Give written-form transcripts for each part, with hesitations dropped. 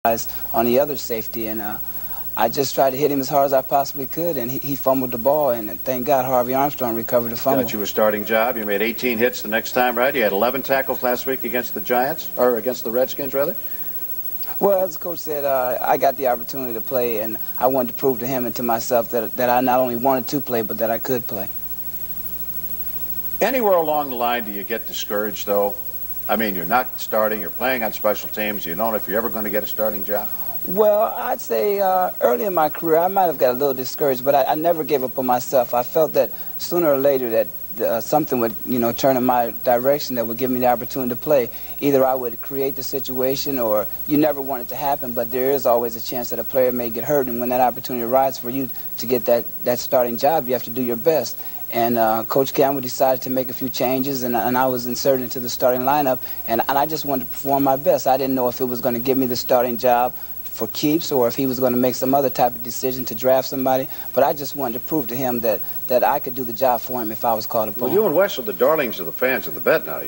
on the other safety, and I just tried to hit him as hard as I possibly could, and he fumbled the ball, and thank God Harvey Armstrong recovered the fumble. Got you a starting job. You made 18 hits the next time, right? You had 11 tackles last week against the Giants, or against the Redskins, rather. Well, as the coach said, I got the opportunity to play, and I wanted to prove to him and to myself that I not only wanted to play, but that I could play. Anywhere along the line do you get discouraged, though? I mean, you're not starting, you're playing on special teams. You don't know if you're ever going to get a starting job? Well, I'd say early in my career, I might have got a little discouraged, but I never gave up on myself. I felt that sooner or later that something would, turn in my direction that would give me the opportunity to play. Either I would create the situation, or you never want it to happen, but there is always a chance that a player may get hurt, and when that opportunity arises for you to get that starting job, you have to do your best. And Coach Campbell decided to make a few changes, and I was inserted into the starting lineup, and I just wanted to perform my best. I didn't know if it was going to give me the starting job for keeps, or if he was going to make some other type of decision to draft somebody, but I just wanted to prove to him that I could do the job for him if I was called upon. Well, you and Wes are the darlings of the fans of the bet now,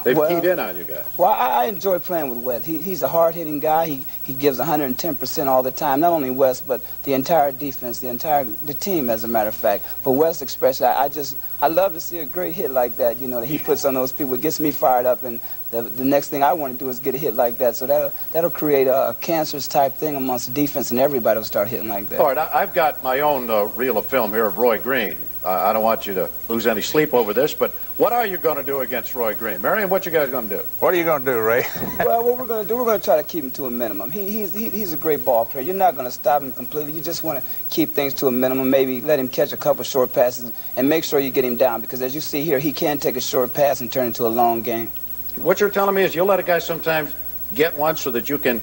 They've keyed in on you guys. Well, I enjoy playing with Wes. He's a hard-hitting guy. He gives 110% all the time. Not only Wes, but the entire defense, the team, as a matter of fact. But Wes especially, I love to see a great hit like that, that he puts on those people. It gets me fired up, and the next thing I want to do is get a hit like that. So that'll create a cancerous type thing amongst the defense, and everybody will start hitting like that. All right, I've got my own reel of film here of Roy Green. I don't want you to lose any sleep over this, but what are you going to do against Roy Green? Marion, what you guys going to do? What are you going to do, Ray? Well, what we're going to do, we're going to try to keep him to a minimum. He's a great ball player. You're not going to stop him completely. You just want to keep things to a minimum, maybe let him catch a couple short passes and make sure you get him down, because as you see here, he can take a short pass and turn it into a long game. What you're telling me is you'll let a guy sometimes get one so that you can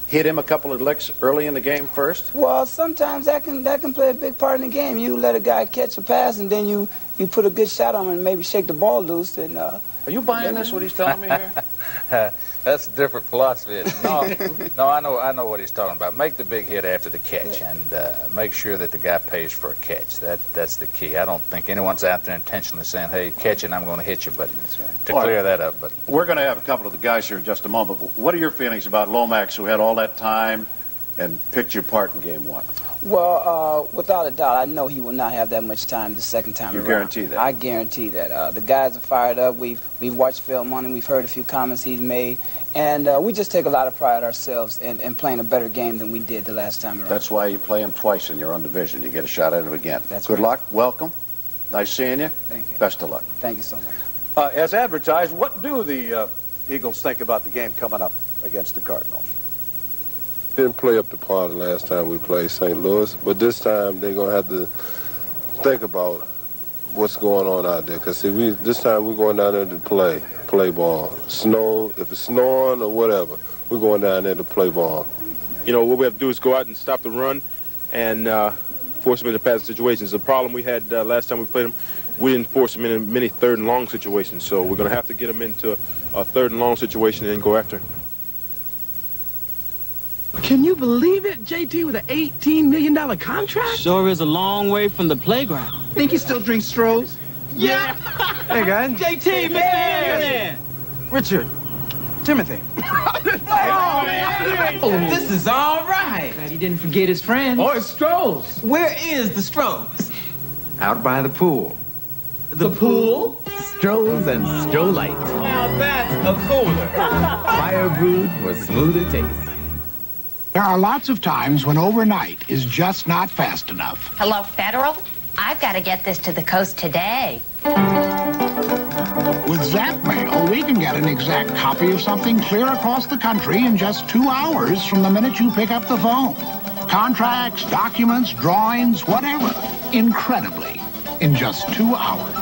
hit him a couple of licks early in the game first? Well, sometimes that can play a big part in the game. You let a guy catch a pass, and then you put a good shot on him and maybe shake the ball loose. And are you buying this, what he's telling me here? That's a different philosophy. No, I know what he's talking about. Make the big hit after the catch, and make sure that the guy pays for a catch. That's the key. I don't think anyone's out there intentionally saying, "Hey, catch it, and I'm going to hit you." But to clear that up. But we're going to have a couple of the guys here in just a moment. But what are your feelings about Lomax, who had all that time and picked you apart in game one? Well, without a doubt, I know he will not have that much time the second time around. You guarantee that? I guarantee that. The guys are fired up. We've watched film on him. We've heard a few comments he's made. And we just take a lot of pride ourselves in playing a better game than we did the last time around. That's why you play him twice in your own division. You get a shot at him again. That's Good right. luck. Welcome. Nice seeing you. Thank you. Best of luck. Thank you so much. As advertised, what do the Eagles think about the game coming up against the Cardinals? Didn't play up to par the last time we played St. Louis, but this time they're going to have to think about what's going on out there. Because this time we're going down there to play ball. Snow, if it's snowing or whatever, we're going down there to play ball. What we have to do is go out and stop the run and force them into passing situations. The problem we had last time we played them, we didn't force them into many third and long situations. So we're going to have to get them into a third and long situation and then go after. Can you believe it? JT with an $18 million contract? Sure is a long way from the playground. Think he still drinks Strohs? Yeah. Hey, guys. JT, Mr. Millionaire. Richard. Timothy. Oh, man. This is all right. Glad he didn't forget his friends. Or his Strohs. Where is the Strohs? Out by the pool. The pool? Strohs and Stroh-Lights. Now that's a cooler. Fire brewed for smoother taste. There are lots of times when overnight is just not fast enough. Hello, Federal? I've got to get this to the coast today. With Zapmail, we can get an exact copy of something clear across the country in just 2 hours from the minute you pick up the phone. Contracts, documents, drawings, whatever. Incredibly, in just 2 hours.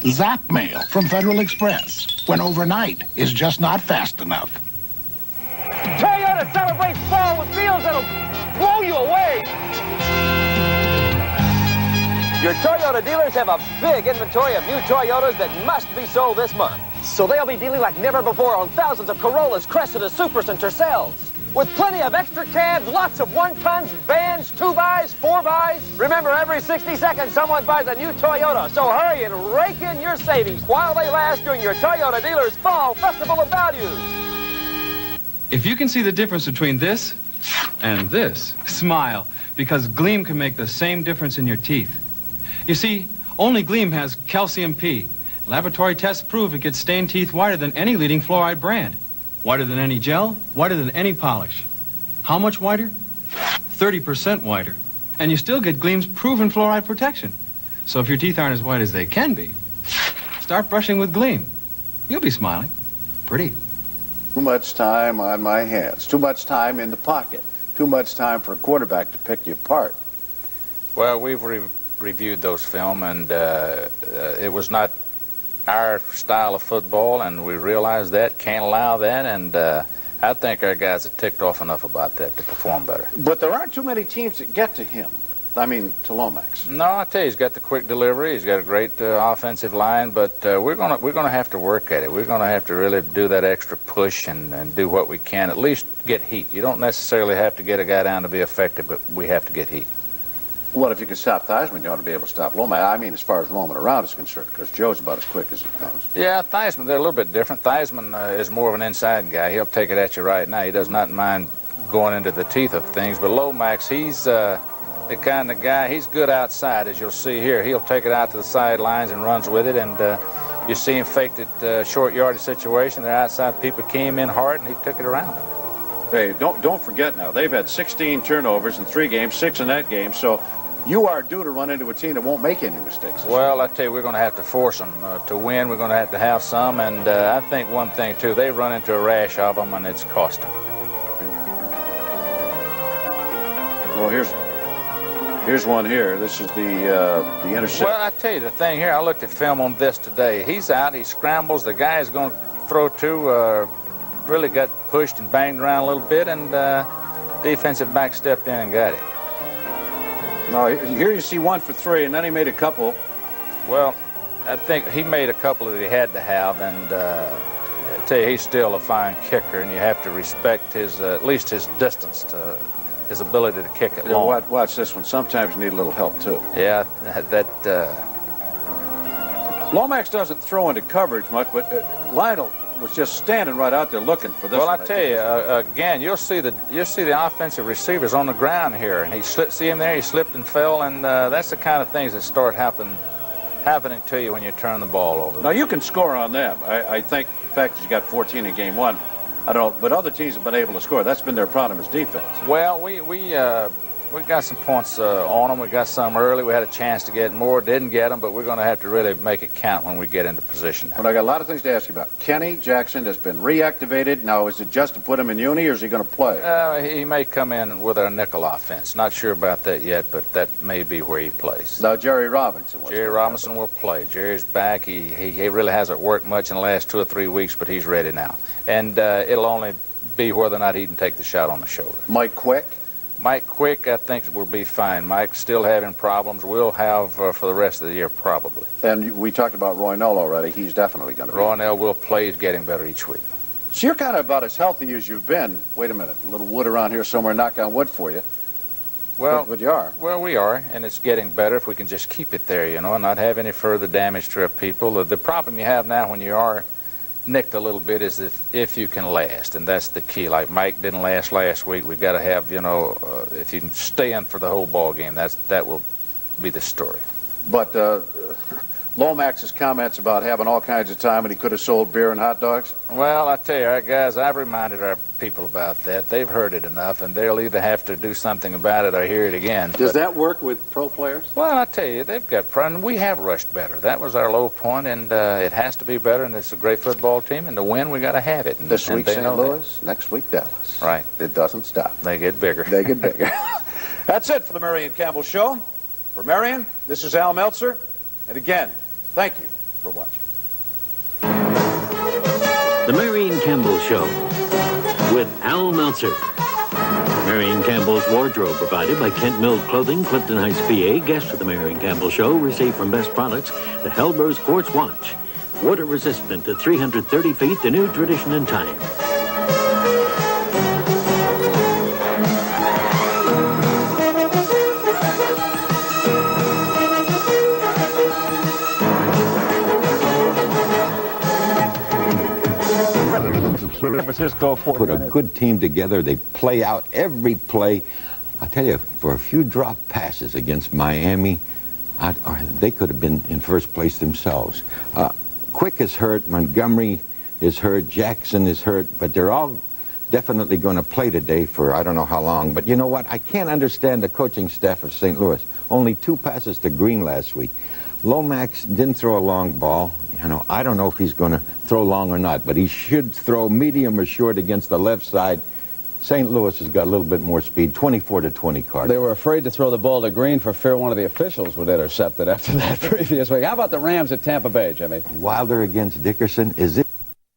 Zapmail from Federal Express, when overnight is just not fast enough. Toyota celebrates fall with deals that'll blow you away. Your Toyota dealers have a big inventory of new Toyotas that must be sold this month. So they'll be dealing like never before on thousands of Corollas, Cressidas, Supras, and Tercels. With plenty of extra cabs, lots of 1-tons, vans, 2-bys, 4-bys. Remember, every 60 seconds, someone buys a new Toyota. So hurry and rake in your savings while they last during your Toyota dealer's Fall Festival of Values. If you can see the difference between this and this, smile, because Gleam can make the same difference in your teeth. You see, only Gleam has calcium P. Laboratory tests prove it gets stained teeth whiter than any leading fluoride brand. Whiter than any gel, whiter than any polish. How much whiter? 30% whiter. And you still get Gleam's proven fluoride protection. So if your teeth aren't as white as they can be, start brushing with Gleam. You'll be smiling. Pretty. Too much time on my hands. Too much time in the pocket. Too much time for a quarterback to pick you apart. Well, we've reviewed those film, and it was not our style of football, and we realized that, can't allow that, and I think our guys are ticked off enough about that to perform better. But there aren't too many teams that get to him. I mean, to Lomax. No, I tell you, he's got the quick delivery. He's got a great offensive line, but we're gonna have to work at it. We're gonna have to really do that extra push and do what we can. At least get heat. You don't necessarily have to get a guy down to be effective, but we have to get heat. Well, if you can stop Theismann, you ought to be able to stop Lomax. I mean, as far as roaming around is concerned, because Joe's about as quick as it comes. Yeah, Theismann, they're a little bit different. Theismann is more of an inside guy. He'll take it at you right now. He does not mind going into the teeth of things, but Lomax, he's the kind of guy, he's good outside, as you'll see here. He'll take it out to the sidelines and runs with it, and you see him fake it short yardage situation. Their outside people came in hard, and he took it around. Hey, don't forget now, they've had 16 turnovers in 3 games, 6 in that game, so you are due to run into a team that won't make any mistakes. Well, I tell you, we're going to have to force them to win. We're going to have some, and I think one thing, too, they run into a rash of them, and it's cost them. Well, here's one here. This is the intercept. Well, I tell you, the thing here, I looked at film on this today. He's out, he scrambles, the guy is going to throw to, really got pushed and banged around a little bit, and defensive back stepped in and got it. No, here you see 1 for 3, and then he made a couple. Well, I think he made a couple that he had to have, and I tell you, he's still a fine kicker, and you have to respect his, at least his distance, to his ability to kick it long. Watch this one. Sometimes you need a little help, too. Yeah, Lomax doesn't throw into coverage much, but Lionel was just standing right out there looking for this. Well, one, I tell you, again, you'll see the offensive receivers on the ground here, and see him there. He slipped and fell, and that's the kind of things that start happening to you when you turn the ball over. Now you can score on them. I think the fact that you got 14 in game 1, I don't know, but other teams have been able to score. That's been their problem, is defense. Well, we got some points on them. We got some early. We had a chance to get more. Didn't get them, but we're going to have to really make it count when we get into position. Well, I got a lot of things to ask you about. Kenny Jackson has been reactivated. Now, is it just to put him in uni, or is he going to play? He may come in with a nickel offense. Not sure about that yet, but that may be where he plays. Now, Jerry Robinson. Jerry Robinson will play. Jerry's back. He really hasn't worked much in the last 2 or 3 weeks, but he's ready now. And it'll only be whether or not he can take the shot on the shoulder. Mike Quick? Mike Quick, I think, will be fine. Mike's still having problems. We'll have for the rest of the year, probably. And we talked about Roy Null already. He's definitely going to be. Roy Null will play. He's getting better each week. So you're kind of about as healthy as you've been. Wait a minute. A little wood around here somewhere, knock on wood for you. Well, but you are. Well, we are, and it's getting better if we can just keep it there, you know, and not have any further damage to our people. The problem you have now when you are nicked a little bit is if you can last, and that's the key. Like Mike didn't last last week. We've got to have, you know, if you can stay in for the whole ball game, that will be the story. But Lomax's comments about having all kinds of time and he could have sold beer and hot dogs? Well, I tell you, our guys, I've reminded our people about that. They've heard it enough, and they'll either have to do something about it or hear it again. Does that work with pro players? Well, I tell you, they've got problems. We have rushed better. That was our low point, and it has to be better, and it's a great football team, and to win, we got to have it. And, this week St. Louis, next week Dallas. Right. It doesn't stop. They get bigger. They get bigger. That's it for the Marion Campbell Show. For Marion, this is Al Meltzer, and again, thank you for watching. The Marion Campbell Show with Al Meltzer. Marion Campbell's wardrobe provided by Kent Mills Clothing, Clifton Heights, PA. Guests of the Marion Campbell Show received from Best Products the Hellrose Quartz Watch. Water resistant to 330 feet, the new tradition in time. Francisco 49ers. Put a good team together. They play out every play. I tell you, for a few drop passes against Miami, they could have been in first place themselves. Quick is hurt. Montgomery is hurt. Jackson is hurt. But they're all definitely going to play today for I don't know how long. But you know what? I can't understand the coaching staff of St. Louis. Only 2 passes to Green last week. Lomax didn't throw a long ball. You know, I don't know if he's going to throw long or not, but he should throw medium or short against the left side. St. Louis has got a little bit more speed, 24-20 Cardinals. They were afraid to throw the ball to Green for fear one of the officials would intercept it after that previous week. How about the Rams at Tampa Bay, Jimmy? Wilder against Dickerson, is it?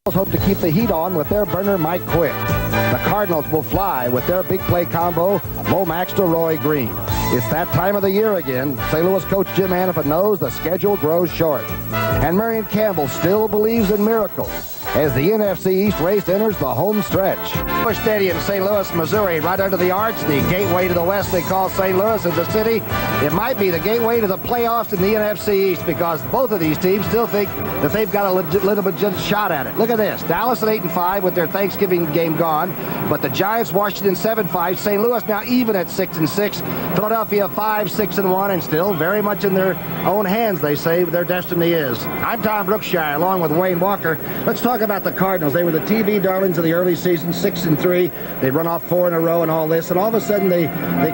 Hope to keep the heat on with their burner Mike Quick. The Cardinals will fly with their big play combo, Lomax to Roy Green. It's that time of the year again. St. Louis coach Jim Hannaford knows the schedule grows short. And Marion Campbell still believes in miracles as the NFC East race enters the home stretch. Busch Stadium, St. Louis, Missouri, right under the arch, the gateway to the west they call St. Louis as a city. It might be the gateway to the playoffs in the NFC East because both of these teams still think that they've got a legitimate shot at it. Look at this. Dallas at 8-5 with their Thanksgiving game gone, but the Giants, Washington 7-5, St. Louis now even at 6-6, Philadelphia 5-6-1, and still very much in their own hands, they say, their destiny is. I'm Tom Brookshire along with Wayne Walker. Let's talk about the Cardinals. They were the TV darlings of the early season, 6-3. They run off 4 in a row and all this, and all of a sudden they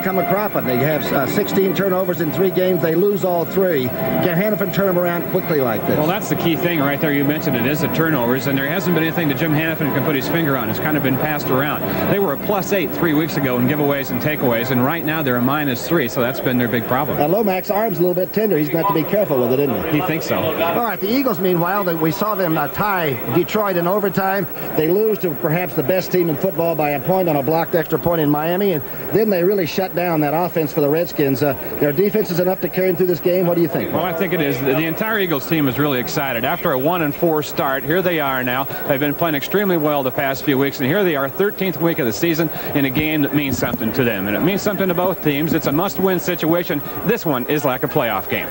come a cropping. They have 16 turnovers in 3 games. They lose all 3. Can Hannaford turn them around quickly like this? Well, that's the key thing right there. You mentioned it is the turnovers, and there hasn't been anything that Jim Hannaford can put his finger on. It's kind of been passed around. They were a +8 3 weeks ago in giveaways and takeaways, and right now they're a -3, so that's been their big problem. Lomax's arm's a little bit tender. He's going to have to be careful with it, isn't he? He thinks so. All right, the Eagles, meanwhile, we saw them tie Detroit in overtime. They lose to perhaps the best team in football by a point on a blocked extra point in Miami, and then they really shut down that offense for the Redskins. Their defense is enough to carry them through this game. What do you think? Well, I think it is. The entire Eagles team is really excited. After a 1-4 start, here they are now. They've been playing extremely well the past few weeks, and here they are, 13th week of the season in a game that means something to them, and it means something to both teams. It's a must-win situation. This one is like a playoff game.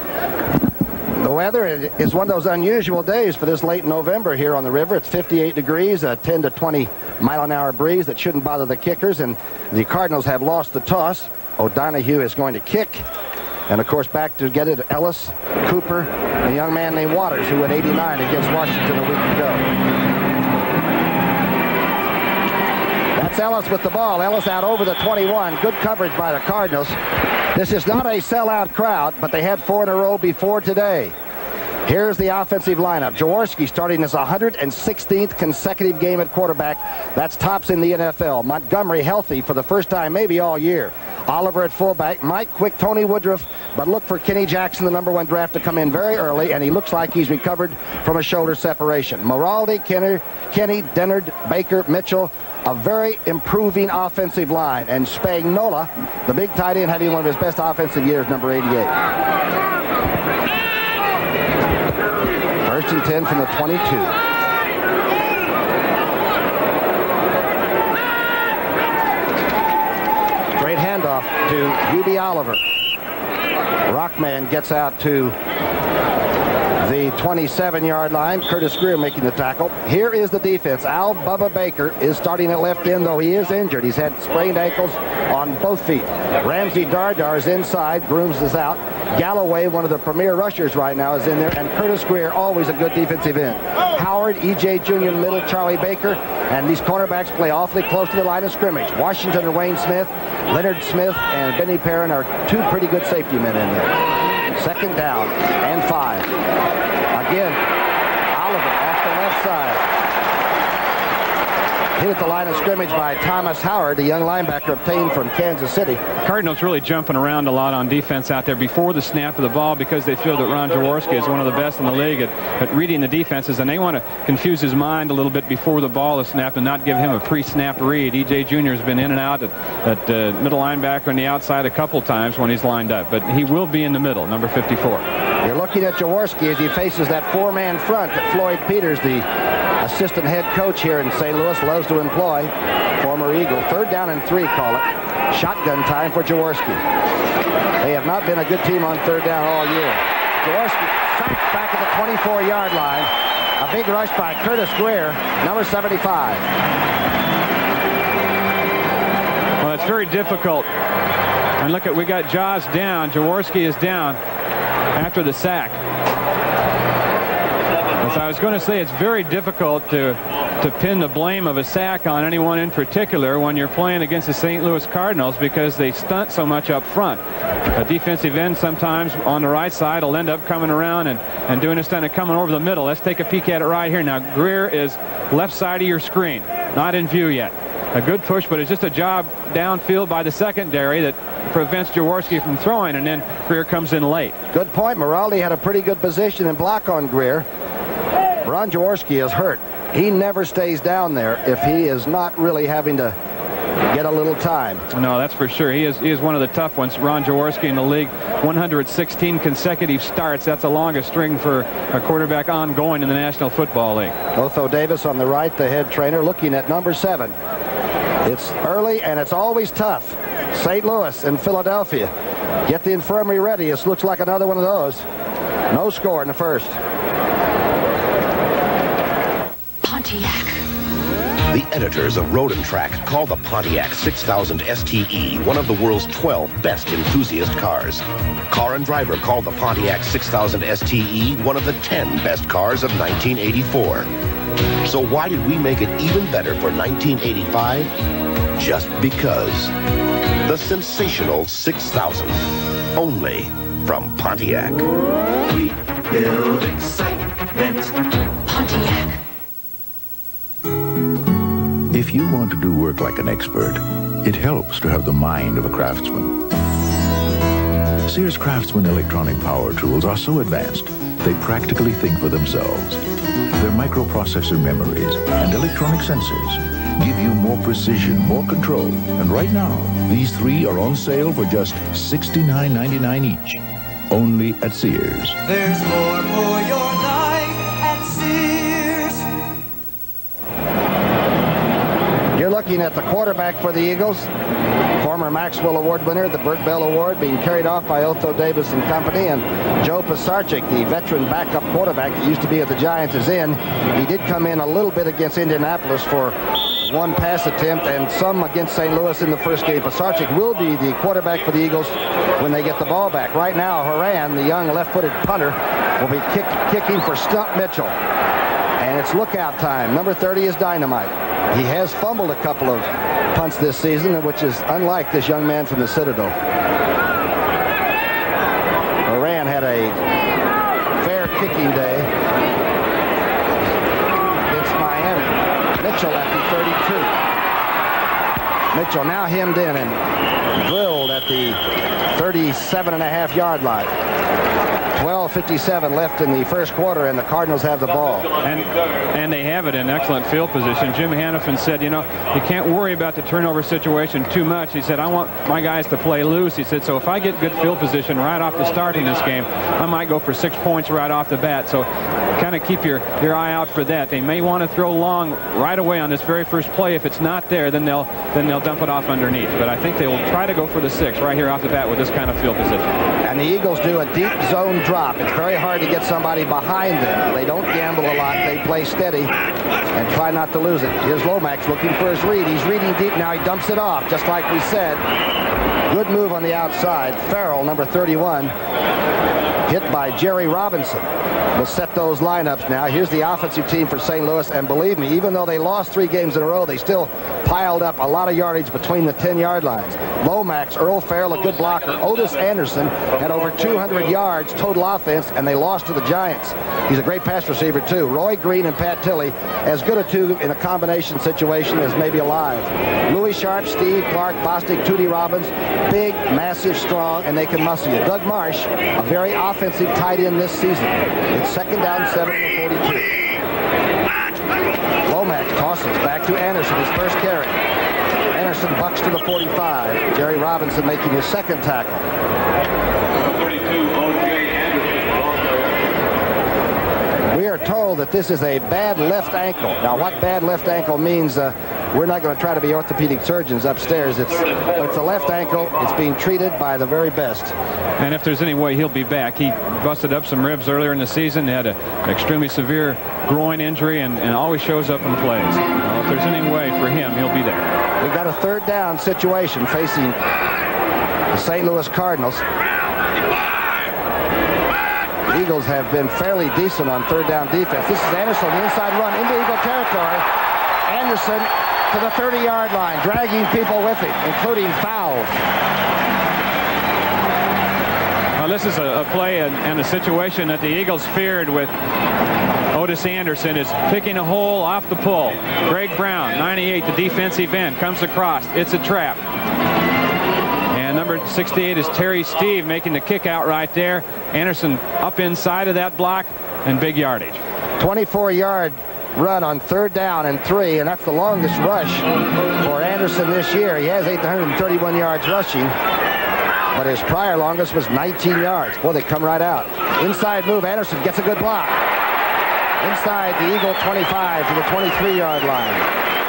The weather is one of those unusual days for this late November here on the river. It's 58 degrees, a 10 to 20 mile-an-hour breeze that shouldn't bother the kickers, and the Cardinals have lost the toss. O'Donohue is going to kick, and of course back to get it, Ellis, Cooper, and a young man named Waters, who had 89 against Washington a week ago. That's Ellis with the ball. Ellis out over the 21. Good coverage by the Cardinals. This is not a sellout crowd, but they had 4 in a row before today. Here's the offensive lineup. Jaworski starting his 116th consecutive game at quarterback. That's tops in the NFL. Montgomery healthy for the first time maybe all year. Oliver at fullback. Mike Quick, Tony Woodruff, but look for Kenny Jackson, the #1 draft, to come in very early, and he looks like he's recovered from a shoulder separation. Moraldi, Kenny, Dennard, Baker, Mitchell, a very improving offensive line, and Spagnola, the big tight end, having one of his best offensive years, number 88. 1st and 10 from the 22. Straight handoff to Hubie Oliver. Rockman gets out to the 27-yard line. Curtis Greer making the tackle. Here is the defense. Al Bubba Baker is starting at left end, though he is injured. He's had sprained ankles on both feet. Ramsey Dardar is inside. Grooms is out. Galloway, one of the premier rushers right now, is in there. And Curtis Greer, always a good defensive end. Howard, E.J. Jr. in the middle, Charlie Baker. And these cornerbacks play awfully close to the line of scrimmage. Washington and Wayne Smith, Leonard Smith, and Benny Perrin are 2 pretty good safety men in there. 2nd down and 5. Again, Oliver off the left side. Hit at the line of scrimmage by Thomas Howard, the young linebacker obtained from Kansas City. Cardinals really jumping around a lot on defense out there before the snap of the ball because they feel that Ron Jaworski is one of the best in the league at reading the defenses, and they want to confuse his mind a little bit before the ball is snapped and not give him a pre-snap read. E.J. Jr. has been in and out at middle linebacker on the outside a couple times when he's lined up, but he will be in the middle, number 54. You're looking at Jaworski as he faces that 4-man front that Floyd Peters, the assistant head coach here in St. Louis, loves to employ. Former Eagle. 3rd down and 3, call it. Shotgun time for Jaworski. They have not been a good team on 3rd down all year. Jaworski sacked back at the 24-yard line. A big rush by Curtis Greer, number 75. Well, it's very difficult. And look, we got Jaws down. Jaworski is down after the sack. As I was going to say, it's very difficult to pin the blame of a sack on anyone in particular when you're playing against the St. Louis Cardinals, because they stunt so much up front. A defensive end sometimes on the right side will end up coming around and doing a stunt and coming over the middle. Let's take a peek at it right here. Now, Greer is left side of your screen, not in view yet. A good push, but it's just a job downfield by the secondary that prevents Jaworski from throwing, and then Greer comes in late. Good point. Moraldi had a pretty good position and block on Greer. Ron Jaworski is hurt. He never stays down there if he is not really having to get a little time. No, that's for sure. He is one of the tough ones. Ron Jaworski in the league, 116 consecutive starts. That's the longest string for a quarterback ongoing in the National Football League. Otho Davis on the right, the head trainer, looking at number 7. It's early and it's always tough. St. Louis and Philadelphia. Get the infirmary ready. This looks like another one of those. No score in the first. Pontiac. The editors of Road and Track call the Pontiac 6000 STE one of the world's 12 best enthusiast cars. Car and Driver called the Pontiac 6000 STE one of the 10 best cars of 1984. So why did we make it even better for 1985? Just because. The sensational 6000. Only from Pontiac. We build excitement. Pontiac. If you want to do work like an expert, it helps to have the mind of a craftsman. Sears Craftsman electronic power tools are so advanced, they practically think for themselves. Their microprocessor memories and electronic sensors give you more precision, more control. And right now, these 3 are on sale for just $69.99 each. Only at Sears. There's more for your life at Sears. You're looking at the quarterback for the Eagles. Former Maxwell Award winner, the Burt Bell Award, being carried off by Otho Davis and company. And Joe Pisarcik, the veteran backup quarterback that used to be at the Giants, is in. He did come in a little bit against Indianapolis for one pass attempt and some against St. Louis in the first game. Pisarcik will be the quarterback for the Eagles when they get the ball back. Right now, Horan, the young left-footed punter, will be kicking for Stump Mitchell. And it's lookout time. Number 30 is Dynamite. He has fumbled a couple of punts this season, which is unlike this young man from the Citadel. Horan had a fair kicking day against Miami. Mitchell at the 32. Mitchell now hemmed in and drilled at the 37.5-yard line. 12:57 left in the first quarter, and the Cardinals have the ball. And they have it in excellent field position. Jim Hannafin said, you know, you can't worry about the turnover situation too much. He said, I want my guys to play loose. He said, so if I get good field position right off the start in this game, I might go for 6 points right off the bat. So kind of keep your eye out for that. They may want to throw long right away on this very first play. If it's not there, then they'll dump it off underneath. But I think they will try to go for the 6 right here off the bat with this kind of field position. And the Eagles do a deep zone drop. It's very hard to get somebody behind them. They don't gamble a lot. They play steady and try not to lose it. Here's Lomax looking for his read. He's reading deep now. He dumps it off, just like we said. Good move on the outside. Farrell, number 31, hit by Jerry Robinson. We'll set those lineups now. Here's the offensive team for St. Louis, and believe me, even though they lost 3 games in a row, they still piled up a lot of yardage between the 10-yard lines. Lomax, Earl Farrell, a good blocker. Otis Anderson had over 200 yards total offense, and they lost to the Giants. He's a great pass receiver, too. Roy Green and Pat Tilley, as good a 2 in a combination situation as maybe alive. Louis Sharp, Steve Clark, Bostic, Tootie Robbins, big, massive, strong, and they can muscle you. Doug Marsh, a very offensive tight end this season. It's 2nd down, 7 to 42. Lomax tosses back to Anderson, his first carry. Anderson bucks to the 45. Jerry Robinson making his 2nd tackle. We are told that this is a bad left ankle. Now, what bad left ankle means, we're not going to try to be orthopedic surgeons upstairs. It's a left ankle. It's being treated by the very best. And if there's any way he'll be back, he busted up some ribs earlier in the season, had an extremely severe groin injury, and always shows up and plays. Well, if there's any way for him, he'll be there. We've got a third down situation facing the St. Louis Cardinals. The Eagles have been fairly decent on third down defense. This is Anderson, the inside run into Eagle territory. Anderson to the 30-yard line, dragging people with him, including fouls. Well, this is a play and a situation that the Eagles feared with Otis Anderson is picking a hole off the pull. Greg Brown, 98, the defensive end, comes across. It's a trap. And number 68 is Terry Steve making the kick out right there. Anderson up inside of that block and big yardage. 24-yard run on third down and 3, and that's the longest rush for Anderson this year. He has 831 yards rushing, but his prior longest was 19 yards. Boy, they come right out. Inside move, Anderson gets a good block. Inside the Eagle 25 to the 23-yard line.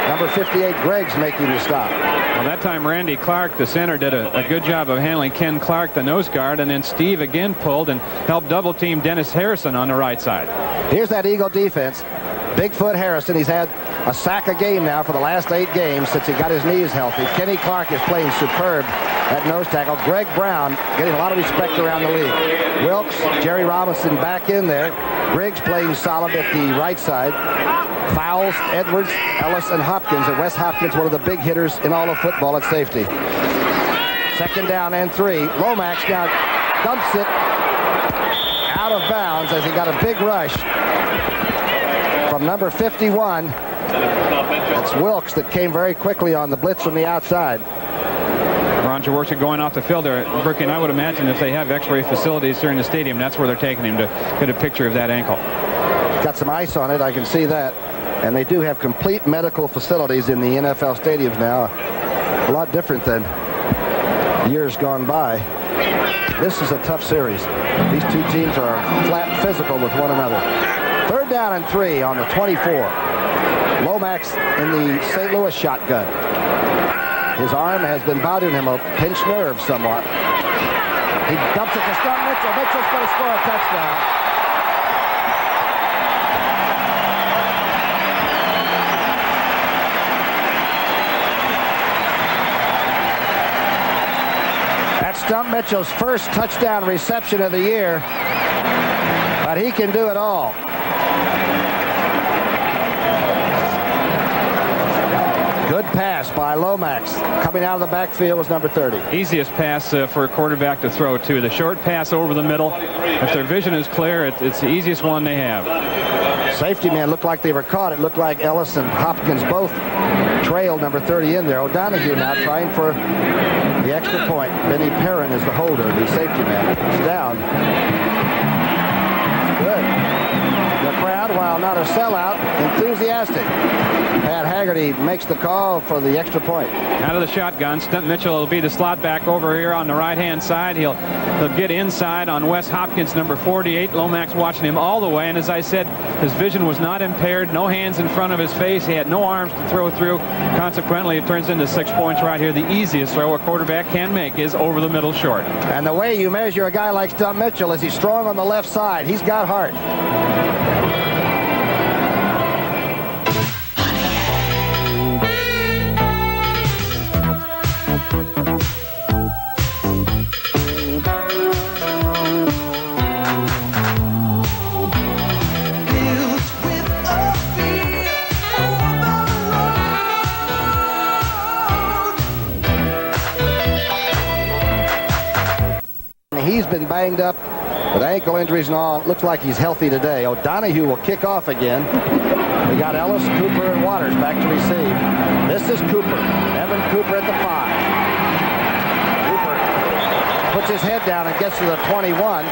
Number 58, Greg's making the stop. Well, that time Randy Clark, the center, did a good job of handling Ken Clark, the nose guard, and then Steve again pulled and helped double-team Dennis Harrison on the right side. Here's that Eagle defense. Bigfoot Harrison, he's had a sack a game now for the last 8 games since he got his knees healthy. Kenny Clark is playing superb at nose tackle. Greg Brown getting a lot of respect around the league. Wilkes, Jerry Robinson back in there. Briggs playing solid at the right side. Fowles, Edwards, Ellis, and Hopkins. And Wes Hopkins, one of the big hitters in all of football at safety. Second down and 3. Lomax now dumps it out of bounds as he got a big rush from number 51. It's Wilkes that came very quickly on the blitz from the outside. Ron Jaworski going off the field there. Berkey, and I would imagine if they have x-ray facilities here in the stadium, that's where they're taking him to get a picture of that ankle. Got some ice on it, I can see that. And they do have complete medical facilities in the NFL stadiums now. A lot different than years gone by. This is a tough series. These two teams are flat physical with one another. Third down and 3 on the 24. Lomax in the St. Louis shotgun. His arm has been bothering him, a pinched nerve somewhat. He dumps it to Stump Mitchell. Mitchell's going to score a touchdown. That's Stump Mitchell's first touchdown reception of the year, but he can do it all. Good pass by Lomax. Coming out of the backfield was number 30. Easiest pass for a quarterback to throw, too. The short pass over the middle. If their vision is clear, it's the easiest one they have. Safety man looked like they were caught. It looked like Ellis and Hopkins both trailed number 30 in there. O'Donoghue now trying for the extra point. Benny Perrin is the holder, the safety man. It's down. It's good. The crowd, while not a sellout, enthusiastic. Pat Haggerty makes the call for the extra point. Out of the shotgun, Stump Mitchell will be the slot back over here on the right-hand side. He'll get inside on Wes Hopkins, number 48. Lomax watching him all the way, and as I said, his vision was not impaired. No hands in front of his face. He had no arms to throw through. Consequently, it turns into 6 points right here. The easiest throw a quarterback can make is over the middle short. And the way you measure a guy like Stump Mitchell is he's strong on the left side. He's got heart. He's been banged up with ankle injuries and all. It looks like he's healthy today. O'Donoghue will kick off again. We got Ellis, Cooper, and Waters back to receive. This is Cooper. Evan Cooper at the 5. Cooper puts his head down and gets to the 21.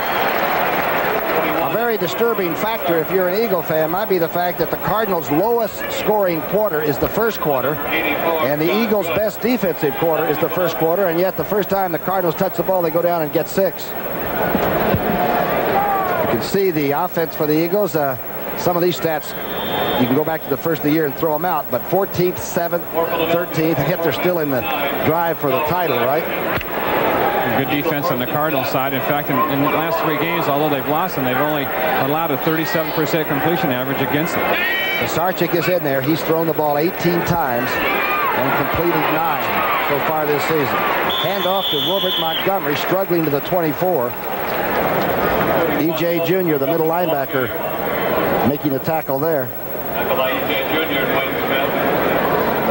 A very disturbing factor if you're an Eagle fan might be the fact that the Cardinals' lowest scoring quarter is the first quarter, and the Eagles' best defensive quarter is the first quarter, and yet the first time the Cardinals touch the ball, they go down and get 6. You can see the offense for the Eagles. Some of these stats you can go back to the first of the year and throw them out, but 14th, 7th, 13th, yet they're still in the drive for the title, right? Good defense on the Cardinals side. In fact, in the last 3 games, although they've lost them, they've only allowed a 37% completion average against them. Pisarcik is in there. He's thrown the ball 18 times and completed 9 so far this season. Hand off to Wilbert Montgomery, struggling to the 24. E.J. Jr., the middle linebacker, making a tackle there.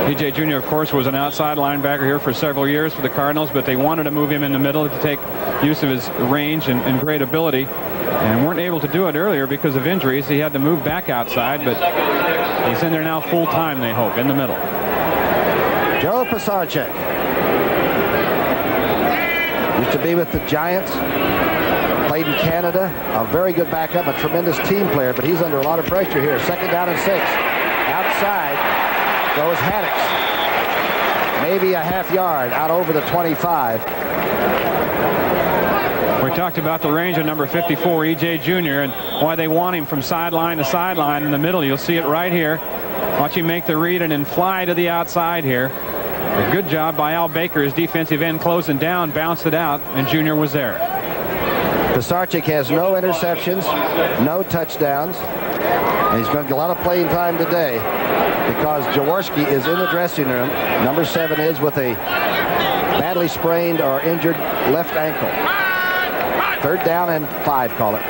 E.J. Jr., of course, was an outside linebacker here for several years for the Cardinals, but they wanted to move him in the middle to take use of his range and great ability, and weren't able to do it earlier because of injuries. He had to move back outside, but he's in there now full-time, they hope, in the middle. Joe Pisarcik used to be with the Giants, played in Canada, a very good backup, a tremendous team player, but he's under a lot of pressure here. 2nd down and 6. Outside goes Haddix. Maybe a half yard out over the 25. We talked about the range of number 54, E.J. Jr., and why they want him from sideline to sideline in the middle. You'll see it right here. Watch him make the read and then fly to the outside here. A good job by Al Baker, his defensive end, closing down, bounced it out, and Jr. was there. Pisarcik has no interceptions, no touchdowns, and he's going to get a lot of playing time today because Jaworski is in the dressing room. Number 7 is with a badly sprained or injured left ankle. 3rd down and 5, call it.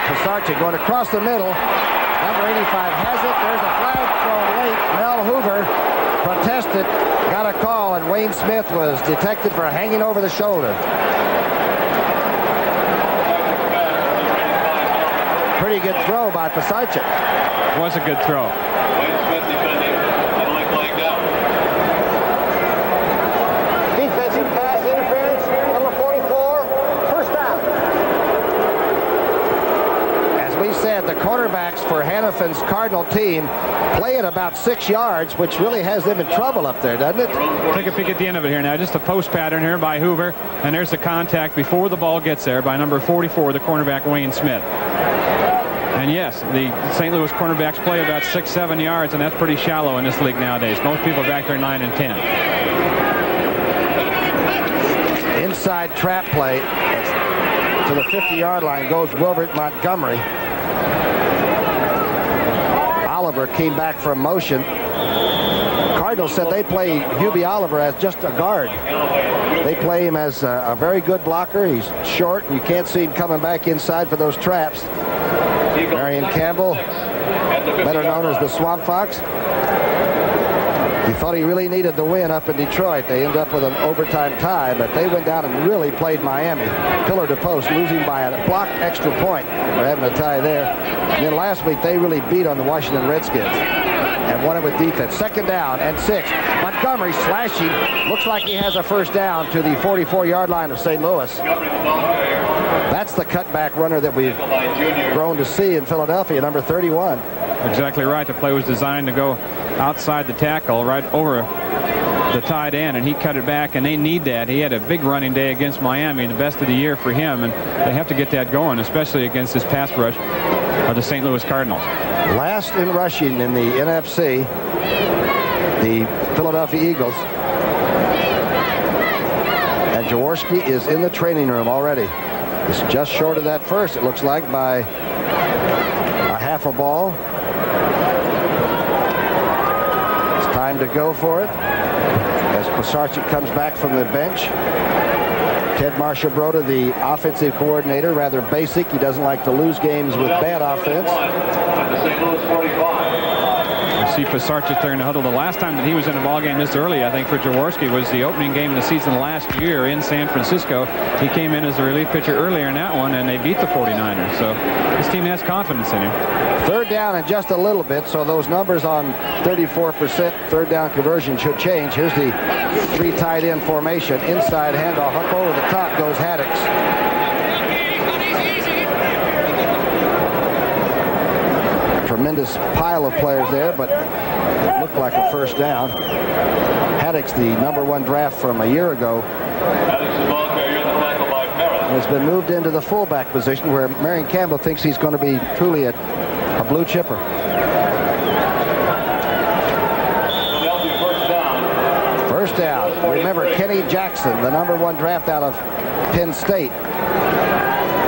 Pisarcik going across the middle. Number 85 has it. There's a flag thrown late. Mel Hoover protested, got a call, and Wayne Smith was detected for hanging over the shoulder. Pretty good throw by Pisarcik. Was a good throw. Defensive pass interference, number 44, first down. As we said, the quarterbacks for Hannafin's Cardinal team play at about 6 yards, which really has them in trouble up there, doesn't it? Take a peek at the end of it here now. Just a post pattern here by Hoover, and there's the contact before the ball gets there by number 44, the cornerback Wayne Smith. And yes, the St. Louis cornerbacks play about 6-7 yards, and that's pretty shallow in this league nowadays. Most people back there 9 and 10. Inside trap play to the 50-yard line goes Wilbert Montgomery. Oliver came back from motion. Cardinals said they play Hubie Oliver as just a guard. They play him as a very good blocker. He's short, and you can't see him coming back inside for those traps. Marion Campbell, better known as the Swamp Fox. He thought he really needed the win up in Detroit. They ended up with an overtime tie, but they went down and really played Miami. Pillar to post, losing by a blocked extra point. We're having a tie there. And then last week, they really beat on the Washington Redskins and won it with defense. 2nd down and 6. Montgomery slashing. Looks like he has a first down to the 44-yard line of St. Louis. That's the cutback runner that we've grown to see in Philadelphia, number 31. Exactly right. The play was designed to go outside the tackle, right over the tight end, and he cut it back, and they need that. He had a big running day against Miami, the best of the year for him, and they have to get that going, especially against this pass rush of the St. Louis Cardinals. Last in rushing in the NFC, the Philadelphia Eagles. And Jaworski is in the training room already. It's just short of that first, it looks like, by a half a ball. It's time to go for it as Pisarcik comes back from the bench. Ted Marcia-Broda, the offensive coordinator, rather basic. He doesn't like to lose games with bad offense. You see Pisarcik there in the huddle. The last time that he was in a ball game this early, I think, for Jaworski was the opening game of the season last year in San Francisco. He came in as a relief pitcher earlier in that one, and they beat the 49ers. So this team has confidence in him. 3rd down and just a little bit, so those numbers on 34% 3rd down conversion should change. Here's the 3 tight end formation. Inside handoff, up over the top goes Haddix. Tremendous pile of players there, but it looked like a first down. Haddix, the number 1 draft from a year ago, has been moved into the fullback position where Marion Campbell thinks he's going to be truly a A blue chipper. First down. Remember, Kenny Jackson, the #1 draft out of Penn State,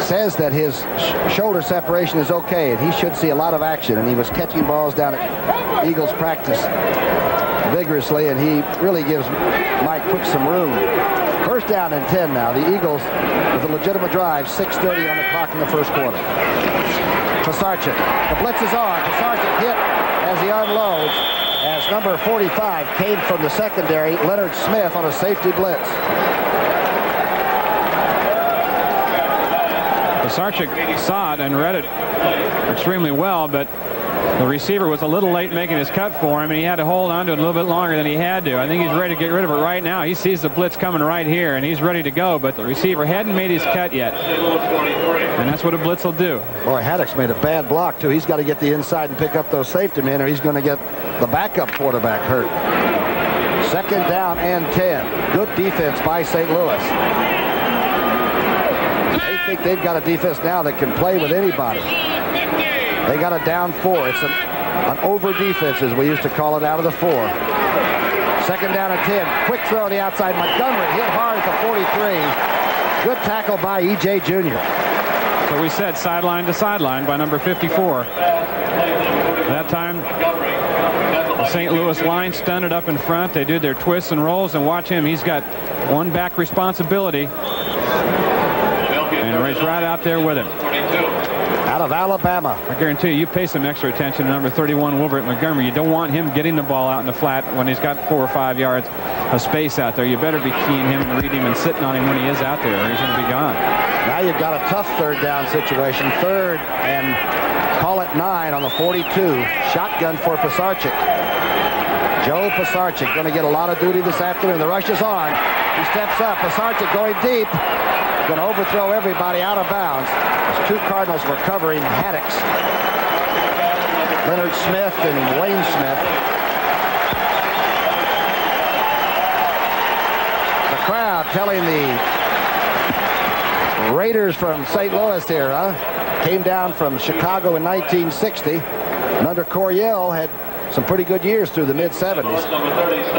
says that his shoulder separation is okay, and he should see a lot of action. And he was catching balls down at Eagles practice vigorously, and he really gives Mike Quick some room. First down and 10 now. The Eagles with a legitimate drive, 6:30 on the clock in the first quarter. Pisarcik. The blitz is on. Pisarcik hit as he unloads, as number 45 came from the secondary, Leonard Smith, on a safety blitz. Pisarcik saw it and read it extremely well, but the receiver was a little late making his cut for him, and he had to hold on to it a little bit longer than he had to. I think he's ready to get rid of it right now. He sees the blitz coming right here, and he's ready to go, but the receiver hadn't made his cut yet. And that's what a blitz will do. Boy, Haddock's made a bad block, too. He's got to get the inside and pick up those safety men, or he's going to get the backup quarterback hurt. Second down and 10. Good defense by St. Louis. They think they've got a defense now that can play with anybody. They got a down 4. It's an over defense, as we used to call it, out of the 4. Second down and 10. Quick throw on the outside. Montgomery hit hard at the 43. Good tackle by E.J. Jr. So we said sideline to sideline by number 54. That time, the St. Louis line stunned it up in front. They did their twists and rolls, and watch him. He's got one back responsibility. And he's right out there with him. Out of Alabama. I guarantee you pay some extra attention to number 31, Wilbert Montgomery. You don't want him getting the ball out in the flat when he's got 4 or 5 yards of space out there. You better be keying him and reading him and sitting on him when he is out there, or he's going to be gone. Now you've got a tough third down situation. Third and call it 9 on the 42. Shotgun for Pisarcik. Joe Pisarcik going to get a lot of duty this afternoon. The rush is on. He steps up. Pisarcik going deep. Going to overthrow everybody out of bounds. As 2 Cardinals were covering Haddox. Leonard Smith and Wayne Smith. The crowd telling the Raiders from St. Louis here, came down from Chicago in 1960. And under Coryell had some pretty good years through the mid-70s.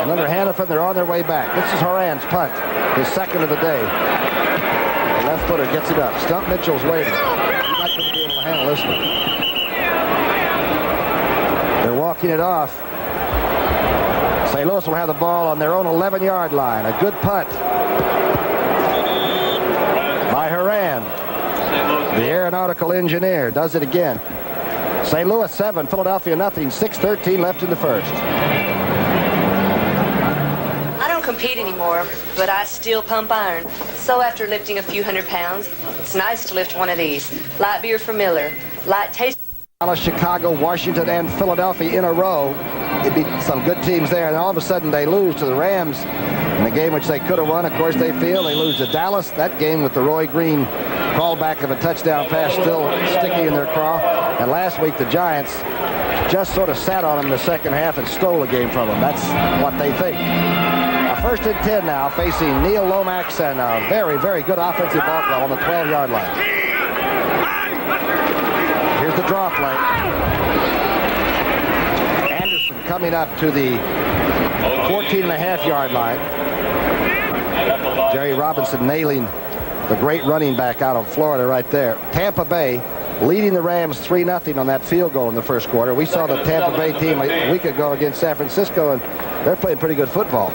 And under Hannafin, they're on their way back. This is Horan's punt, his second of the day. The left footer gets it up. Stump Mitchell's waiting. He's not going to be able to handle this one. They're walking it off. St. Louis will have the ball on their own 11-yard line. A good punt by Horan. The aeronautical engineer does it again. St. Louis 7, Philadelphia nothing. 6:13 left in the first. I don't compete anymore, but I still pump iron. So after lifting a few hundred pounds, it's nice to lift one of these. Light beer from Miller. Light taste. Dallas, Chicago, Washington, and Philadelphia in a row. It beat some good teams there, and all of a sudden they lose to the Rams in a game which they could have won. Of course, they feel they lose to Dallas. That game with the Roy Green callback of a touchdown pass still sticky in their craw. And last week, the Giants just sort of sat on them in the second half and stole a game from them. That's what they think. First and 10 now, facing Neil Lomax and a very, very good offensive ball club on the 12-yard line. Here's the draw play. Anderson coming up to the 14.5-yard line. Jerry Robinson nailing the great running back out of Florida right there. Tampa Bay leading the Rams 3-0 on that field goal in the first quarter. We saw the Tampa Bay team a week ago against San Francisco, and they're playing pretty good football.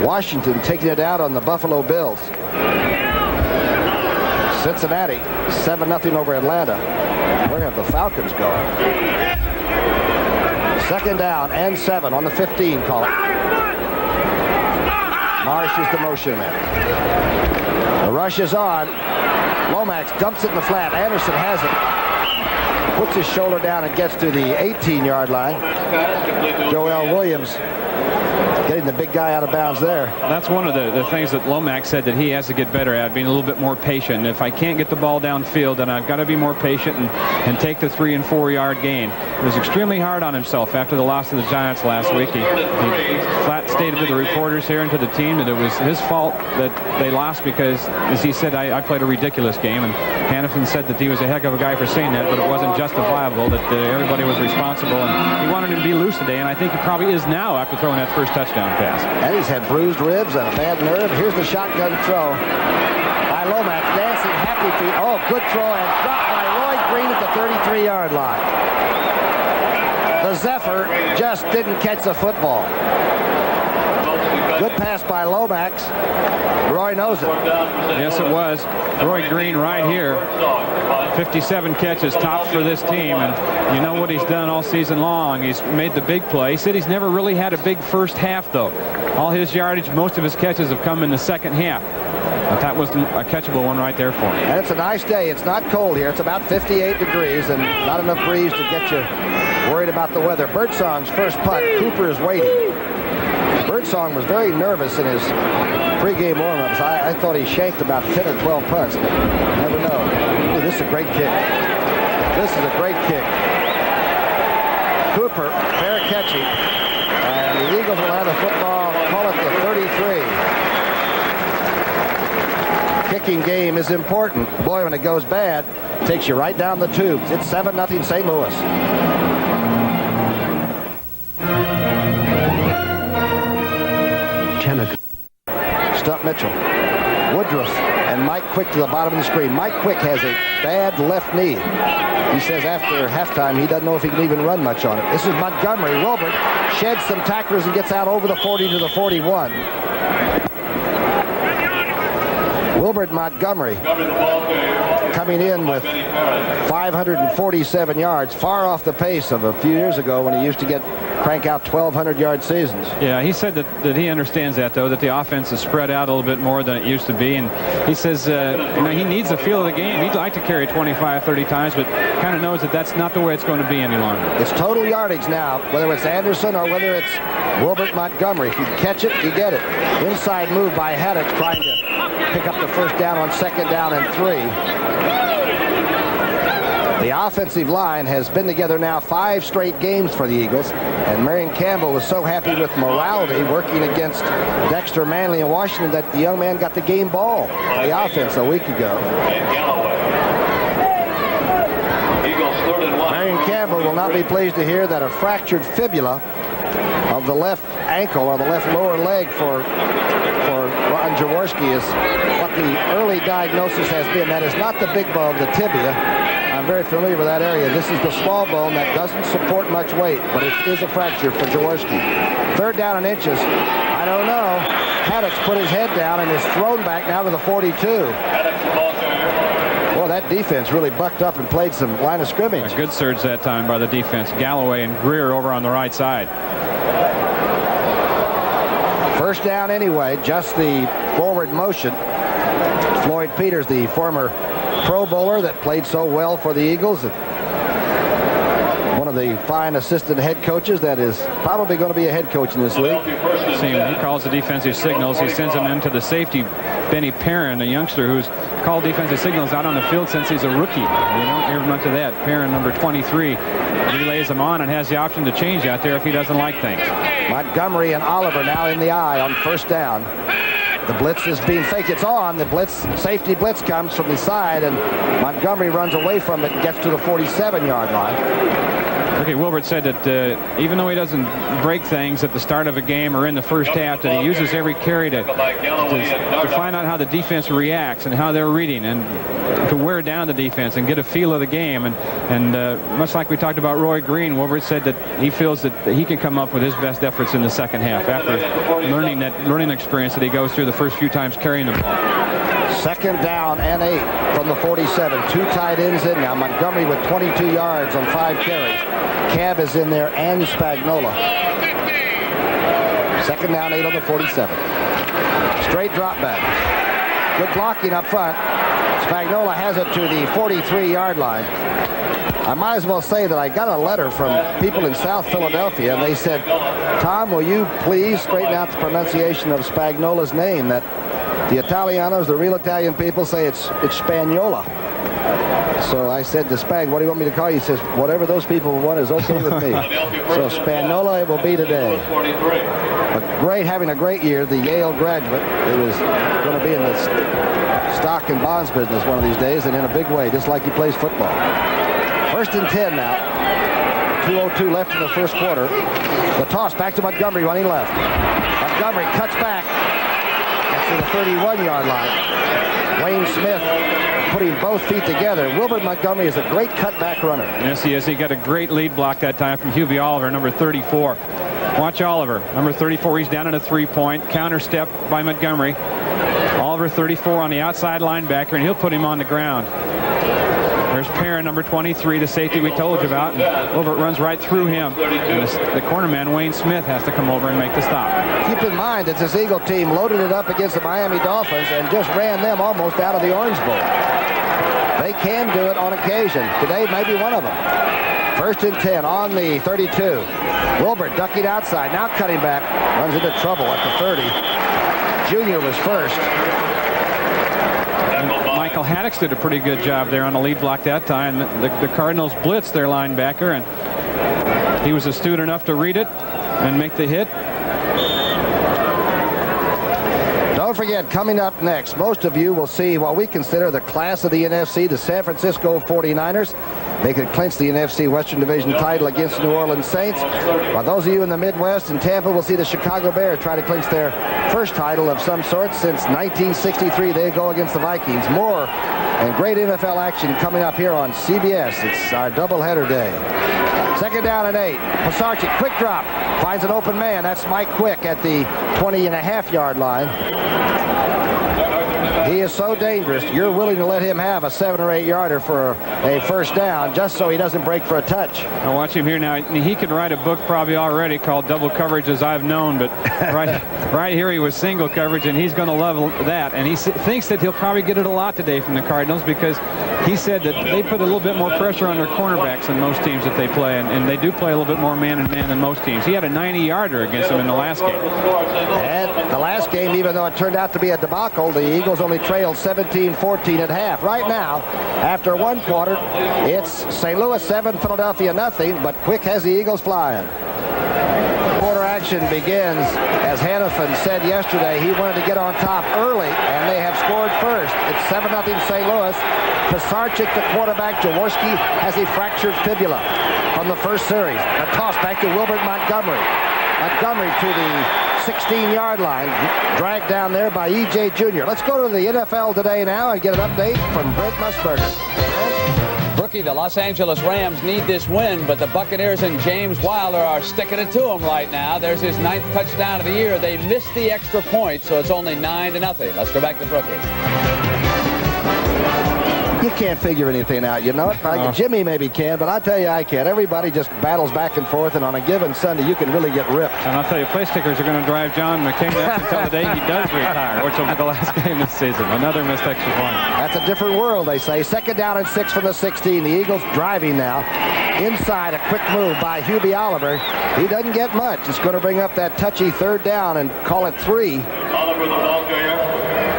Washington taking it out on the Buffalo Bills. Cincinnati 7-0 over Atlanta. Where have the Falcons gone? Second down and 7 on the 15, call it. Marsh is the motion man. The rush is on. Lomax dumps it in the flat. Anderson has it. Puts his shoulder down and gets to the 18-yard line. Joel Williams getting the big guy out of bounds there. That's one of the things that Lomax said that he has to get better at, being a little bit more patient. And if I can't get the ball downfield, then I've got to be more patient and take the 3- and 4-yard gain. He was extremely hard on himself after the loss to the Giants last week. He flat stated to the reporters here and to the team that it was his fault that they lost because, as he said, I played a ridiculous game. And Hannafin said that he was a heck of a guy for saying that, but it wasn't justifiable, that everybody was responsible. And he wanted him to be loose today, and I think he probably is now after throwing that first touchdown pass. And he's had bruised ribs and a bad nerve. Here's the shotgun throw by Lomax, dancing happy feet. Oh, good throw, and dropped by Roy Green at the 33-yard line. The Zephyr just didn't catch the football. Good pass by Lomax. Roy knows it. Yes, it was. Roy Green right here. 57 catches, tops for this team. And you know what he's done all season long. He's made the big play. He said he's never really had a big first half, though. All his yardage, most of his catches have come in the second half. But that was a catchable one right there for him. And it's a nice day. It's not cold here. It's about 58 degrees and not enough breeze to get you worried about the weather. Birdsong's first punt. Cooper is waiting. Birdsong was very nervous in his pregame warm-ups. I thought he shanked about 10 or 12 punts. Never know. Ooh, this is a great kick. This is a great kick. Cooper, fair catching. And the Eagles will have the football, call it the 33. Kicking game is important. Boy, when it goes bad, it takes you right down the tubes. It's 7-0 St. Louis. Stump Mitchell, Woodruff, and Mike Quick to the bottom of the screen. Mike Quick has a bad left knee. He says after halftime he doesn't know if he can even run much on it. This is Montgomery. Wilbert sheds some tacklers and gets out over the 40 to the 41. Wilbert Montgomery coming in with 547 yards, far off the pace of a few years ago when he used to crank out 1,200-yard seasons. Yeah, he said that he understands that, though, that the offense is spread out a little bit more than it used to be. And he says he needs the feel of the game. He'd like to carry 25, 30 times, but kind of knows that that's not the way it's going to be any longer. It's total yardage now, whether it's Anderson or whether it's Wilbert Montgomery. If you catch it, you get it. Inside move by Haddock trying to pick up the first down on 2nd down and 3. The offensive line has been together now 5 straight games for the Eagles, and Marion Campbell was so happy with morality working against Dexter Manley in Washington that the young man got the game ball, the offense, a week ago. Marion Campbell will not be pleased to hear that a fractured fibula of the left ankle or the left lower leg for Ron Jaworski is what the early diagnosis has been. That is not the big bone, the tibia. I'm very familiar with that area. This is the small bone that doesn't support much weight, but it is a fracture for Jaworski. 3rd down and inches. I don't know. Haddock's put his head down and is thrown back now to the 42. Well, that defense really bucked up and played some line of scrimmage. A good surge that time by the defense. Galloway and Greer over on the right side. 1st down anyway, just the forward motion. Floyd Peters, the former Pro Bowler that played so well for the Eagles. One of the fine assistant head coaches that is probably going to be a head coach in this league. See, he calls the defensive signals. He sends them into the safety, Benny Perrin, a youngster who's called defensive signals out on the field since he's a rookie. You don't hear much of that. Perrin, number 23, relays them on and has the option to change out there if he doesn't like things. Montgomery and Oliver now in the eye on 1st down. The blitz is being faked. It's on. The safety blitz comes from the side, and Montgomery runs away from it and gets to the 47-yard line. Okay, Wilbert said that even though he doesn't break things at the start of a game or in the first half, that he uses every carry to find out how the defense reacts and how they're reading and to wear down the defense and get a feel of the game. And much like we talked about Roy Green, Wilbert said that he feels that he can come up with his best efforts in the second half after learning experience that he goes through the first few times carrying the ball. 2nd down and 8 from the 47. 2 tight ends in now. Montgomery with 22 yards on 5 carries. Cab is in there and Spagnola. 2nd down, 8 on the 47. Straight drop back. Good blocking up front. Spagnola has it to the 43-yard line. I might as well say that I got a letter from people in South Philadelphia, and they said, Tom, will you please straighten out the pronunciation of Spagnola's name? That the Italianos, the real Italian people, say it's Spagnola. So I said to Spag, what do you want me to call you? He says, whatever those people want is okay with me. So Spagnola it will be today. Having a great year, the Yale graduate who is going to be in the stock and bonds business one of these days, and in a big way, just like he plays football. 1st and 10 now. 2:02 left in the first quarter. The toss back to Montgomery running left. Montgomery cuts back. Gets to the 31-yard line. Wayne Smith putting both feet together. Wilbert Montgomery is a great cutback runner. Yes, he is. He got a great lead block that time from Hubie Oliver, number 34. Watch Oliver, number 34. He's down in a three-point. Counter step by Montgomery. Oliver, 34, on the outside linebacker, and he'll put him on the ground. There's Perrin, number 23, the safety we told you about. Wilbert runs right through him. And the corner man, Wayne Smith, has to come over and make the stop. Keep in mind that this Eagle team loaded it up against the Miami Dolphins and just ran them almost out of the Orange Bowl. They can do it on occasion. Today may be one of them. 1st and 10 on the 32. Wilbert ducking outside, now cutting back. Runs into trouble at the 30. Junior was first. Michael Haddix did a pretty good job there on the lead block that time. The Cardinals blitzed their linebacker, and he was astute enough to read it and make the hit. Don't forget, coming up next, most of you will see what we consider the class of the NFC, the San Francisco 49ers. They could clinch the NFC Western Division title against the New Orleans Saints. While those of you in the Midwest and Tampa will see the Chicago Bears try to clinch their first title of some sort since 1963. They go against the Vikings. More and great NFL action coming up here on CBS. It's our doubleheader day. 2nd down and 8. Pisarcik, quick drop. Finds an open man. That's Mike Quick at the 20.5-yard line. He is so dangerous, you're willing to let him have a 7 or 8 yarder for a first down just so he doesn't break for a touch. Now watch him here now. He could write a book probably already called Double Coverage as I've known, but right here he was single coverage, and he's going to love that. And he thinks that he'll probably get it a lot today from the Cardinals because he said that they put a little bit more pressure on their cornerbacks than most teams that they play, and they do play a little bit more man-and-man than most teams. He had a 90-yarder against them in the last game. And the last game, even though it turned out to be a debacle, the Eagles only trailed 17-14 at half. Right now, after one quarter, it's St. Louis 7, Philadelphia nothing, but Quick has the Eagles flying. Quarter action begins. As Hannafin said yesterday, he wanted to get on top early, and they have scored first. It's 7-0 St. Louis. Pisarcik, the quarterback. Jaworski has a fractured fibula from the first series. A toss back to Wilbert Montgomery. Montgomery to the 16-yard line, dragged down there by E.J. Jr. Let's go to the NFL Today now and get an update from Brent Musburger. Brookie, the Los Angeles Rams need this win, but the Buccaneers and James Wilder are sticking it to him right now. There's his 9th touchdown of the year. They missed the extra point, so it's only 9-0. Let's go back to Brookie. You can't figure anything out, you know it. Jimmy maybe can, but I tell you I can't. Everybody just battles back and forth, and on a given Sunday, you can really get ripped. And I'll tell you, place kickers are going to drive John McCain up until the day he does retire, which will be the last game this season. Another missed extra point. That's a different world, they say. 2nd down and 6 from the 16. The Eagles driving now. Inside, a quick move by Hubie Oliver. He doesn't get much. It's going to bring up that touchy 3rd down and call it 3. Oliver, the ball carrier.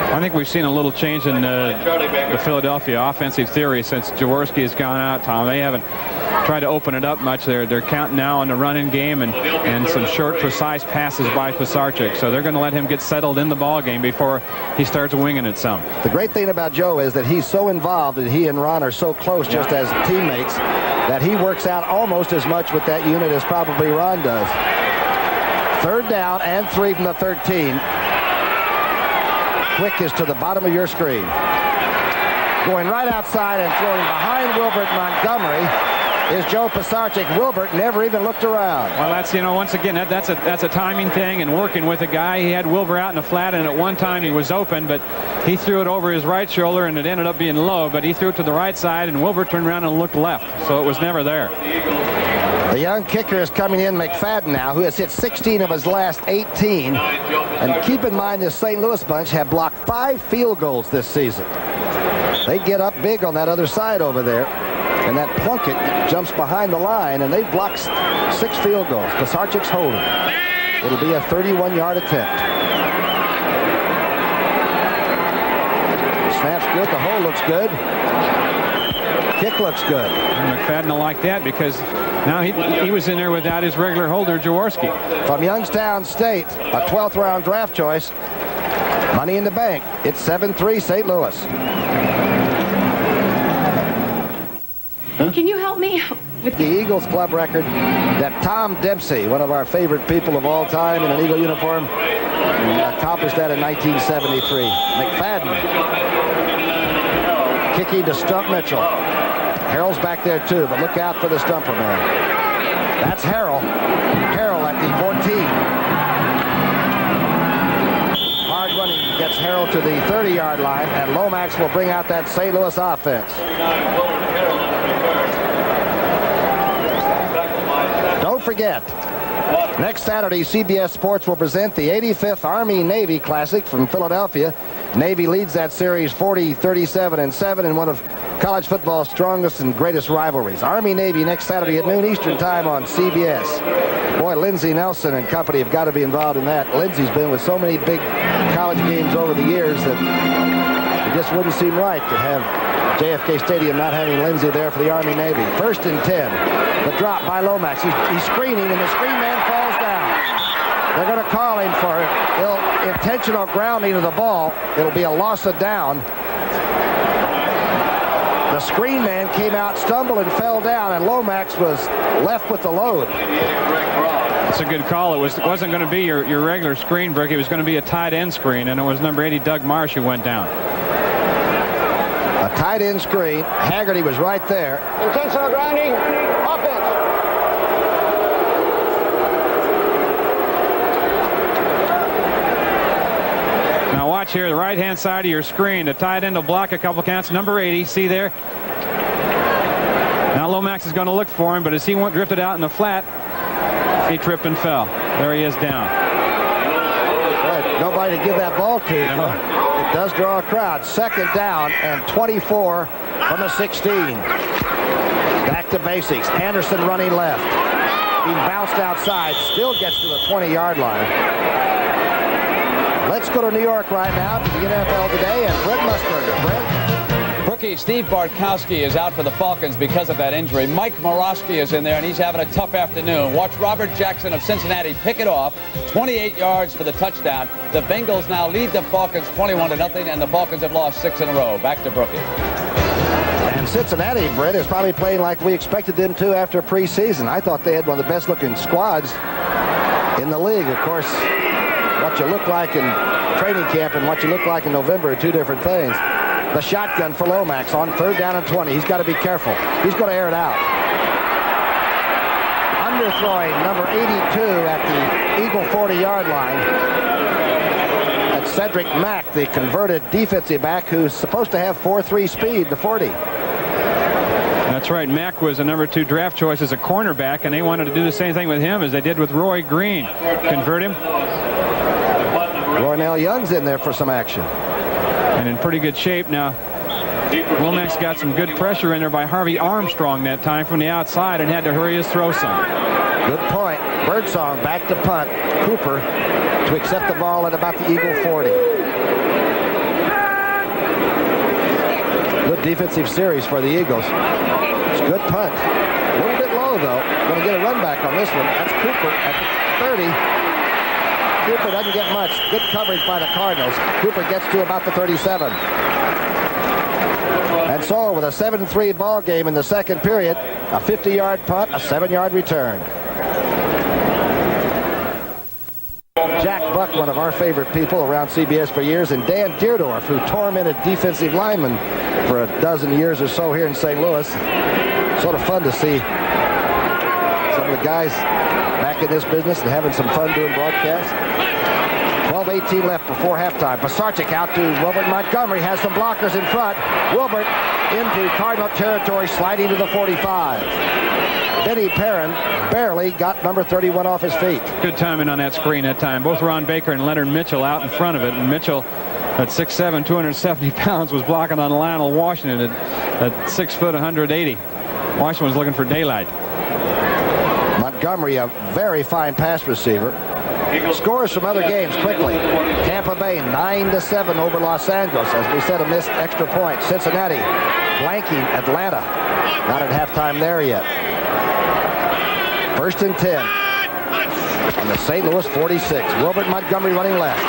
I think we've seen a little change in the Philadelphia offensive theory since Jaworski has gone out, Tom. They haven't tried to open it up much. They're counting now on the running game and some short, precise passes by Pisarcik. So they're going to let him get settled in the ball game before he starts winging it some. The great thing about Joe is that he's so involved, and he and Ron are so close just as teammates, that he works out almost as much with that unit as probably Ron does. 3rd down and 3 from the 13. Quick is to the bottom of your screen. Going right outside and throwing behind Wilbert Montgomery is Joe Pisarcik. Wilbert never even looked around. Well, that's, you know, once again, that's a timing thing and working with a guy. He had Wilbur out in the flat, and at one time he was open, but he threw it over his right shoulder, and it ended up being low, but he threw it to the right side, and Wilbur turned around and looked left, so it was never there. The young kicker is coming in, McFadden now, who has hit 16 of his last 18. And keep in mind, this St. Louis bunch have blocked 5 field goals this season. They get up big on that other side over there. And that Plunkett jumps behind the line, and they've blocked 6 field goals. Pisarcik's holding. It'll be a 31-yard attempt. Snap's good. The hole looks good. Kick looks good. And McFadden will like that because now he was in there without his regular holder, Jaworski. From Youngstown State, a 12th round draft choice. Money in the bank. It's 7-3 St. Louis. Can you help me with the Eagles club record that Tom Dempsey, one of our favorite people of all time in an Eagle uniform, accomplished that in 1973. McFadden kicking to Stump Mitchell. Harrell's back there too, but look out for the stumper man. That's Harrell. Harrell at the 14. Hard running gets Harrell to the 30-yard line, and Lomax will bring out that St. Louis offense. Don't forget, next Saturday, CBS Sports will present the 85th Army-Navy Classic from Philadelphia. Navy leads that series 40-37-7 in one of college football's strongest and greatest rivalries. Army-Navy next Saturday at noon Eastern time on CBS. Boy, Lindsey Nelson and company have got to be involved in that. Lindsey's been with so many big college games over the years that it just wouldn't seem right to have JFK Stadium not having Lindsey there for the Army-Navy. 1st and 10. The drop by Lomax. He's screening, and the screen man falls down. They're going to call him for intentional grounding of the ball. It'll be a loss of down. The screen man came out, stumbled, and fell down, and Lomax was left with the load. That's a good call. It wasn't going to be your regular screen, Brick. It was going to be a tight end screen, and it was number 80, Doug Marsh, who went down. A tight end screen. Haggerty was right there. Intentional grounding. Offense. Now watch here, the right-hand side of your screen. The tight end will block a couple counts. Number 80, see there? Now Lomax is going to look for him, but as he drifted out in the flat, he tripped and fell. There he is down. Right. Nobody to give that ball to. No. It does draw a crowd. 2nd down and 24 from the 16. Back to basics. Anderson running left. He bounced outside. Still gets to the 20-yard line. Let's go to New York right now to the NFL Today and Brent Musburger. Brent? Rookie Steve Bartkowski is out for the Falcons because of that injury. Mike Morosky is in there, and he's having a tough afternoon. Watch Robert Jackson of Cincinnati pick it off. 28 yards for the touchdown. The Bengals now lead the Falcons 21-0, and the Falcons have lost 6 in a row. Back to Brookie. And Cincinnati, Brett, is probably playing like we expected them to after preseason. I thought they had one of the best-looking squads in the league. Of course, what you look like in training camp and what you look like in November are two different things. The shotgun for Lomax on 3rd down and 20. He's got to be careful. He's going to air it out. Underthrowing number 82 at the Eagle 40-yard line. That's Cedric Mack, the converted defensive back who's supposed to have 4.3 speed, the 40. That's right. Mack was a number 2 draft choice as a cornerback, and they wanted to do the same thing with him as they did with Roy Green. Convert him. Roynell Young's in there for some action. And in pretty good shape now. Lomax got some good pressure in there by Harvey Armstrong that time from the outside and had to hurry his throw some. Good point. Birdsong back to punt. Cooper to accept the ball at about the Eagle 40. Good defensive series for the Eagles. It's a good punt. A little bit low, though. Going to get a run back on this one. That's Cooper at the 30. Cooper doesn't get much. Good coverage by the Cardinals. Cooper gets to about the 37. And so with a 7-3 ball game in the second period, a 50-yard punt, a 7-yard return. Jack Buck, one of our favorite people around CBS for years, and Dan Deerdorf, who tormented defensive linemen for a dozen years or so here in St. Louis. Sort of fun to see some of the guys back in this business and having some fun doing broadcasts. 12:18 left before halftime. Pisarcik out to Wilbert Montgomery. Has some blockers in front. Wilbert into Cardinal territory, sliding to the 45. Benny Perrin barely got number 31 off his feet. Good timing on that screen that time. Both Ron Baker and Leonard Mitchell out in front of it. And Mitchell, at 6'7", 270 pounds, was blocking on Lionel Washington at 6 foot, 180. Washington was looking for daylight. Montgomery, a very fine pass receiver. Scores from other games quickly. Tampa Bay 9-7 over Los Angeles. As we said, a missed extra point. Cincinnati blanking Atlanta. Not at halftime there yet. 1st and 10 on the St. Louis 46. Wilbert Montgomery running left.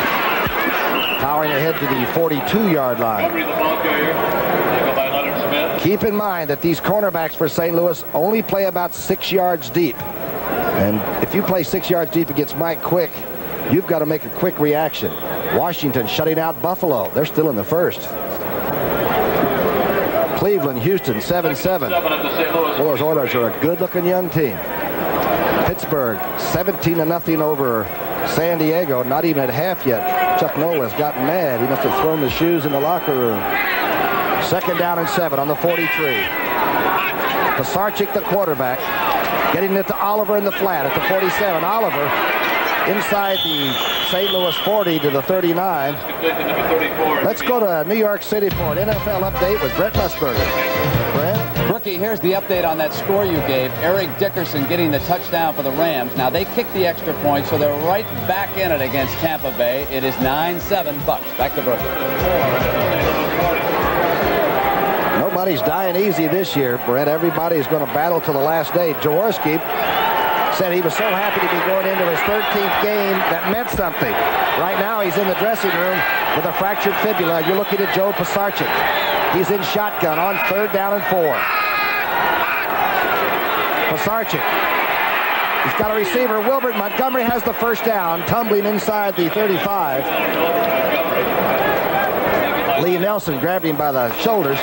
Powering ahead to the 42-yard line. Keep in mind that these cornerbacks for St. Louis only play about 6 yards deep. And if you play 6 yards deep against Mike Quick, you've got to make a quick reaction. Washington shutting out Buffalo. They're still in the first. Cleveland, Houston, 7-7. Well, those Oilers are a good-looking young team. Pittsburgh, 17-0 over San Diego. Not even at half yet. Chuck Noll has gotten mad. He must have thrown the shoes in the locker room. 2nd down and 7 on the 43. Pisarcik, the quarterback, getting it to Oliver in the flat at the 47. Oliver inside the St. Louis 40 to the 39. Let's go to New York City for an NFL update with Brent Musburger. Brent? Brookie, here's the update on that score you gave. Eric Dickerson getting the touchdown for the Rams. Now, they kicked the extra point, so they're right back in it against Tampa Bay. It is 9-7 Bucks. Back to Brookie. Nobody's dying easy this year, Brent. Everybody's going to battle to the last day. Jaworski said he was so happy to be going into his 13th game that meant something. Right now, he's in the dressing room with a fractured fibula. You're looking at Joe Pisarcik. He's in shotgun on 3rd down and 4. Pisarcik. He's got a receiver. Wilbert Montgomery has the 1st down, tumbling inside the 35. Lee Nelson grabbed him by the shoulders.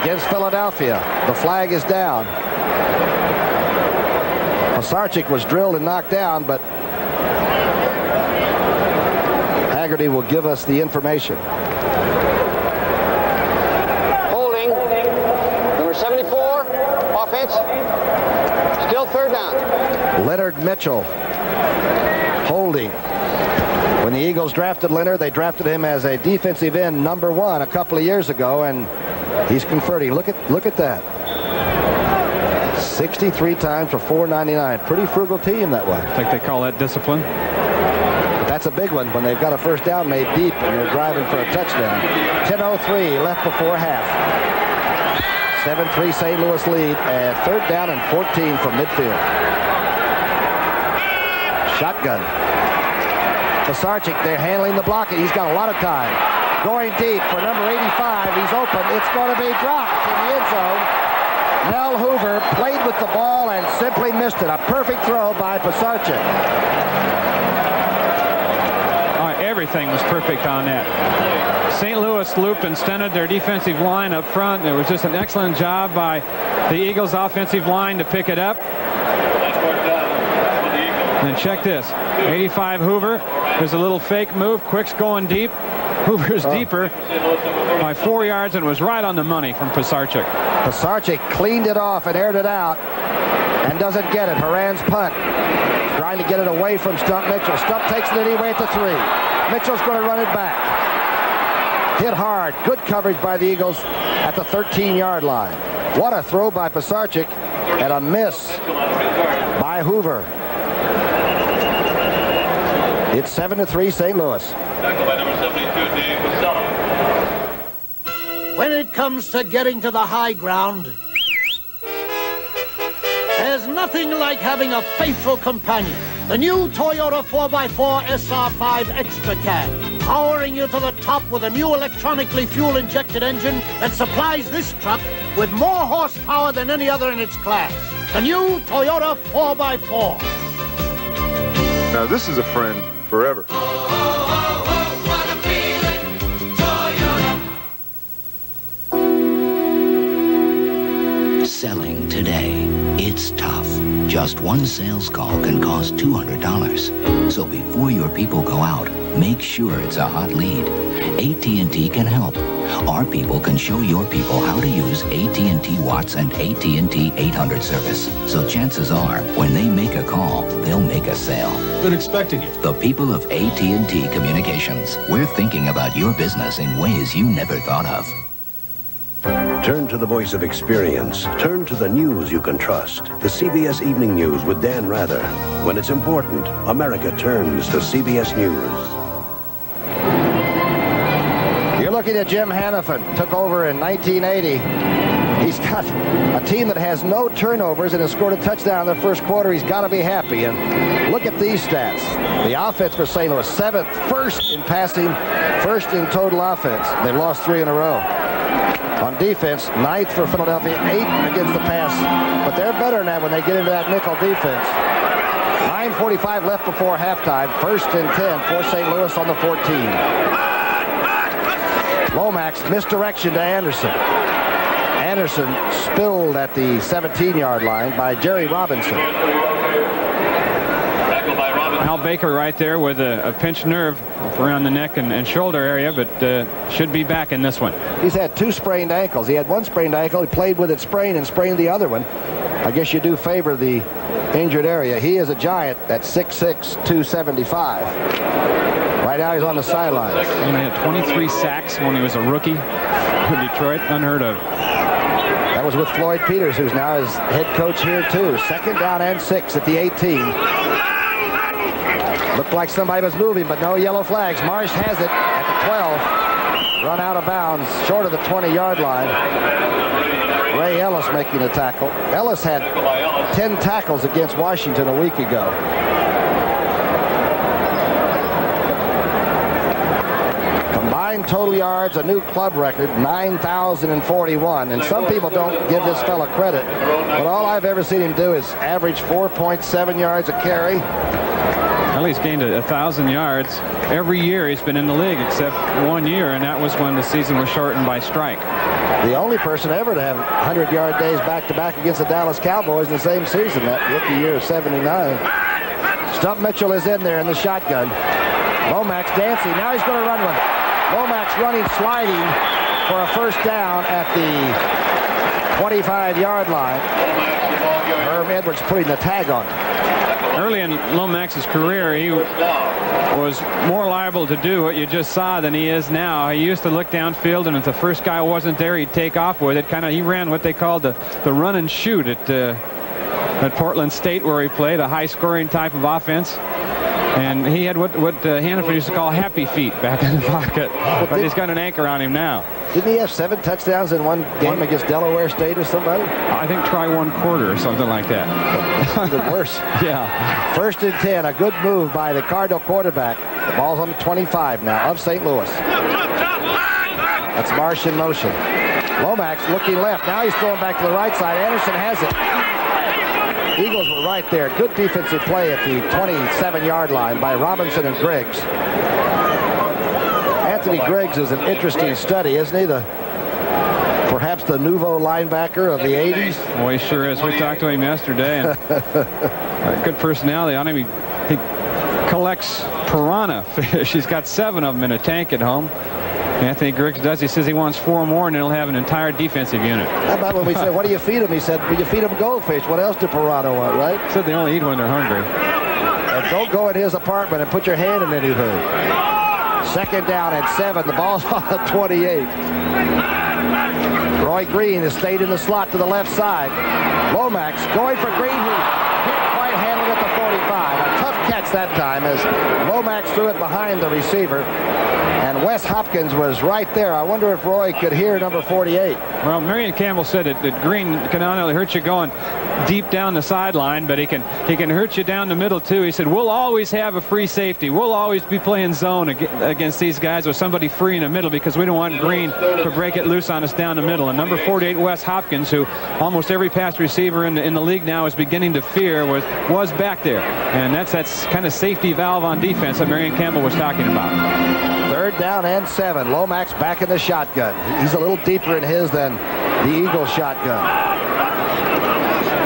Against Philadelphia. The flag is down. Pisarcik was drilled and knocked down, but Haggerty will give us the information. Holding. Number 74. Offense. Still 3rd down. Leonard Mitchell. Holding. When the Eagles drafted Leonard, they drafted him as a defensive end number 1 a couple of years ago, and he's converting. Look at that. 63 times for $4.99. Pretty frugal team that way. I think they call that discipline. But that's a big one when they've got a 1st down made deep and they're driving for a touchdown. 10:03 left before half. 7-3 St. Louis lead at 3rd down and 14 from midfield. Shotgun. Pisarcik, they're handling the blocking. He's got a lot of time. Going deep for number 85. He's open. It's going to be dropped in the end zone. Mel Hoover played with the ball and simply missed it. A perfect throw by Pisarcik. Everything was perfect on that. St. Louis looped and stunted their defensive line up front. It was just an excellent job by the Eagles' offensive line to pick it up. And check this. 85 Hoover. There's a little fake move. Quick's going deep. Hoover's deeper by 4 yards and was right on the money from Pisarcik. Pisarcik cleaned it off and aired it out and doesn't get it. Horan's punt. Trying to get it away from Stump Mitchell. Stump takes it anyway at the 3. Mitchell's going to run it back. Hit hard. Good coverage by the Eagles at the 13-yard line. What a throw by Pisarcik and a miss by Hoover. It's 7-3 St. Louis. When it comes to getting to the high ground, there's nothing like having a faithful companion. The new Toyota 4x4 SR5 Extra Cab, powering you to the top with a new electronically fuel-injected engine that supplies this truck with more horsepower than any other in its class. The new Toyota 4x4. Now this is a friend forever. Selling today, it's tough. Just one sales call can cost $200. So before your people go out, make sure it's a hot lead. AT&T can help. Our people can show your people how to use AT&T Watts and AT&T 800 service. So chances are, when they make a call, they'll make a sale. Been expecting it. The people of AT&T Communications. We're thinking about your business in ways you never thought of. Turn to the voice of experience. Turn to the news you can trust. The CBS Evening News with Dan Rather. When it's important, America turns to CBS News. You're looking at Jim Hannafin. Took over in 1980. He's got a team that has no turnovers and has scored a touchdown in the first quarter. He's got to be happy. And look at these stats. The offense for St. Louis, 7th, first in passing, first in total offense. They've lost 3 in a row. On defense, 9th for Philadelphia, 8th against the pass. But they're better than that when they get into that nickel defense. 9:45 left before halftime. 1st and 10 for St. Louis on the 14. Lomax, misdirection to Anderson. Anderson spilled at the 17-yard line by Jerry Robinson. Al Baker right there with a pinched nerve around the neck and shoulder area, but should be back in this one. He's had 2 sprained ankles. He had 1 sprained ankle. He played with it sprained and sprained the other one. I guess you do favor the injured area. He is a giant at 6'6", 275. Right now he's on the sidelines. He had 23 sacks when he was a rookie in Detroit. Unheard of. That was with Floyd Peters, who's now his head coach here too. 2nd down and 6 at the 18. Looked like somebody was moving, but no yellow flags. Marsh has it at the 12. Run out of bounds, short of the 20-yard line. Ray Ellis making a tackle. Ellis had 10 tackles against Washington a week ago. Combined total yards, a new club record, 9,041. And some people don't give this fella credit, but all I've ever seen him do is average 4.7 yards a carry. Well, he's gained 1,000 yards every year he's been in the league, except 1 year, and that was when the season was shortened by strike. The only person ever to have 100-yard days back-to-back against the Dallas Cowboys in the same season, that rookie year of '79. Stump Mitchell is in there in the shotgun. Lomax dancing. Now he's going to run with it. Lomax running, sliding for a 1st down at the 25-yard line. Herm Edwards putting the tag on him. Early in Lomax's career, he was more liable to do what you just saw than he is now. He used to look downfield, and if the first guy wasn't there, he'd take off with it. He ran what they called the run and shoot at Portland State, where he played, a high-scoring type of offense. And he had what Hannafin used to call happy feet back in the pocket. But he's got an anchor on him now. Didn't he have 7 touchdowns in one game against Delaware State or somebody? I think try 1 quarter or something like that. Even worse. Yeah. 1st and 10, a good move by the Cardinal quarterback. The ball's on the 25 now of St. Louis. That's Marsh in motion. Lomax looking left. Now he's throwing back to the right side. Anderson has it. Eagles were right there. Good defensive play at the 27-yard line by Robinson and Griggs. Anthony Griggs is an interesting study, isn't he? Perhaps the nouveau linebacker of the 80s. Well, he sure is. We talked to him yesterday, and good personality on him. He collects piranha fish. He's got 7 of them in a tank at home. Anthony Griggs does. He says he wants 4 more, and he'll have an entire defensive unit. How about when we said, what do you feed them? He said, well, you feed them goldfish. What else do piranha want, right? He said they only eat when they're hungry. And don't go in his apartment and put your hand in anything. 2nd down and 7. The ball's on the 28. Roy Green has stayed in the slot to the left side. Lomax going for Green, who can't quite handle it at the 45. A tough catch that time as Lomax threw it behind the receiver. And Wes Hopkins was right there. I wonder if Roy could hear number 48. Well, Marion Campbell said that Green can not only hurt you going deep down the sideline, but he can hurt you down the middle too. He said, we'll always have a free safety. We'll always be playing zone against these guys with somebody free in the middle because we don't want Green to break it loose on us down the middle. And number 48, Wes Hopkins, who almost every pass receiver in the league now is beginning to fear, was back there. And that's kind of safety valve on defense that Marion Campbell was talking about. 3rd down and 7. Lomax back in the shotgun. He's a little deeper in his than the Eagles shotgun.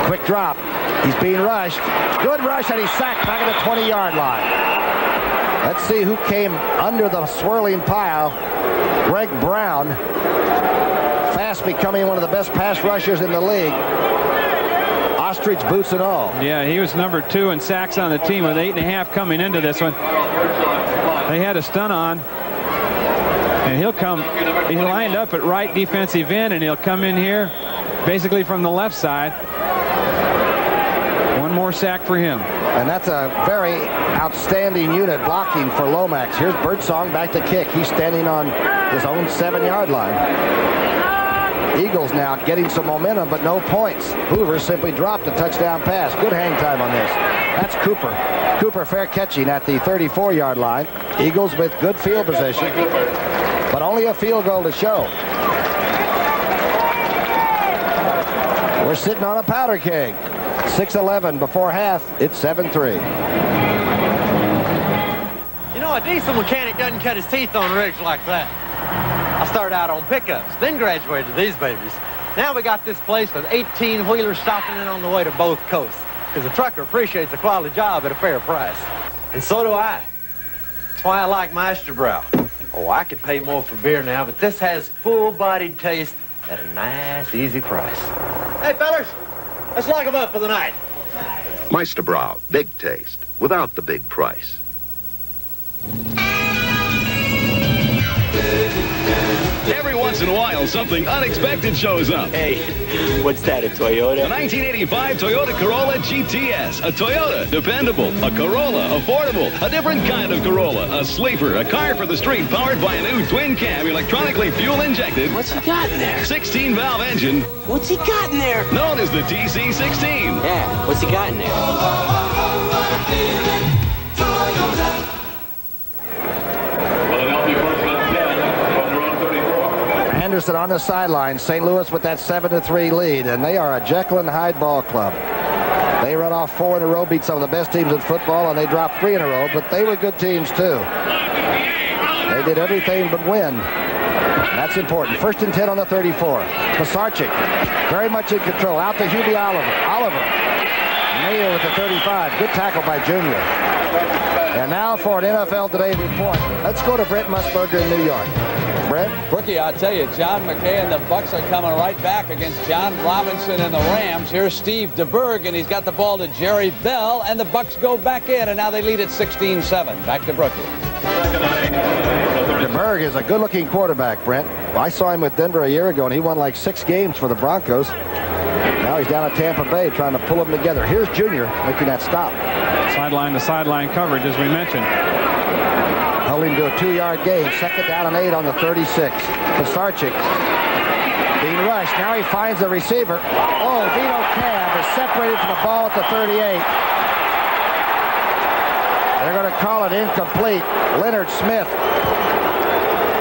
Quick drop. He's being rushed. Good rush, and he's sacked back at the 20-yard line. Let's see who came under the swirling pile. Greg Brown, fast becoming one of the best pass rushers in the league. Ostrich boots and all. Yeah, he was number 2 in sacks on the team with 8.5 coming into this one. They had a stun on. And he'll come, he's lined up at right defensive end, and he'll come in here basically from the left side. One more sack for him. And that's a very outstanding unit blocking for Lomax. Here's Birdsong back to kick. He's standing on his own 7-yard line. Eagles now getting some momentum, but no points. Hoover simply dropped a touchdown pass. Good hang time on this. That's Cooper. Cooper fair catching at the 34-yard line. Eagles with good field position, but only a field goal to show. We're sitting on a powder keg. 6:11 before half. It's 7-3. You know, a diesel mechanic doesn't cut his teeth on rigs like that. I started out on pickups, then graduated to these babies. Now we got this place with 18-wheelers stopping in on the way to both coasts, because the trucker appreciates a quality job at a fair price. And so do I. That's why I like Meisterbrow. Oh, I could pay more for beer now, but this has full-bodied taste at a nice, easy price. Hey, fellas, let's lock them up for the night. Meisterbrow, big taste, without the big price. Every once in a while, something unexpected shows up. Hey, what's that, a Toyota? The 1985 Toyota Corolla GTS. A Toyota, dependable. A Corolla, affordable. A different kind of Corolla. A sleeper, a car for the street powered by a new twin-cam, electronically fuel-injected. What's he got in there? 16-valve engine. What's he got in there? Known as the TC16. Yeah, what's he got in there? Anderson on the sideline. St. Louis with that 7-3 lead, and they are a Jekyll and Hyde ball club. They run off 4 in a row, beat some of the best teams in football, and they dropped 3 in a row, but they were good teams too. They did everything but win. And that's important. 1st and 10 on the 34. Pisarcik very much in control. Out to Hubie Oliver. Mayer with the 35. Good tackle by Junior. And now for an NFL Today report. Let's go to Brent Musburger in New York. Brent? Brookie, I'll tell you, John McKay and the Bucks are coming right back against John Robinson and the Rams. Here's Steve DeBerg, and he's got the ball to Jerry Bell, and the Bucks go back in, and now they lead at 16-7. Back to Brookie. DeBerg is a good-looking quarterback, Brent. I saw him with Denver a year ago, and he won like 6 games for the Broncos. Now he's down at Tampa Bay trying to pull them together. Here's Junior making that stop. Sideline to sideline coverage, as we mentioned. Held him to a 2-yard gain. 2nd down and 8 on the 36. Pisarcik being rushed. Now he finds the receiver. Oh, Vito Cab is separated from the ball at the 38. They're going to call it incomplete. Leonard Smith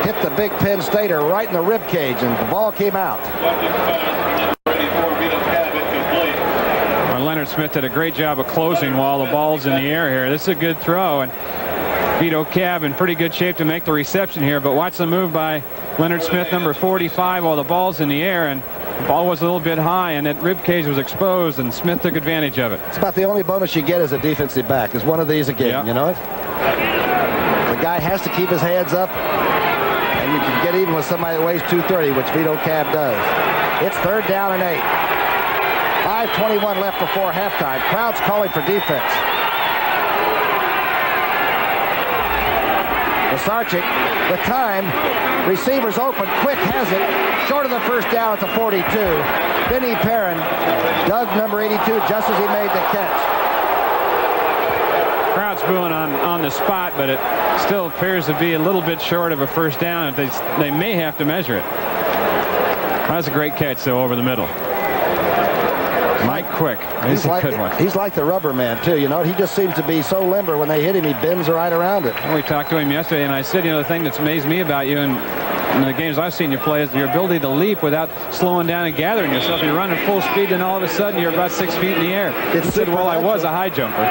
hit the big Penn Stater right in the rib cage, and the ball came out. Well, Leonard Smith did a great job of closing while the ball's in the air here. This is a good throw, and Vito Cab in pretty good shape to make the reception here, but watch the move by Leonard Smith, number 45, while the ball's in the air, and the ball was a little bit high, and that rib cage was exposed, and Smith took advantage of it. It's about the only bonus you get as a defensive back, is one of these a game, you know it? The guy has to keep his hands up, and you can get even with somebody that weighs 230, which Vito Cab does. It's 3rd down and 8. 5:21 left before halftime. Crowd's calling for defense. Pisarcik, the time, receivers open, Quick has it, short of the 1st down at the 42. Benny Perrin dug number 82 just as he made the catch. Crowd's booing on the spot, but it still appears to be a little bit short of a 1st down. They may have to measure it. That's a great catch, though, over the middle. Mike Quick. He's a good one. He's like the rubber man, too. You know, he just seems to be so limber. When they hit him, he bends right around it. Well, we talked to him yesterday, and I said, you know, the thing that's amazed me about you and in the games I've seen you play is your ability to leap without slowing down and gathering yourself. You're running full speed, and all of a sudden you're about 6 feet in the air. He said, well, I was a high jumper.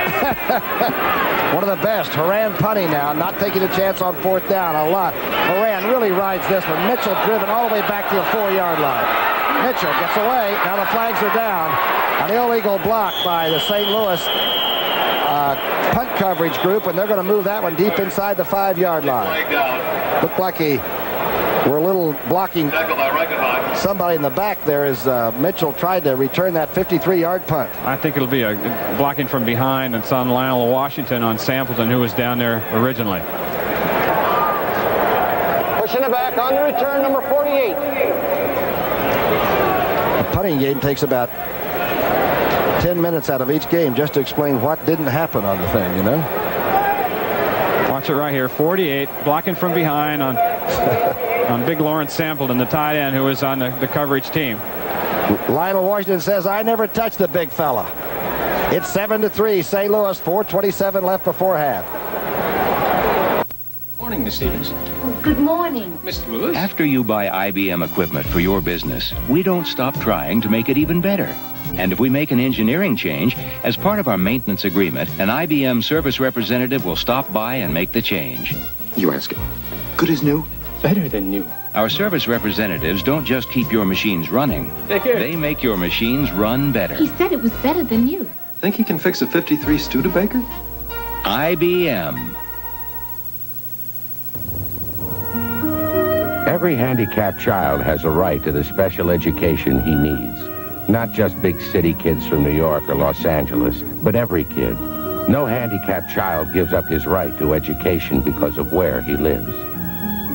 One of the best. Horan punting now, not taking a chance on 4th down a lot. Horan really rides this one. Mitchell driven all the way back to the 4-yard line. Mitchell gets away. Now the flags are down. An illegal block by the St. Louis punt coverage group, and they're going to move that one deep inside the 5-yard line. Looked like we're a little blocking somebody in the back there as Mitchell tried to return that 53-yard punt. I think it'll be a blocking from behind. It's on Lionel Washington on Sampleton, who was down there originally. Pushing it back on the return, number 48. The punting game takes about 10 minutes out of each game just to explain what didn't happen on the thing, you know? Watch it right here. 48 blocking from behind on on Big Lawrence Sampleton, the tight end who was on the coverage team. Lionel Washington says, I never touched the big fella. It's 7-3, St. Louis, 4:27 left before half. Morning, Miss Stevens. Good morning. Mr. Lewis. After you buy IBM equipment for your business, we don't stop trying to make it even better. And if we make an engineering change, as part of our maintenance agreement, an IBM service representative will stop by and make the change. You ask him. Good as new? Better than new. Our service representatives don't just keep your machines running. Take care. They make your machines run better. He said it was better than new. Think he can fix a 53 Studebaker? IBM. Every handicapped child has a right to the special education he needs. Not just big city kids from New York or Los Angeles, but every kid. No handicapped child gives up his right to education because of where he lives.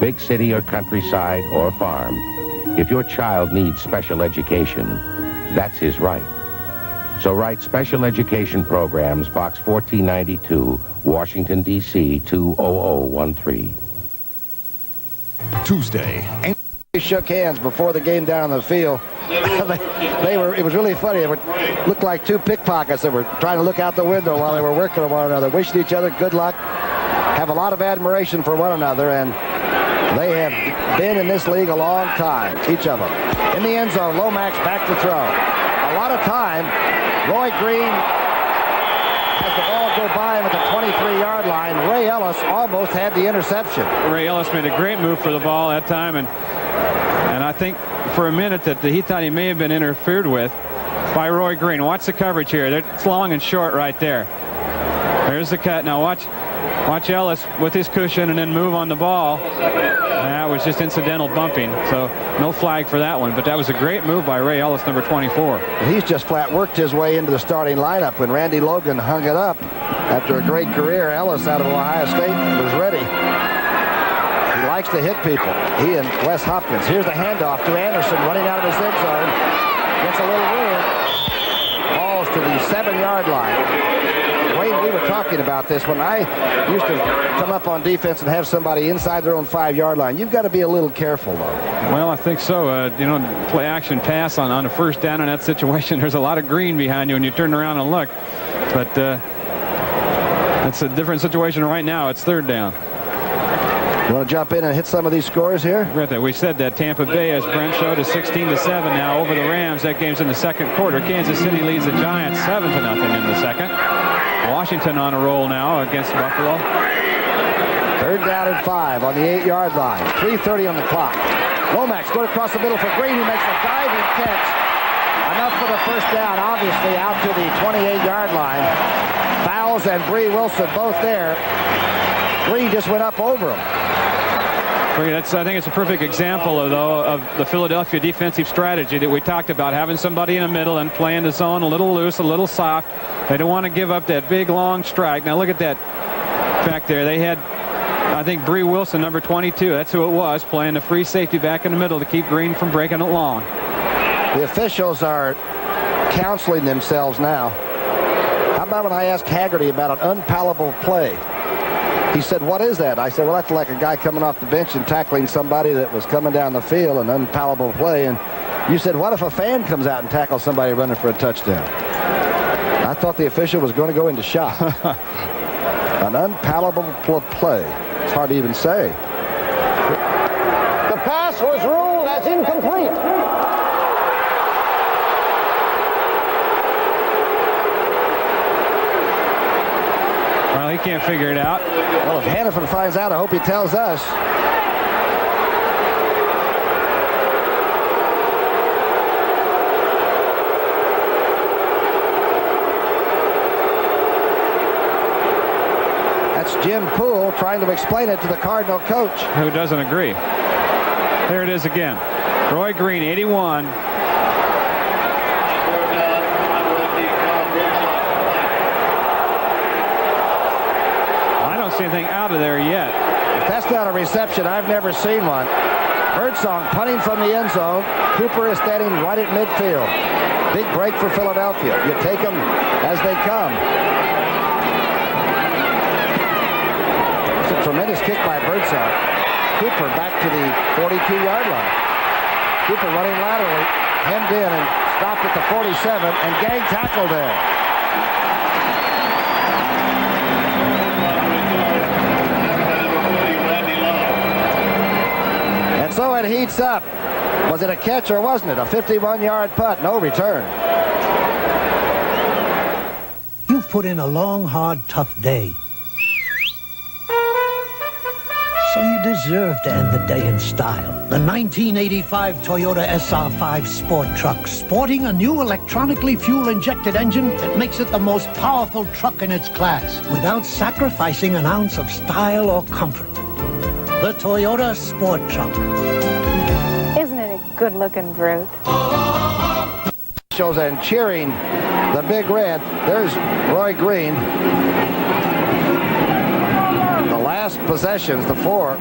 Big city or countryside or farm, if your child needs special education, that's his right. So write Special Education Programs, Box 1492, Washington, D.C. 20013. Tuesday. They shook hands before the game down on the field. It was really funny. It looked like two pickpockets that were trying to look out the window while they were working on one another, wishing each other good luck, have a lot of admiration for one another, and they have been in this league a long time, each of them. In the end zone, Lomax back to throw. A lot of time, Roy Green has the ball go by him at the 23-yard line. Ray Ellis almost had the interception. Ray Ellis made a great move for the ball that time, and I think for a minute that he thought he may have been interfered with by Roy Green. Watch the coverage here. It's long and short right there. There's the cut. Now watch Ellis with his cushion and then move on the ball. That was just incidental bumping, so no flag for that one. But that was a great move by Ray Ellis, number 24. He's just flat worked his way into the starting lineup. When Randy Logan hung it up after a great career, Ellis out of Ohio State was ready. He likes to hit people. He and Wes Hopkins. Here's the handoff to Anderson running out of his end zone. Gets a little room. Falls to the 7-yard line. Wayne, we were talking about this when I used to come up on defense and have somebody inside their own 5-yard line. You've got to be a little careful, though. Well, I think so. Play action pass on a first down in that situation. There's a lot of green behind you when you turn around and look. But it's a different situation right now. It's third down. You want to jump in and hit some of these scores here? We said that Tampa Bay, as Brent showed, is 16-7 now over the Rams. That game's in the second quarter. Kansas City leads the Giants 7-0 in the second. Washington on a roll now against Buffalo. Third down and 5 on the 8-yard line. 3:30 on the clock. Lomax going across the middle for Green, who makes a diving catch. Enough for the first down, obviously out to the 28-yard line. Fowles and Bree Wilson both there. Green just went up over him. I think it's a perfect example, of the Philadelphia defensive strategy that we talked about, having somebody in the middle and playing the zone a little loose, a little soft. They don't want to give up that big, long strike. Now look at that back there. They had, I think, Bree Wilson, number 22. That's who it was, playing the free safety back in the middle to keep Green from breaking it long. The officials are counseling themselves now. How about when I asked Haggerty about an unpalatable play? He said, what is that? I said, well, that's like a guy coming off the bench and tackling somebody that was coming down the field, an unpalatable play. And you said, what if a fan comes out and tackles somebody running for a touchdown? I thought the official was going to go into shock. An unpalatable play. It's hard to even say. The pass was ruled as incomplete. Well, he can't figure it out. Well, if Hannafin finds out, I hope he tells us. That's Jim Poole trying to explain it to the Cardinal coach. Who doesn't agree. There it is again. Roy Green, 81. See anything out of there yet. If that's not a reception, I've never seen one. Birdsong punting from the end zone. Cooper is standing right at midfield. Big break for Philadelphia. You take them as they come. It's a tremendous kick by Birdsong. Cooper back to the 42-yard line. Cooper running laterally, hemmed in and stopped at the 47, and gang tackle there. And so it heats up. Was it a catch or wasn't it? A 51-yard putt, no return. You've put in a long, hard, tough day. So you deserve to end the day in style. The 1985 Toyota SR5 Sport Truck, sporting a new electronically fuel-injected engine that makes it the most powerful truck in its class, without sacrificing an ounce of style or comfort. The Toyota Sport Truck. Isn't it a good-looking brute? Shows and cheering the Big Red. There's Roy Green. The last possessions, the 4,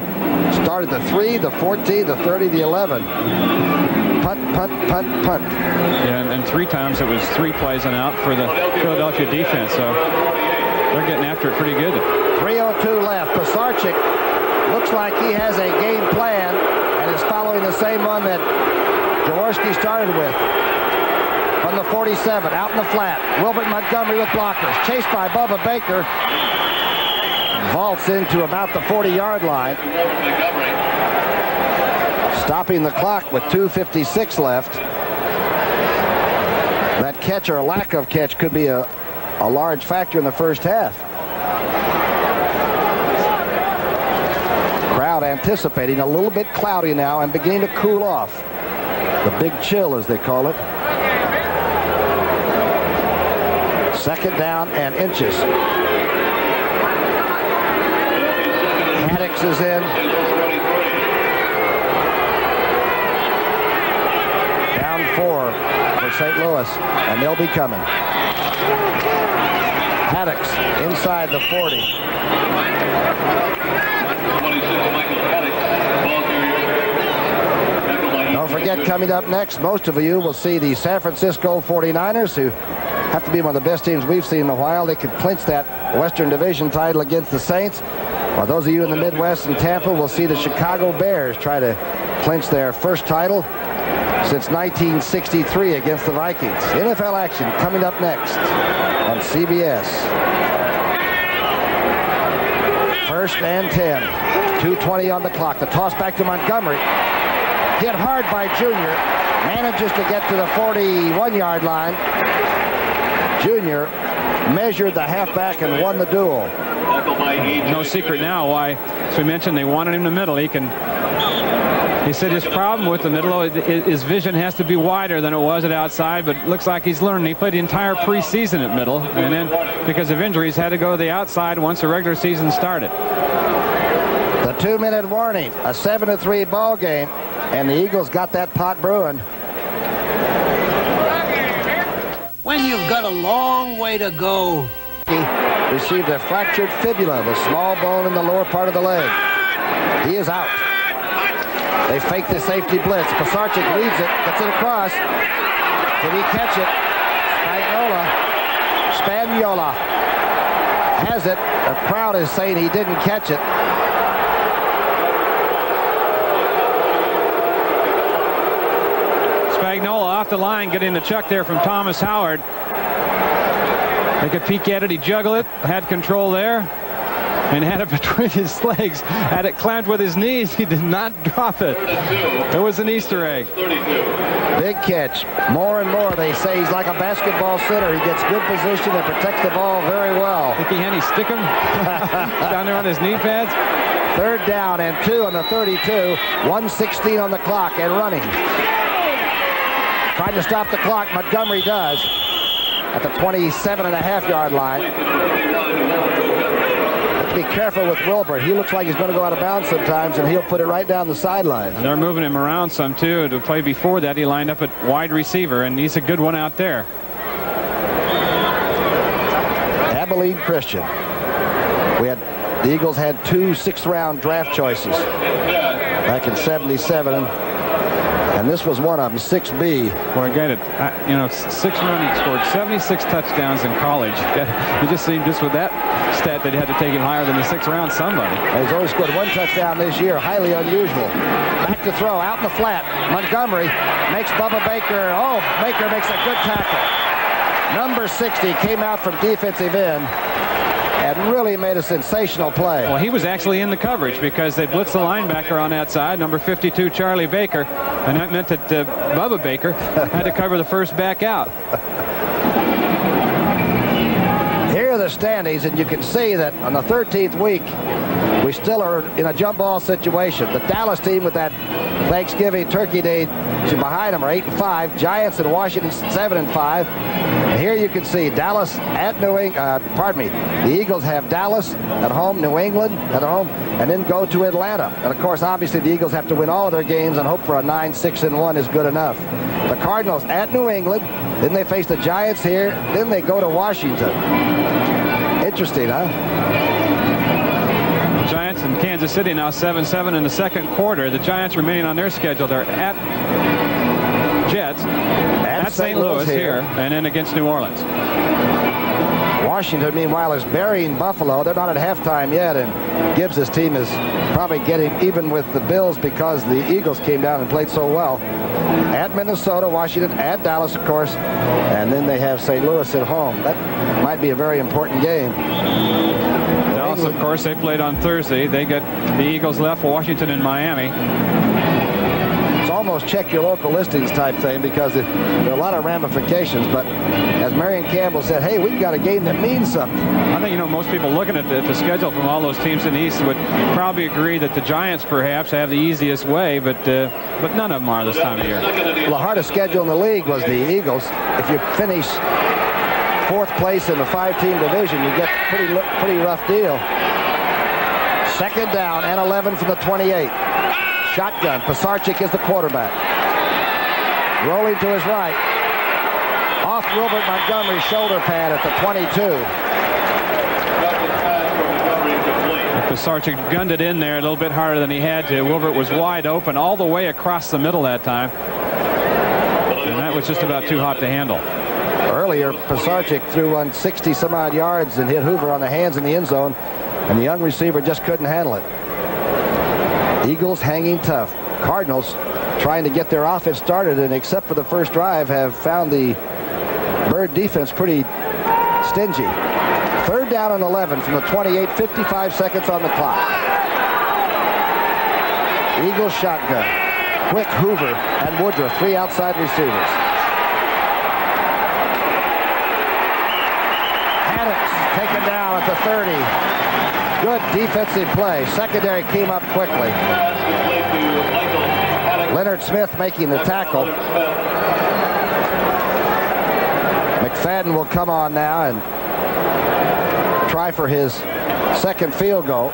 started the 3, the 14, the 30, the 11. Punt, punt, punt, punt. Yeah, and 3 times it was 3 plays and out for the Philadelphia defense, so they're getting after it pretty good. 3:02 left. Pisarcik looks like he has a game plan and is following the same one that Jaworski started with. From the 47, out in the flat. Wilbert Montgomery with blockers. Chased by Bubba Baker. Vaults into about the 40-yard line. Stopping the clock with 2:56 left. That catch or lack of catch could be a large factor in the first half. Crowd anticipating, a little bit cloudy now and beginning to cool off. The big chill, as they call it. 2nd down and inches. Maddox is in. Down 4 for St. Louis, and they'll be coming. Maddox inside the 40. Don't forget, coming up next, most of you will see the San Francisco 49ers, who have to be one of the best teams we've seen in a while. They could clinch that Western Division title against the Saints. While those of you in the Midwest and Tampa will see the Chicago Bears try to clinch their first title since 1963 against the Vikings. NFL action coming up next on CBS. 1st and 10. 2:20 on the clock. The toss back to Montgomery. Hit hard by Junior. Manages to get to the 41-yard line. Junior measured the halfback and won the duel. No secret now why, as we mentioned, they wanted him in the middle. He said his problem with the middle, his vision has to be wider than it was at outside, but it looks like he's learning. He played the entire preseason at middle, and then because of injuries had to go to the outside once the regular season started. The 2-minute warning, a 7-3 ball game, and the Eagles got that pot brewing. When you've got a long way to go. Received a fractured fibula, the small bone in the lower part of the leg. He is out. They fake the safety blitz. Pisarcik reads it, gets it across. Did he catch it? Spagnola has it. The crowd is saying he didn't catch it. Spagnola off the line, getting the chuck there from Thomas Howard. They could peek at it, he juggled it, had control there, and had it between his legs. Had it clamped with his knees, he did not drop it. It was an Easter egg. Big catch. More and more they say he's like a basketball center. He gets good position and protects the ball very well. Hickey Henny stick him down there on his knee pads. 3rd down and 2 on the 32. 1:16 on the clock and running. Trying to stop the clock, Montgomery does. At the 27.5-yard line. Have to be careful with Wilbert. He looks like he's going to go out of bounds sometimes, and he'll put it right down the sideline. And they're moving him around some, too. To play before that, he lined up at wide receiver, and he's a good one out there. Abilene Christian. We had The Eagles had 2 6th-round draft choices back in '77, and this was one of them, 6B. Well, I get it. You know, 6 round, he scored 76 touchdowns in college. It just seemed just with that stat that he had to take him higher than the 6th round somebody. He's only scored 1 touchdown this year, highly unusual. Back to throw, out in the flat. Montgomery makes Bubba Baker. Oh, Baker makes a good tackle. Number 60 came out from defensive end and really made a sensational play. Well, he was actually in the coverage because they blitzed the linebacker on that side, number 52, Charlie Baker, and that meant that Bubba Baker had to cover the first back out. Here are the standings, and you can see that on the 13th week, we still are in a jump ball situation. The Dallas team with that Thanksgiving Turkey Day behind them are 8-5. Giants and Washington 7-5. And here you can see Dallas at New England. The Eagles have Dallas at home, New England at home, and then go to Atlanta. And of course, obviously, the Eagles have to win all of their games and hope for a 9-6-1 is good enough. The Cardinals at New England. Then they face the Giants here. Then they go to Washington. Interesting, huh? Giants and Kansas City now 7-7 in the second quarter. The Giants remaining on their schedule. They're at Jets, at St. Louis here, and then against New Orleans. Washington, meanwhile, is burying Buffalo. They're not at halftime yet, and Gibbs' team is probably getting even with the Bills because the Eagles came down and played so well. At Minnesota, Washington, at Dallas, of course, and then they have St. Louis at home. That might be a very important game. Dallas, of course, they played on Thursday. They got the Eagles left, Washington and Miami. It's almost check your local listings type thing because there are a lot of ramifications, but as Marion Campbell said, hey, we've got a game that means something. I think, you know, most people looking at the schedule from all those teams in the East would probably agree that the Giants perhaps have the easiest way, but none of them are this time of year. Well, the hardest schedule in the league was the Eagles. If you finish 4th place in the 5-team division, you get a pretty rough deal. Second down and 11 from the 28. Shotgun. Pisarcik is the quarterback. Rolling to his right. Off Wilbert Montgomery's shoulder pad at the 22. Pisarcik gunned it in there a little bit harder than he had to. Wilbert was wide open all the way across the middle that time. And that was just about too hot to handle. Earlier, Pisarcik threw one 60-some-odd yards and hit Hoover on the hands in the end zone, and the young receiver just couldn't handle it. Eagles hanging tough. Cardinals trying to get their offense started, and except for the first drive, have found the Bird defense pretty stingy. Third down and 11 from the 28, 55 seconds on the clock. Eagles shotgun. Quick, Hoover, and Woodruff, 3 outside receivers. Taken down at the 30. Good defensive play. Secondary came up quickly. Leonard Smith making the tackle. McFadden will come on now and try for his second field goal.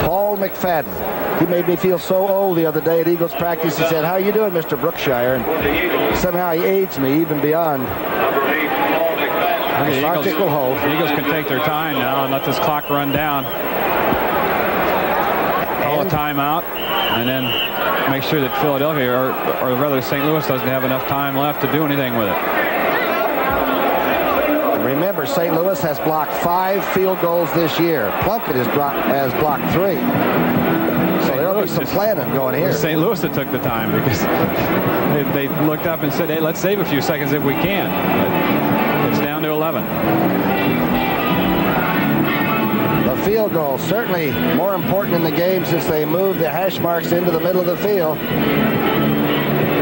Paul McFadden. He made me feel so old the other day at Eagles practice. He said, "How you doing, Mr. Brookshire?" And somehow he aged me even beyond. The Eagles can take their time now and let this clock run down. Call a timeout and then make sure that Philadelphia, or rather St. Louis, doesn't have enough time left to do anything with it. Remember, St. Louis has blocked 5 field goals this year. Plunkett has blocked 3. So there'll be some planning going here. St. Louis that took the time because they looked up and said, hey, let's save a few seconds if we can. But it's down to 11. The field goal certainly more important in the game since they moved the hash marks into the middle of the field.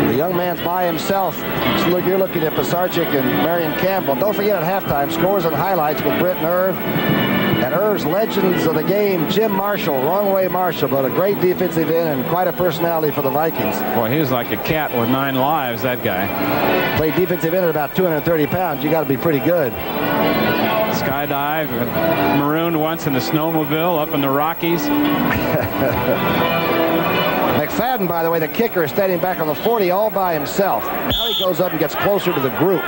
The young man's by himself. So you're looking at Pisarcik and Marion Campbell. Don't forget at halftime, scores and highlights with Britt and Irv. And Irv's legends of the game, Jim Marshall, wrong way Marshall, but a great defensive end and quite a personality for the Vikings. Boy, he was like a cat with 9 lives, that guy. Played defensive end at about 230 pounds. You got to be pretty good. Skydive, marooned once in the snowmobile up in the Rockies. McFadden, by the way, the kicker, is standing back on the 40 all by himself. Now he goes up and gets closer to the group.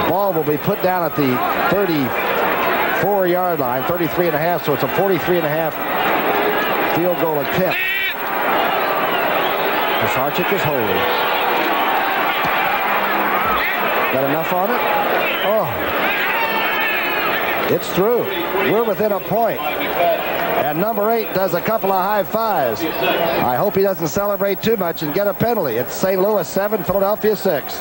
The ball will be put down at the 4-yard line, 33.5, so it's a 43.5 field goal attempt. Sarchik is holding. Got enough on it? Oh. It's through. We're within a point. And number 8 does a couple of high fives. I hope he doesn't celebrate too much and get a penalty. It's St. Louis 7, Philadelphia 6.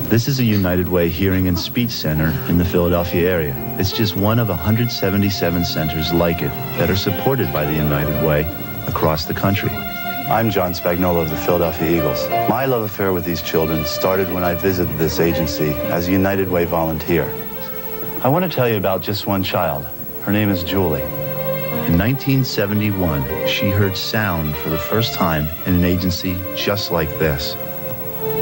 This is a United Way hearing and speech center in the Philadelphia area. It's just one of 177 centers like it that are supported by the United Way across the country. I'm John Spagnuolo of the Philadelphia Eagles. My love affair with these children started when I visited this agency as a United Way volunteer. I want to tell you about just one child. Her name is Julie. In 1971, she heard sound for the first time in an agency just like this.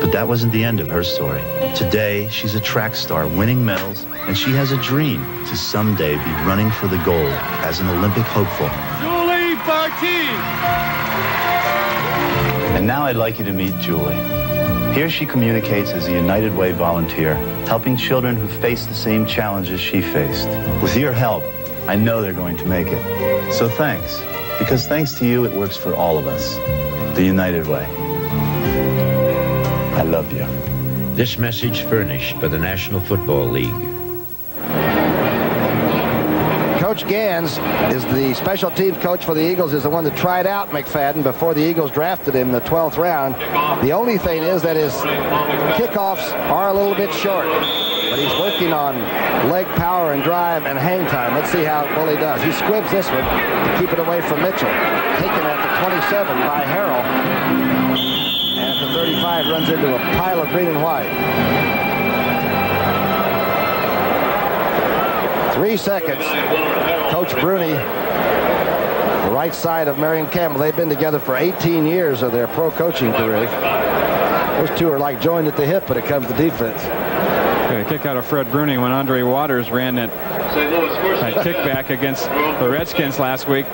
But that wasn't the end of her story. Today, she's a track star winning medals, and she has a dream to someday be running for the gold as an Olympic hopeful. Julie Barty! And now I'd like you to meet Julie. Here she communicates as a United Way volunteer, helping children who face the same challenges she faced. With your help, I know they're going to make it. So thanks, because thanks to you, it works for all of us. The United Way. I love you. This message furnished by the National Football League. Coach Gans is the special teams coach for the Eagles, is the one that tried out McFadden before the Eagles drafted him in the 12th round. The only thing is that his kickoffs are a little bit short, but he's working on leg power and drive and hang time. Let's see how well he does. He squibs this one to keep it away from Mitchell. Taken at the 27 by Harrell. And at the 35 runs into a pile of green and white. 3 seconds. Coach Bruni, the right side of Marion Campbell. They've been together for 18 years of their pro coaching careers. Those two are like joined at the hip when it comes to defense. A kick out of Fred Bruni when Andre Waters ran that kickback against the Redskins last week.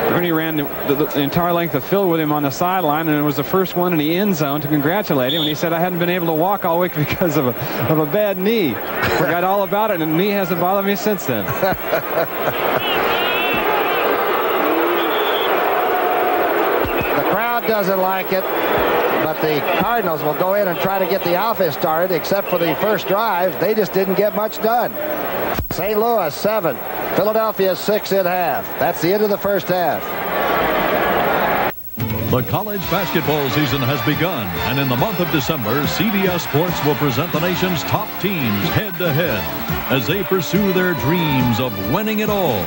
Bruni ran the entire length of field with him on the sideline, and it was the first one in the end zone to congratulate him. And he said, I hadn't been able to walk all week because of a bad knee. Forgot all about it, and the knee hasn't bothered me since then. The crowd doesn't like it, but the Cardinals will go in and try to get the offense started, except for the first drive. They just didn't get much done. St. Louis 7, Philadelphia 6 at half. That's the end of the first half. The college basketball season has begun, and in the month of December, CBS Sports will present the nation's top teams head-to-head as they pursue their dreams of winning it all.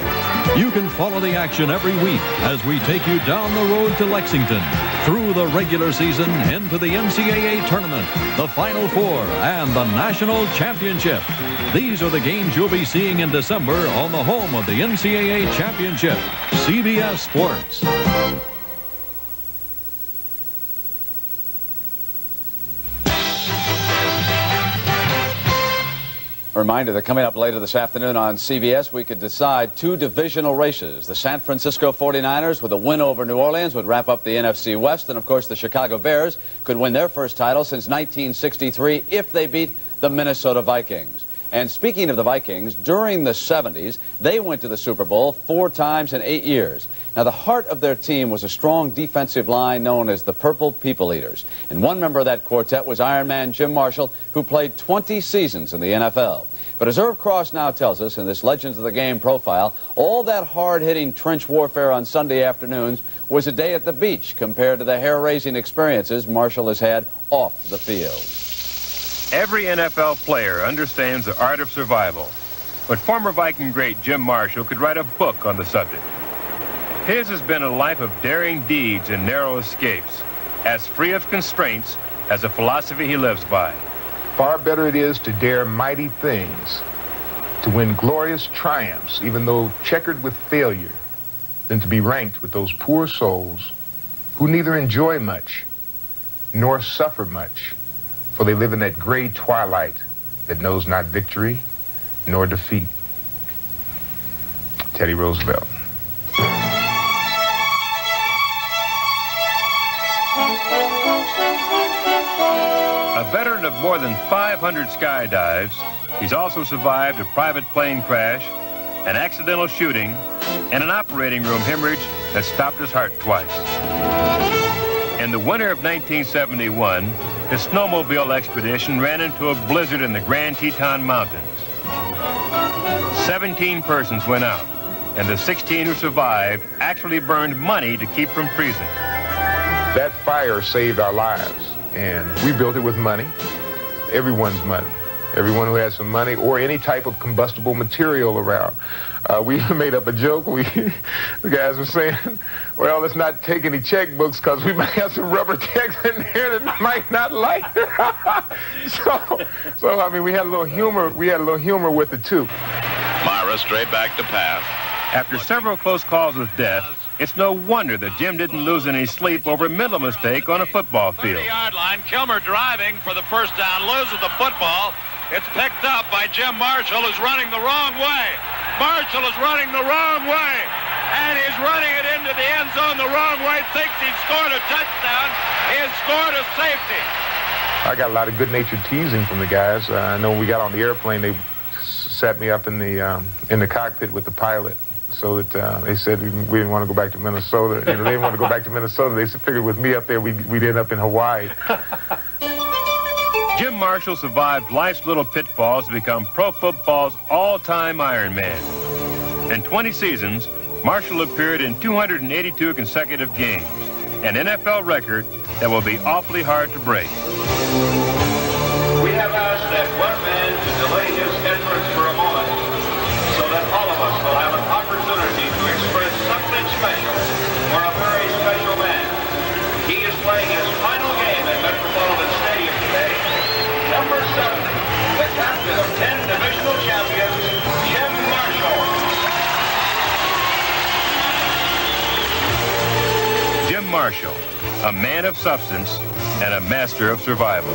You can follow the action every week as we take you down the road to Lexington, through the regular season, into the NCAA tournament, the Final Four, and the National Championship. These are the games you'll be seeing in December on the home of the NCAA Championship, CBS Sports. A reminder that coming up later this afternoon on CBS, we could decide 2 divisional races. The San Francisco 49ers, with a win over New Orleans, would wrap up the NFC West. And, of course, the Chicago Bears could win their first title since 1963 if they beat the Minnesota Vikings. And speaking of the Vikings, during the 70s, they went to the Super Bowl 4 times in 8 years. Now, the heart of their team was a strong defensive line known as the Purple People Eaters. And one member of that quartet was Iron Man Jim Marshall, who played 20 seasons in the NFL. But as Irv Cross now tells us in this Legends of the Game profile, all that hard-hitting trench warfare on Sunday afternoons was a day at the beach compared to the hair-raising experiences Marshall has had off the field. Every NFL player understands the art of survival, but former Viking great Jim Marshall could write a book on the subject. His has been a life of daring deeds and narrow escapes, as free of constraints as a philosophy he lives by. Far better it is to dare mighty things, to win glorious triumphs, even though checkered with failure, than to be ranked with those poor souls who neither enjoy much nor suffer much, for they live in that gray twilight that knows not victory nor defeat. Teddy Roosevelt. A veteran of more than 500 skydives, he's also survived a private plane crash, an accidental shooting, and an operating room hemorrhage that stopped his heart twice. In the winter of 1971, his snowmobile expedition ran into a blizzard in the Grand Teton Mountains. 17 persons went out, and the 16 who survived actually burned money to keep from freezing. That fire saved our lives, and we built it with money, everyone's money. Everyone who has some money or any type of combustible material around. We made up a joke. The guys were saying, well, let's not take any checkbooks because we might have some rubber checks in there that might not like. so I mean, we had a little humor. We had a little humor with it too. Myra straight back to pass. After several close calls with death, it's no wonder that Jim didn't lose any sleep over a mental mistake on a football field. 30-yard line, Kilmer driving for the first down, loses the football. It's picked up by Jim Marshall, who's running the wrong way. Marshall is running the wrong way, and he's running it into the end zone the wrong way, thinks he's scored a touchdown. He has scored a safety. I got a lot of good-natured teasing from the guys. I know when we got on the airplane, they sat me up in the cockpit with the pilot. So that they said we didn't want to go back to Minnesota. They didn't want to go back to Minnesota. They figured with me up there, we'd end up in Hawaii. Jim Marshall survived life's little pitfalls to become pro football's all-time Iron Man. In 20 seasons, Marshall appeared in 282 consecutive games, an NFL record that will be awfully hard to break. We have asked that one man to delay his entrance for a moment so that all of us will have an opportunity to express something special for a very special man. He is playing his final game at Metropolitan Stadium today. Number 7, the captain of 10 divisional champions, Jim Marshall. Jim Marshall, a man of substance and a master of survival.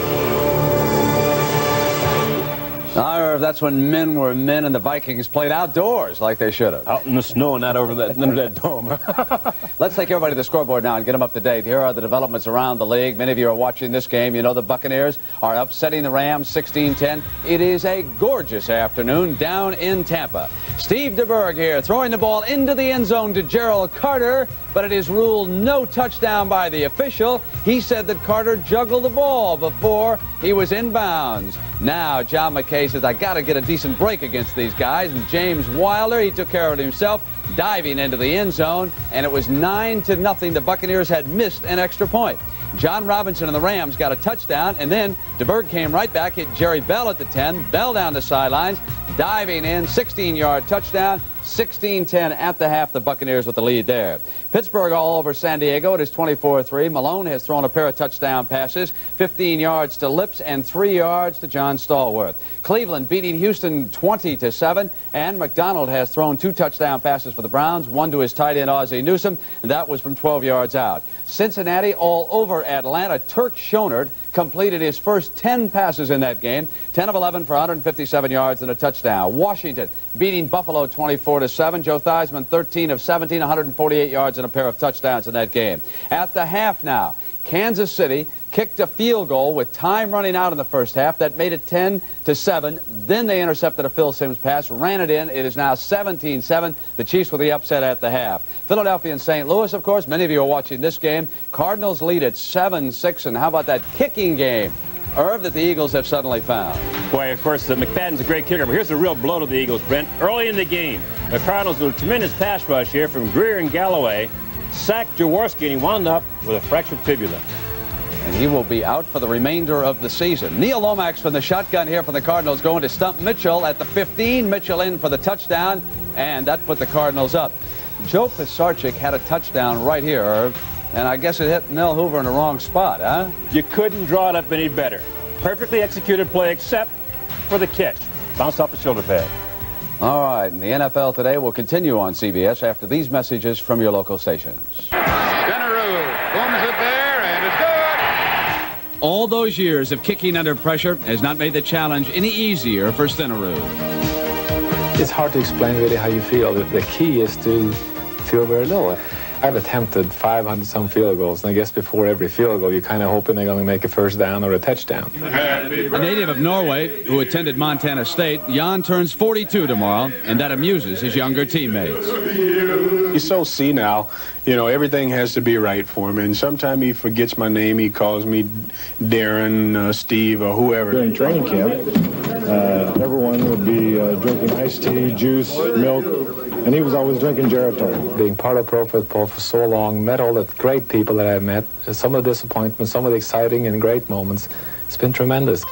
That's when men were men and the Vikings played outdoors like they should have. Out in the snow and not over that, under that dome. Let's take everybody to the scoreboard now and get them up to date. Here are the developments around the league. Many of you are watching this game. You know the Buccaneers are upsetting the Rams 16-10. It is a gorgeous afternoon down in Tampa. Steve DeBerg here throwing the ball into the end zone to Gerald Carter, but it is ruled no touchdown by the official. He said that Carter juggled the ball before he was in bounds. Now John McKay says, I got to get a decent break against these guys. And James Wilder, he took care of it himself, diving into the end zone. And it was 9-0. The Buccaneers had missed an extra point. John Robinson and the Rams got a touchdown. And then DeBerg came right back, hit Jerry Bell at the 10. Bell down the sidelines, diving in, 16-yard touchdown. 16-10 at the half, the Buccaneers with the lead there. Pittsburgh all over San Diego. It is 24-3. Malone has thrown a pair of touchdown passes, 15 yards to Lips and 3 yards to John Stallworth. Cleveland beating Houston 20-7, and McDonald has thrown 2 touchdown passes for the Browns, one to his tight end Ozzie Newsome, and that was from 12 yards out. Cincinnati all over Atlanta. Turk Schonert completed his first 10 passes in that game, 10 of 11 for 157 yards and a touchdown. Washington beating Buffalo 24-7. Joe Theismann 13 of 17, 148 yards and a pair of touchdowns in that game. At the half now, Kansas City kicked a field goal with time running out in the first half. That made it 10-7. Then they intercepted a Phil Simms pass, ran it in. It is now 17-7. The Chiefs with the upset at the half. Philadelphia and St. Louis, of course. Many of you are watching this game. Cardinals lead at 7-6. And how about that kicking game, Irv, that the Eagles have suddenly found? Boy, of course, McFadden's a great kicker, but here's a real blow to the Eagles, Brent. Early in the game, the Cardinals with a tremendous pass rush here from Greer and Galloway, sacked Jaworski, and he wound up with a fractured fibula. And he will be out for the remainder of the season. Neil Lomax from the shotgun here for the Cardinals going to stump Mitchell at the 15. Mitchell in for the touchdown, and that put the Cardinals up. Joe Pisarcik had a touchdown right here, Irv, and I guess it hit Mel Hoover in the wrong spot, huh? You couldn't draw it up any better. Perfectly executed play except for the catch. Bounced off the shoulder pad. All right, and the NFL Today will continue on CBS after these messages from your local stations. Stenerud booms it there, and it's good. All those years of kicking under pressure has not made the challenge any easier for Stenerud. It's hard to explain really how you feel. The key is to feel very low. I've attempted 500-some field goals, and I guess before every field goal, you're kind of hoping they're going to make a first down or a touchdown. A native of Norway who attended Montana State, Jan turns 42 tomorrow, and that amuses his younger teammates. He's so senile, you know, everything has to be right for him, and sometimes he forgets my name. He calls me Darren, Steve, or whoever. During training camp, everyone would be drinking iced tea, juice, milk, and he was always drinking Geritol. Being part of pro football for so long, met all the great people that I've met, some of the disappointments, some of the exciting and great moments. It's been tremendous.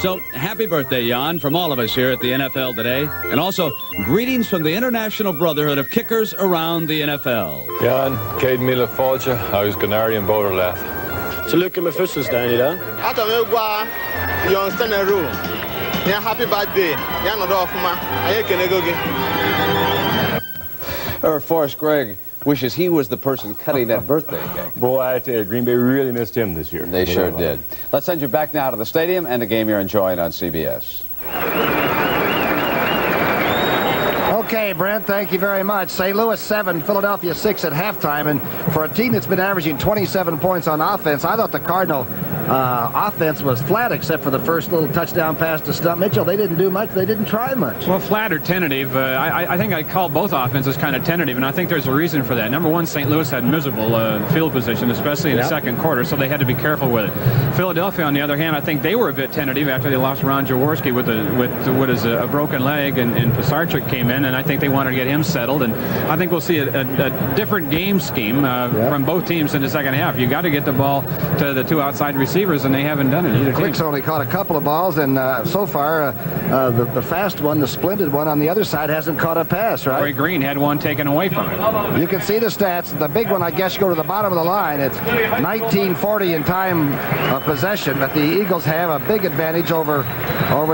So, happy birthday, Jan, from all of us here at the NFL today. And also, greetings from the International Brotherhood of Kickers around the NFL. Jan, Cade Miller Falcha, Huis Canary and Boderlath. Så lycka med födelsedagen idag. Att de är bra, jag stannar ro. Ja, happy birthday. Jag når då för mig. Jag kan gå. Forrest Gregg wishes he was the person cutting that birthday cake. Boy, I tell you, Green Bay really missed him this year. They sure did. Let's send you back now to the stadium and the game you're enjoying on CBS. Okay, Brent, thank you very much. St. Louis 7, Philadelphia 6 at halftime. And for a team that's been averaging 27 points on offense, I thought the Cardinal offense was flat except for the first little touchdown pass to Stump Mitchell. They didn't do much. They didn't try much. Well, flat or tentative. I think I call both offenses kind of tentative, and I think there's a reason for that. Number one, St. Louis had miserable field position, especially in the second quarter, so they had to be careful with it. Philadelphia, on the other hand, I think they were a bit tentative after they lost Ron Jaworski with what is a broken leg, and Pisarcik came in, and I think they wanted to get him settled. And I think we'll see a different game scheme from both teams in the second half. You got to get the ball to the two outside receivers, and they haven't done it. Either Quick's only caught a couple of balls, and so far the fast one, the splendid one on the other side, hasn't caught a pass, right? Roy Green had one taken away from him. You can see the stats. The big one, I guess, you go to the bottom of the line. It's 1940 in time of possession, but the Eagles have a big advantage over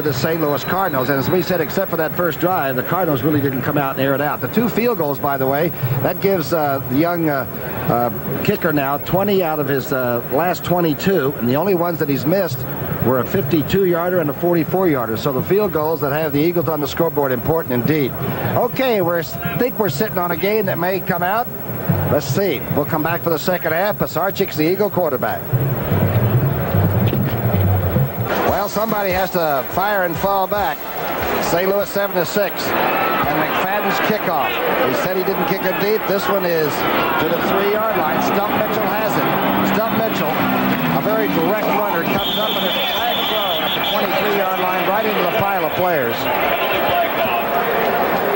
the St. Louis Cardinals. And as we said, except for that first drive, the Cardinals really didn't come out and air it out. The two field goals, by the way, that gives the young kicker now 20 out of his last 22, and the only ones that he's missed were a 52-yarder and a 44-yarder. So the field goals that have the Eagles on the scoreboard, important indeed. Okay, I think we're sitting on a game that may come out. Let's see. We'll come back for the second half. Pisarcik's the Eagle quarterback. Well, somebody has to fire and fall back. St. Louis 7-6. And McFadden's kickoff. He said he didn't kick it deep. This one is to the 3-yard line. Stump Mitchell has it. Stump Mitchell, a very direct runner, comes up and it's a flag throw at the 23-yard line right into the pile of players.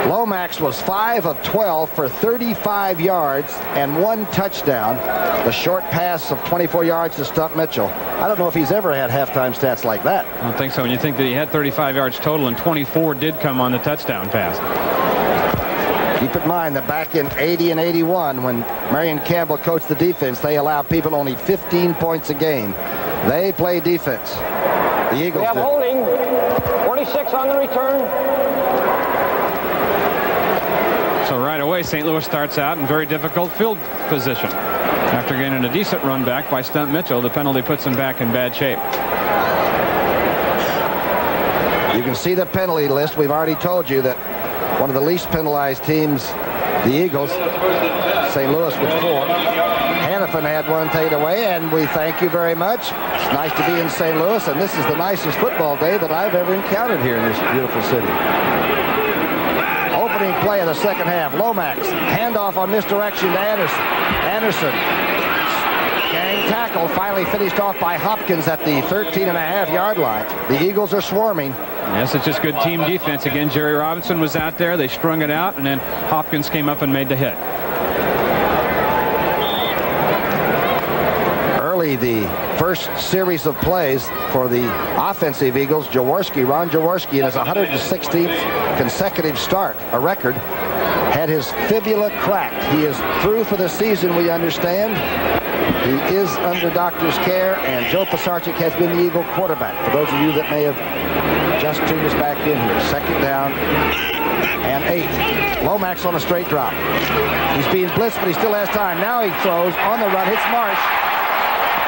Lomax was 5 of 12 for 35 yards and 1 touchdown. The short pass of 24 yards to Stump Mitchell. I don't know if he's ever had halftime stats like that. I don't think so. When you think that he had 35 yards total and 24 did come on the touchdown pass. Keep in mind that back in 80 and 81, when Marion Campbell coached the defense, they allowed people only 15 points a game. They play defense. The Eagles We have did. holding. 46 on the return. So right away, St. Louis starts out in very difficult field position. After getting a decent run back by Stump Mitchell, the penalty puts him back in bad shape. You can see the penalty list. We've already told you that one of the least penalized teams, the Eagles, St. Louis with 4. Hannafin had one taken away, and we thank you very much. It's nice to be in St. Louis, and this is the nicest football day that I've ever encountered here in this beautiful city. Opening play of the second half. Lomax, handoff on misdirection to Anderson. Anderson, gang tackle, finally finished off by Hopkins at the 13.5-yard line. The Eagles are swarming. Yes, it's just good team defense. Again, Jerry Robinson was out there. They strung it out, and then Hopkins came up and made the hit. Early, the first series of plays for the offensive Eagles, Jaworski, Ron Jaworski, in his 116th consecutive start, a record, had his fibula cracked. He is through for the season, we understand. He is under doctor's care, and Joe Pisarcik has been the Eagle quarterback. For those of you that may have just tuned us back in here, second down and 8. Lomax on a straight drop. He's being blitzed, but he still has time. Now he throws on the run, hits Marsh.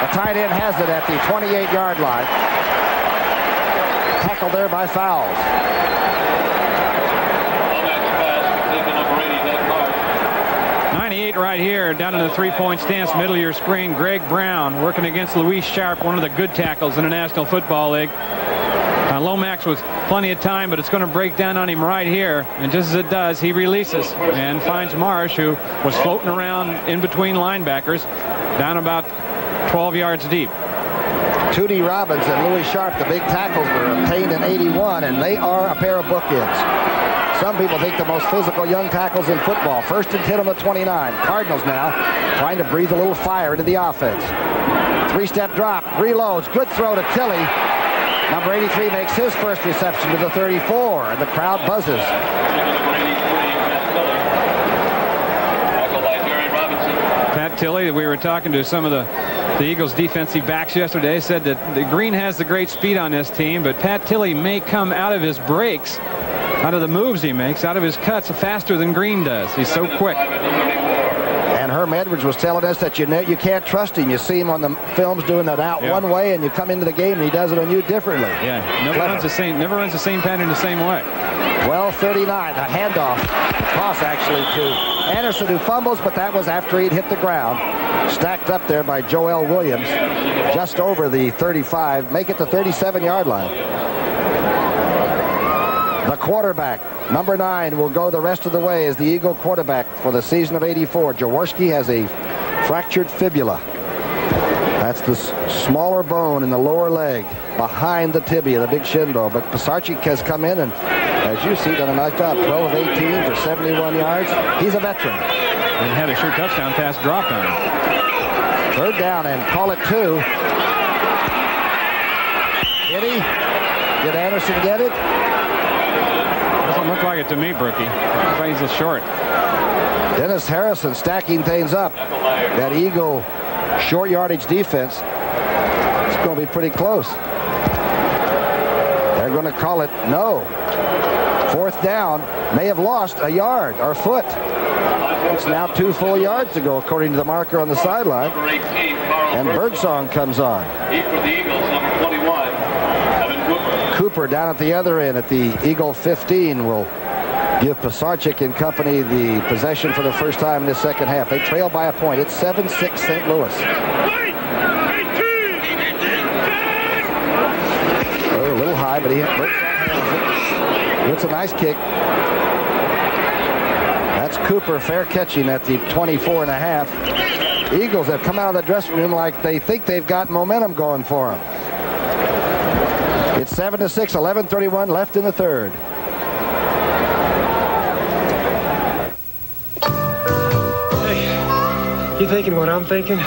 The tight end has it at the 28-yard line. Tackled there by Fowles. 98 right right here, down in the three-point stance, middle of your screen. Greg Brown working against Luis Sharp, one of the good tackles in the National Football League. Lomax with plenty of time, but it's going to break down on him right here. And just as it does, he releases and finds Marsh, who was floating around in between linebackers, down about 12 yards deep. Tootie Robbins and Louis Sharp, the big tackles, were obtained in '81, and they are a pair of bookends. Some people think the most physical young tackles in football. 1st and 10 on the 29. Cardinals now trying to breathe a little fire into the offense. 3-step drop, reloads, good throw to Tilley. Number 83 makes his first reception to the 34, and the crowd buzzes. Pat Tilley, we were talking to some of the Eagles defensive backs yesterday, said that the Green has the great speed on this team, but Pat Tilley may come out of his breaks, out of the moves he makes, out of his cuts faster than Green does. He's so quick. And Herm Edwards was telling us that you can't trust him. You see him on the films doing that out one way, and you come into the game and he does it on you differently. Yeah, never runs the same pattern the same way. 12:39, a handoff, toss actually to Anderson, who fumbles, but that was after he'd hit the ground. Stacked up there by Joel Williams, just over the 35, make it the 37-yard line. The quarterback, number 9, will go the rest of the way as the Eagle quarterback for the season of '84. Jaworski has a fractured fibula. That's the smaller bone in the lower leg behind the tibia, the big shin bone. But Pisarcik has come in and, as you see, done a nice job. 12 of 18 for 71 yards. He's a veteran. And had a sure touchdown pass dropped on him. 3rd down and call it 2. Did he? Did Anderson get it? Doesn't look like it to me, Brookie. Looks like he's a short. Dennis Harrison stacking things up. That Eagle short yardage defense. It's going to be pretty close. They're going to call it no. 4th down. May have lost a yard or foot. It's now 2 full yards to go, according to the marker on the sideline. And Birdsong comes on. For the Eagles, number 21, Evan Cooper. Cooper down at the other end at the Eagle 15 will give Pisarcik and company the possession for the first time in the second half. They trail by a point. It's 7-6 St. Louis. Oh, a little high, but he hit Birdsong. It's a nice kick. That's Cooper fair catching at the 24.5. Eagles have come out of the dressing room like they think they've got momentum going for them. It's 7-6, 11:31 left in the 3rd. Hey, you thinking what I'm thinking?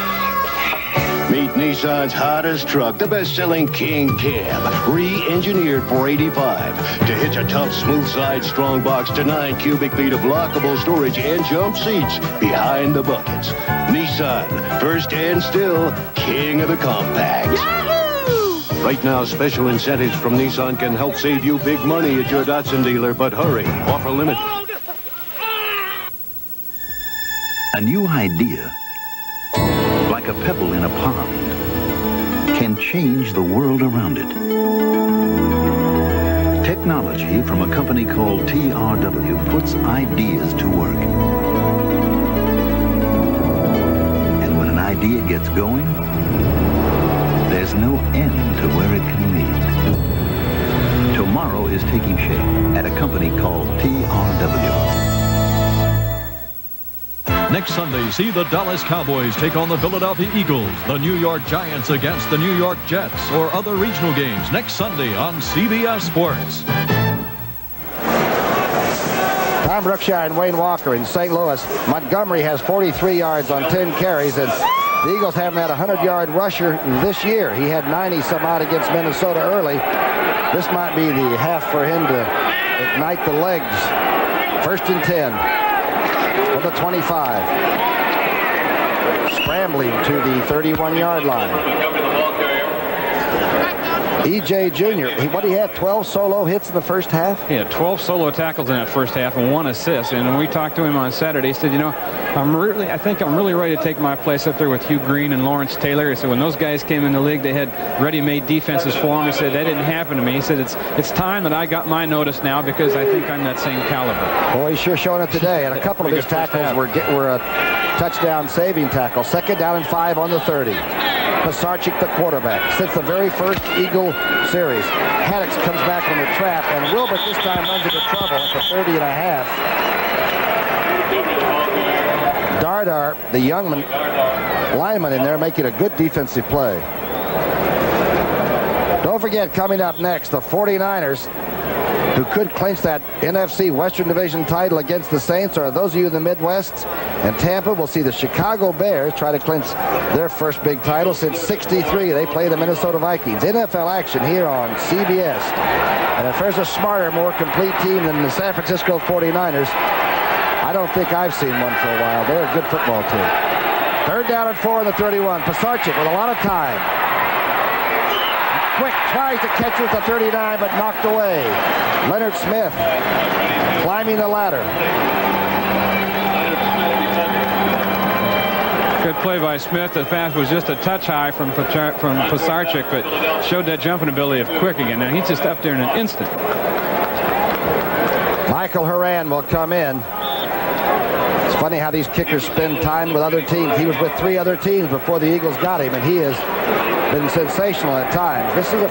Meet Nissan's hottest truck, the best-selling King Cab, re-engineered for 85 to hitch a tough, smooth-side, strong box to 9 cubic feet of lockable storage and jump seats behind the buckets. Nissan, first and still king of the compacts. Yahoo! Right now, special incentives from Nissan can help save you big money at your Datsun dealer, but hurry, offer limit. A new idea, like a pebble in a pond, can change the world around it. Technology from a company called TRW puts ideas to work. And when an idea gets going, there's no end to where it can lead. Tomorrow is taking shape at a company called TRW. Next Sunday, see the Dallas Cowboys take on the Philadelphia Eagles, the New York Giants against the New York Jets, or other regional games next Sunday on CBS Sports. Tom Brookshire and Wayne Walker in St. Louis. Montgomery has 43 yards on 10 carries, and the Eagles haven't had a 100-yard rusher this year. He had 90-some odd against Minnesota early. This might be the half for him to ignite the legs. 1st and 10. For the 25. Scrambling to the 31-yard line. E.J. Jr., what did he have, 12 solo hits in the first half? He had 12 solo tackles in that first half and 1 assist. And when we talked to him on Saturday, he said, you know, I think I'm really ready to take my place up there with Hugh Green and Lawrence Taylor. He said when those guys came in the league, they had ready-made defenses for him. He said that didn't happen to me. He said it's time that I got my notice now because I think I'm that same caliber. Boy, he's sure showing it today. And a couple of his tackles were a touchdown saving tackle. 2nd down and 5 on the 30. Pisarcik, the quarterback. Since the very first Eagle series, Haddix comes back from the trap, and Wilbert this time runs into trouble at the 30 and a half. Dardar, the young lineman in there, making a good defensive play. Don't forget, coming up next, the 49ers, who could clinch that NFC Western Division title against the Saints, or those of you in the Midwest and Tampa will see the Chicago Bears try to clinch their first big title since '63. They play the Minnesota Vikings. NFL action here on CBS. And if there's a smarter, more complete team than the San Francisco 49ers, I don't think I've seen one for a while. They're a good football team. 3rd down and 4 on the 31. Pisarcik with a lot of time. Quick tries to catch with the 39, but knocked away. Leonard Smith climbing the ladder. Good play by Smith. The pass was just a touch high from Pisarcik, but showed that jumping ability of Quick again. Now he's just up there in an instant. Michael Horan will come in. It's funny how these kickers spend time with other teams. He was with 3 other teams before the Eagles got him, and he has been sensational at times. This is an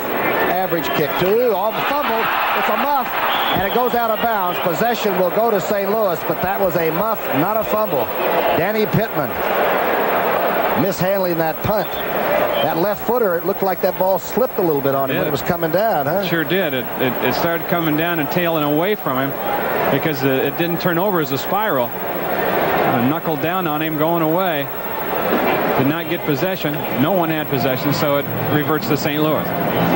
average kick, too. Oh, fumbled. It's a muff, and it goes out of bounds. Possession will go to St. Louis, but that was a muff, not a fumble. Danny Pittman mishandling that punt. That left footer, it looked like that ball slipped a little bit on him when it was coming down, huh? It sure did. It started coming down and tailing away from him because it didn't turn over as a spiral. Knuckled down on him going away. Did not get possession. No one had possession, so it reverts to St. Louis.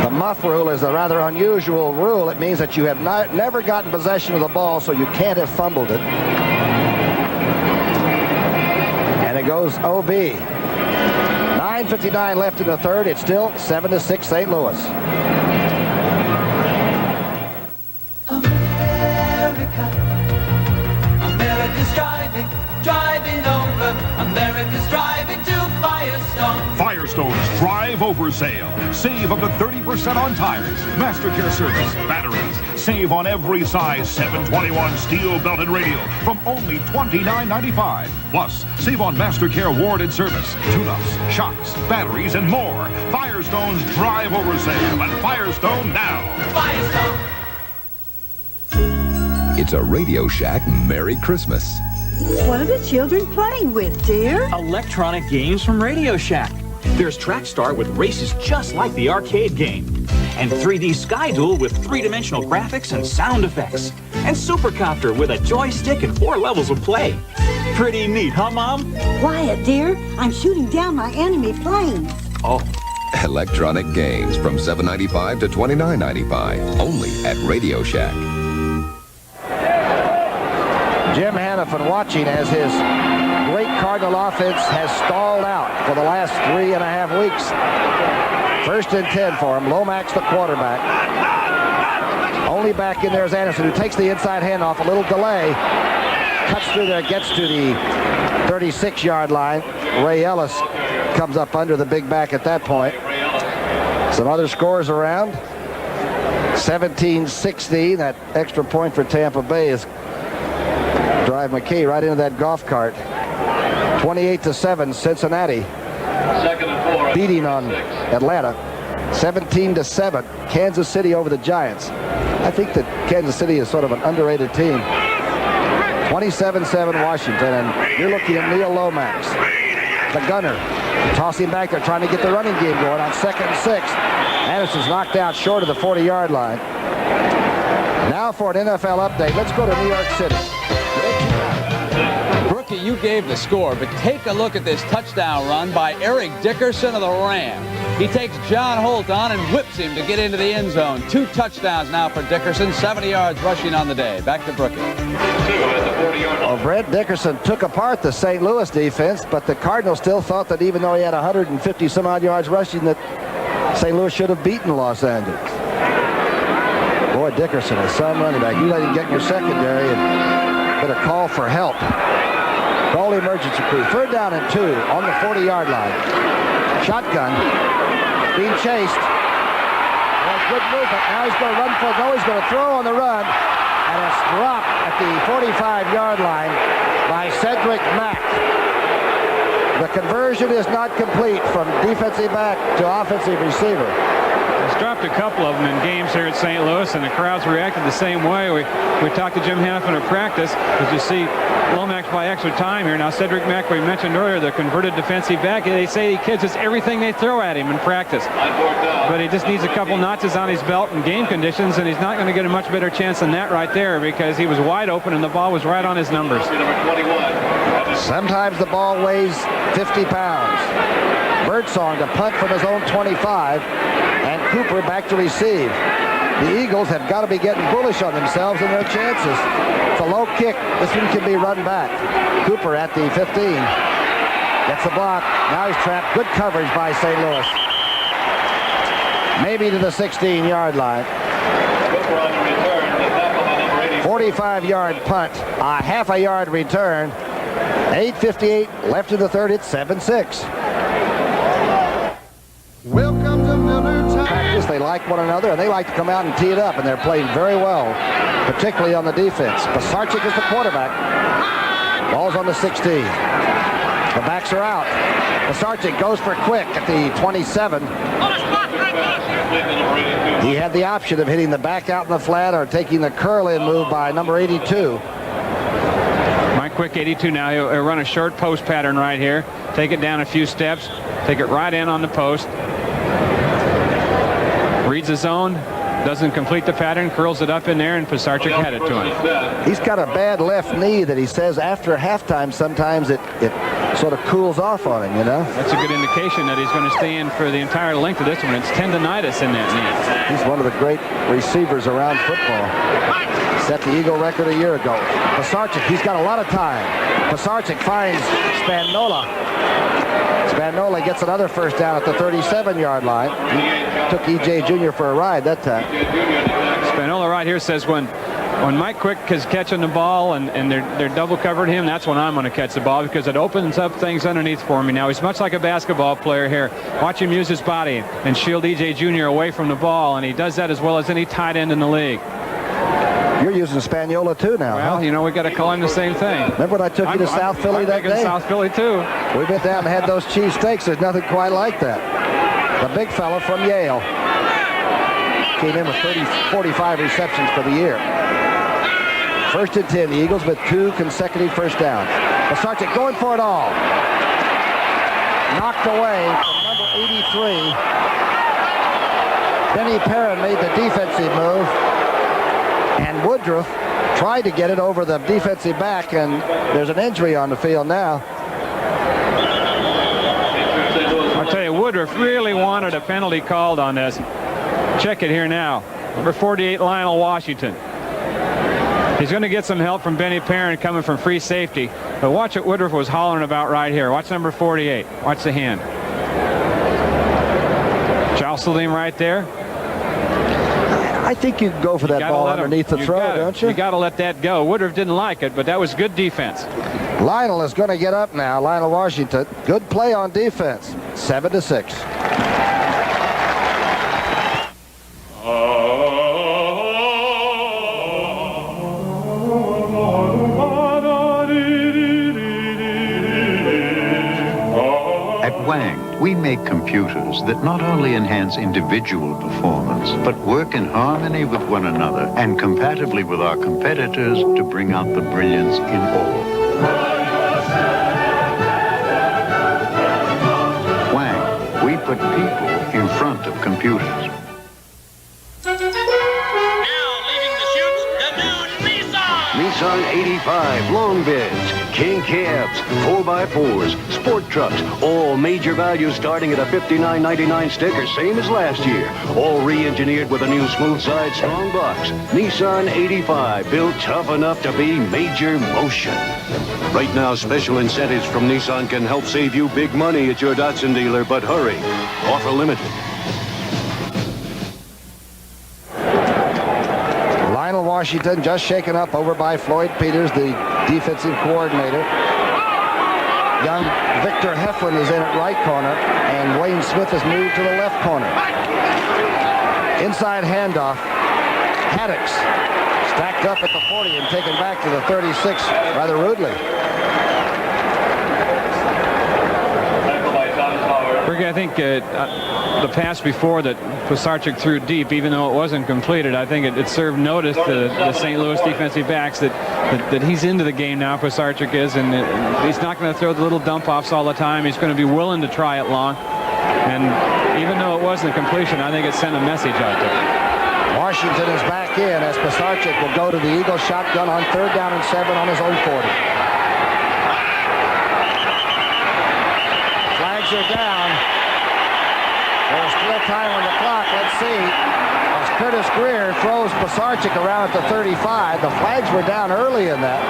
The muff rule is a rather unusual rule. It means that you have never gotten possession of the ball, so you can't have fumbled it. And it goes OB. 9:59 left in the 3rd. It's still 7-6 St. Louis. America's driving over. America's driving to Firestone. Firestone's Drive Over Sale. Save up to 30% on tires, MasterCare service, batteries. Save on every size 721 steel belted radio from only $29.95. Plus, save on MasterCare awarded service, tune-ups, shocks, batteries, and more. Firestone's Drive Over Sale at Firestone now. Firestone. It's a Radio Shack Merry Christmas. What are the children playing with, dear? Electronic games from Radio Shack. There's Track Star with races just like the arcade game. And 3D Sky Duel with 3-dimensional graphics and sound effects. And Supercopter with a joystick and 4 levels of play. Pretty neat, huh, Mom? Quiet, dear. I'm shooting down my enemy planes. Oh. Electronic games from $7.95 to $29.95. Only at Radio Shack. Jim Hannafin watching as his great Cardinal offense has stalled out for the last 3.5 weeks. 1st and 10 for him. Lomax, the quarterback. Only back in there is Anderson, who takes the inside handoff. A little delay. Cuts through there, gets to the 36-yard line. Ray Ellis comes up under the big back at that point. Some other scores around. 17-16. That extra point for Tampa Bay is drive McKay right into that golf cart. 28-7, Cincinnati beating on Atlanta. 17-7, Kansas City over the Giants. I think that Kansas City is sort of an underrated team. 27-7 Washington, and you're looking at Neil Lomax, the gunner, tossing back there, trying to get the running game going on 2nd and 6. Anderson's knocked out short of the 40-yard line. Now for an NFL update, let's go to New York City. Brookie, you gave the score, but take a look at this touchdown run by Eric Dickerson of the Rams. He takes John Holt on and whips him to get into the end zone. 2 touchdowns now for Dickerson, 70 yards rushing on the day. Back to Brookie. Well, Brent Dickerson took apart the St. Louis defense, but the Cardinals still thought that even though he had 150 some odd yards rushing, that St. Louis should have beaten Los Angeles. Boy, Dickerson, a son running back. You let him get in your secondary and better call for help. Call the emergency crew. 3rd down and 2 on the 40-yard line. Shotgun. Being chased. Good movement. Now he's going to run for it. No, he's going to throw on the run. And it's dropped at the 45-yard line by Cedric Mack. The conversion is not complete from defensive back to offensive receiver. He's dropped a couple of them in games here at St. Louis, and the crowds reacted the same way. We talked to Jim Hanifin at practice, as you see Lomax by extra time here. Now, Cedric Mack, we mentioned earlier, the converted defensive back. They say he catches everything they throw at him in practice. But he just needs a couple notches on his belt in game conditions, and he's not going to get a much better chance than that right there because he was wide open and the ball was right on his numbers. Sometimes the ball weighs 50 pounds. Birdsong to punt from his own 25, and Cooper back to receive. The Eagles have got to be getting bullish on themselves and their chances. It's a low kick. This one can be run back. Cooper at the 15. Gets the block. Now he's trapped. Good coverage by St. Louis. Maybe to the 16-yard line. 45-yard punt. A half a yard return. 8:58 left in the 3rd. It's 7-6. Welcome to Miller Time. Practice. They like one another, and they like to come out and tee it up, and they're playing very well, particularly on the defense. Pasarchik is the quarterback. Ball's on the 16. The backs are out. Pasarchik goes for quick at the 27. He had the option of hitting the back out in the flat or taking the curl-in move by number 82. Mike Quick, 82 now. He'll run a short post pattern right here. Take it down a few steps. Take it right in on the post. Reads the zone. Doesn't complete the pattern. Curls it up in there, and Pasarchik had it to him. He's got a bad left knee that he says after halftime sometimes it sort of cools off on him, you know? That's a good indication that he's going to stay in for the entire length of this one. It's tendonitis in that knee. He's one of the great receivers around football. Set the Eagle record a year ago. Pasarchik, he's got a lot of time. Pasarchik finds Spagnola. Spagnola gets another 1st down at the 37-yard line. He took E.J. Jr. for a ride that time. Spagnola right here says when Mike Quick is catching the ball and they're double covered him, that's when I'm going to catch the ball because it opens up things underneath for me. Now he's much like a basketball player here. Watch him use his body and shield E.J. Jr. away from the ball, and he does that as well as any tight end in the league. You're using Spagnola too now. Well, huh? You know, we got to call him the same thing. Remember when I took you to South Philly that day? South Philly too. We went down and had those cheese steaks. There's nothing quite like that. The big fella from Yale came in with 45 receptions for the year. 1st and 10. The Eagles with 2 consecutive 1st downs. Pasarchik going for it all. Knocked away from number 83. Benny Perrin made the defensive move. And Woodruff tried to get it over the defensive back, and there's an injury on the field now. I'll tell you, Woodruff really wanted a penalty called on this. Check it here now. Number 48, Lionel Washington. He's going to get some help from Benny Perrin coming from free safety. But watch what Woodruff was hollering about right here. Watch number 48. Watch the hand. Jostled him right there. I think you can go for that ball underneath the throw, don't you? You got to let that go. Woodruff didn't like it, but that was good defense. Lionel is going to get up now. Lionel Washington. Good play on defense. 7-6. We make computers that not only enhance individual performance, but work in harmony with one another and compatibly with our competitors to bring out the brilliance in all. Wang, we put people in front of computers. Nissan 85, long beds, king cabs, 4x4s, sport trucks, all major values starting at a $59.99 sticker, same as last year. All re-engineered with a new smooth side strong box. Nissan 85, built tough enough to be major motion. Right now, special incentives from Nissan can help save you big money at your Datsun dealer, but hurry, offer limited. Lionel Washington just shaken up over by Floyd Peters, the defensive coordinator. Young Victor Heflin is in at right corner, and Wayne Smith has moved to the left corner. Inside handoff. Haddix stacked up at the 40 and taken back to the 36 rather rudely. I think the pass before that Pisarcik threw deep, even though it wasn't completed, I think it served notice to the St. Louis defensive backs that he's into the game now, Pisarcik is, and he's not going to throw the little dump-offs all the time. He's going to be willing to try it long. And even though it wasn't a completion, I think it sent a message out there. Washington is back in as Pisarcik will go to the Eagles shotgun on 3rd down and 7 on his own 40. Flags are down. There's still time on the clock. Let's see. As Curtis Greer throws Pisarcik around at the 35. The flags were down early in that.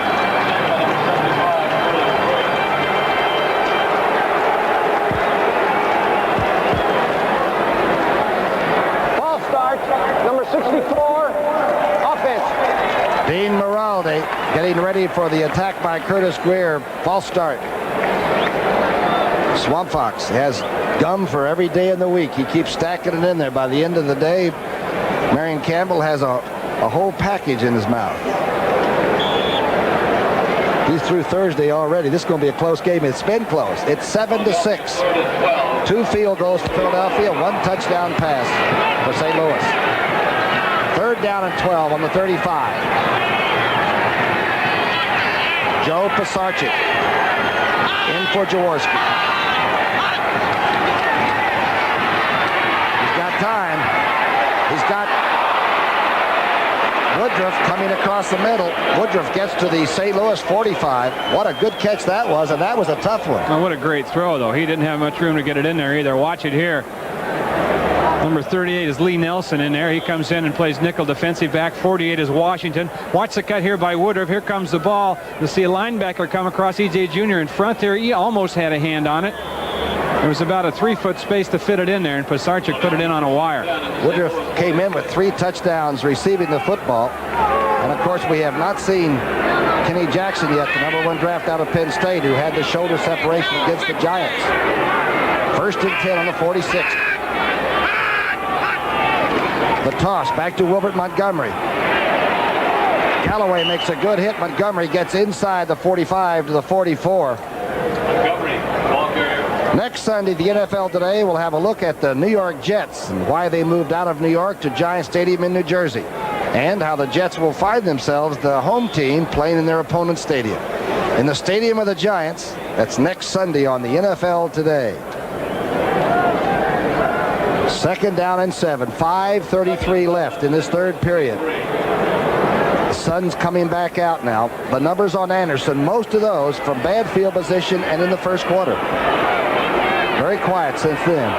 Ball start, number 64, offense. Dean Miraldi getting ready for the attack by Curtis Greer. False start. Swamp Fox has gum for every day in the week. He keeps stacking it in there. By the end of the day, Marion Campbell has a whole package in his mouth. He's through Thursday already. This is going to be a close game. It's been close. It's 7-6. 2 field goals for Philadelphia, 1 touchdown pass for St. Louis. 3rd down and 12 on the 35. Joe Pisarcik in for Jaworski. Time. He's got Woodruff coming across the middle. Woodruff gets to the St. Louis 45. What a good catch that was, and that was a tough one. Well, what a great throw, though. He didn't have much room to get it in there either. Watch it here. Number 38 is Lee Nelson in there. He comes in and plays nickel defensive back. 48 is Washington. Watch the cut here by Woodruff. Here comes the ball. You'll see a linebacker come across E.J. Jr. in front there. He almost had a hand on it. There was about a 3-foot space to fit it in there, and Pisarcik put it in on a wire. Woodruff came in with 3 touchdowns receiving the football. And, of course, we have not seen Kenny Jackson yet, the number 1 draft out of Penn State, who had the shoulder separation against the Giants. 1st and 10 on the 46. The toss back to Wilbert Montgomery. Callaway makes a good hit. Montgomery gets inside the 45 to the 44. Next Sunday, the NFL Today will have a look at the New York Jets and why they moved out of New York to Giant Stadium in New Jersey, and how the Jets will find themselves the home team playing in their opponent's stadium. In the Stadium of the Giants, that's next Sunday on the NFL Today. 2nd down and 7. 5:33 left in this 3rd period. The sun's coming back out now. The numbers on Anderson, most of those from bad field position and in the 1st quarter. Very quiet since then.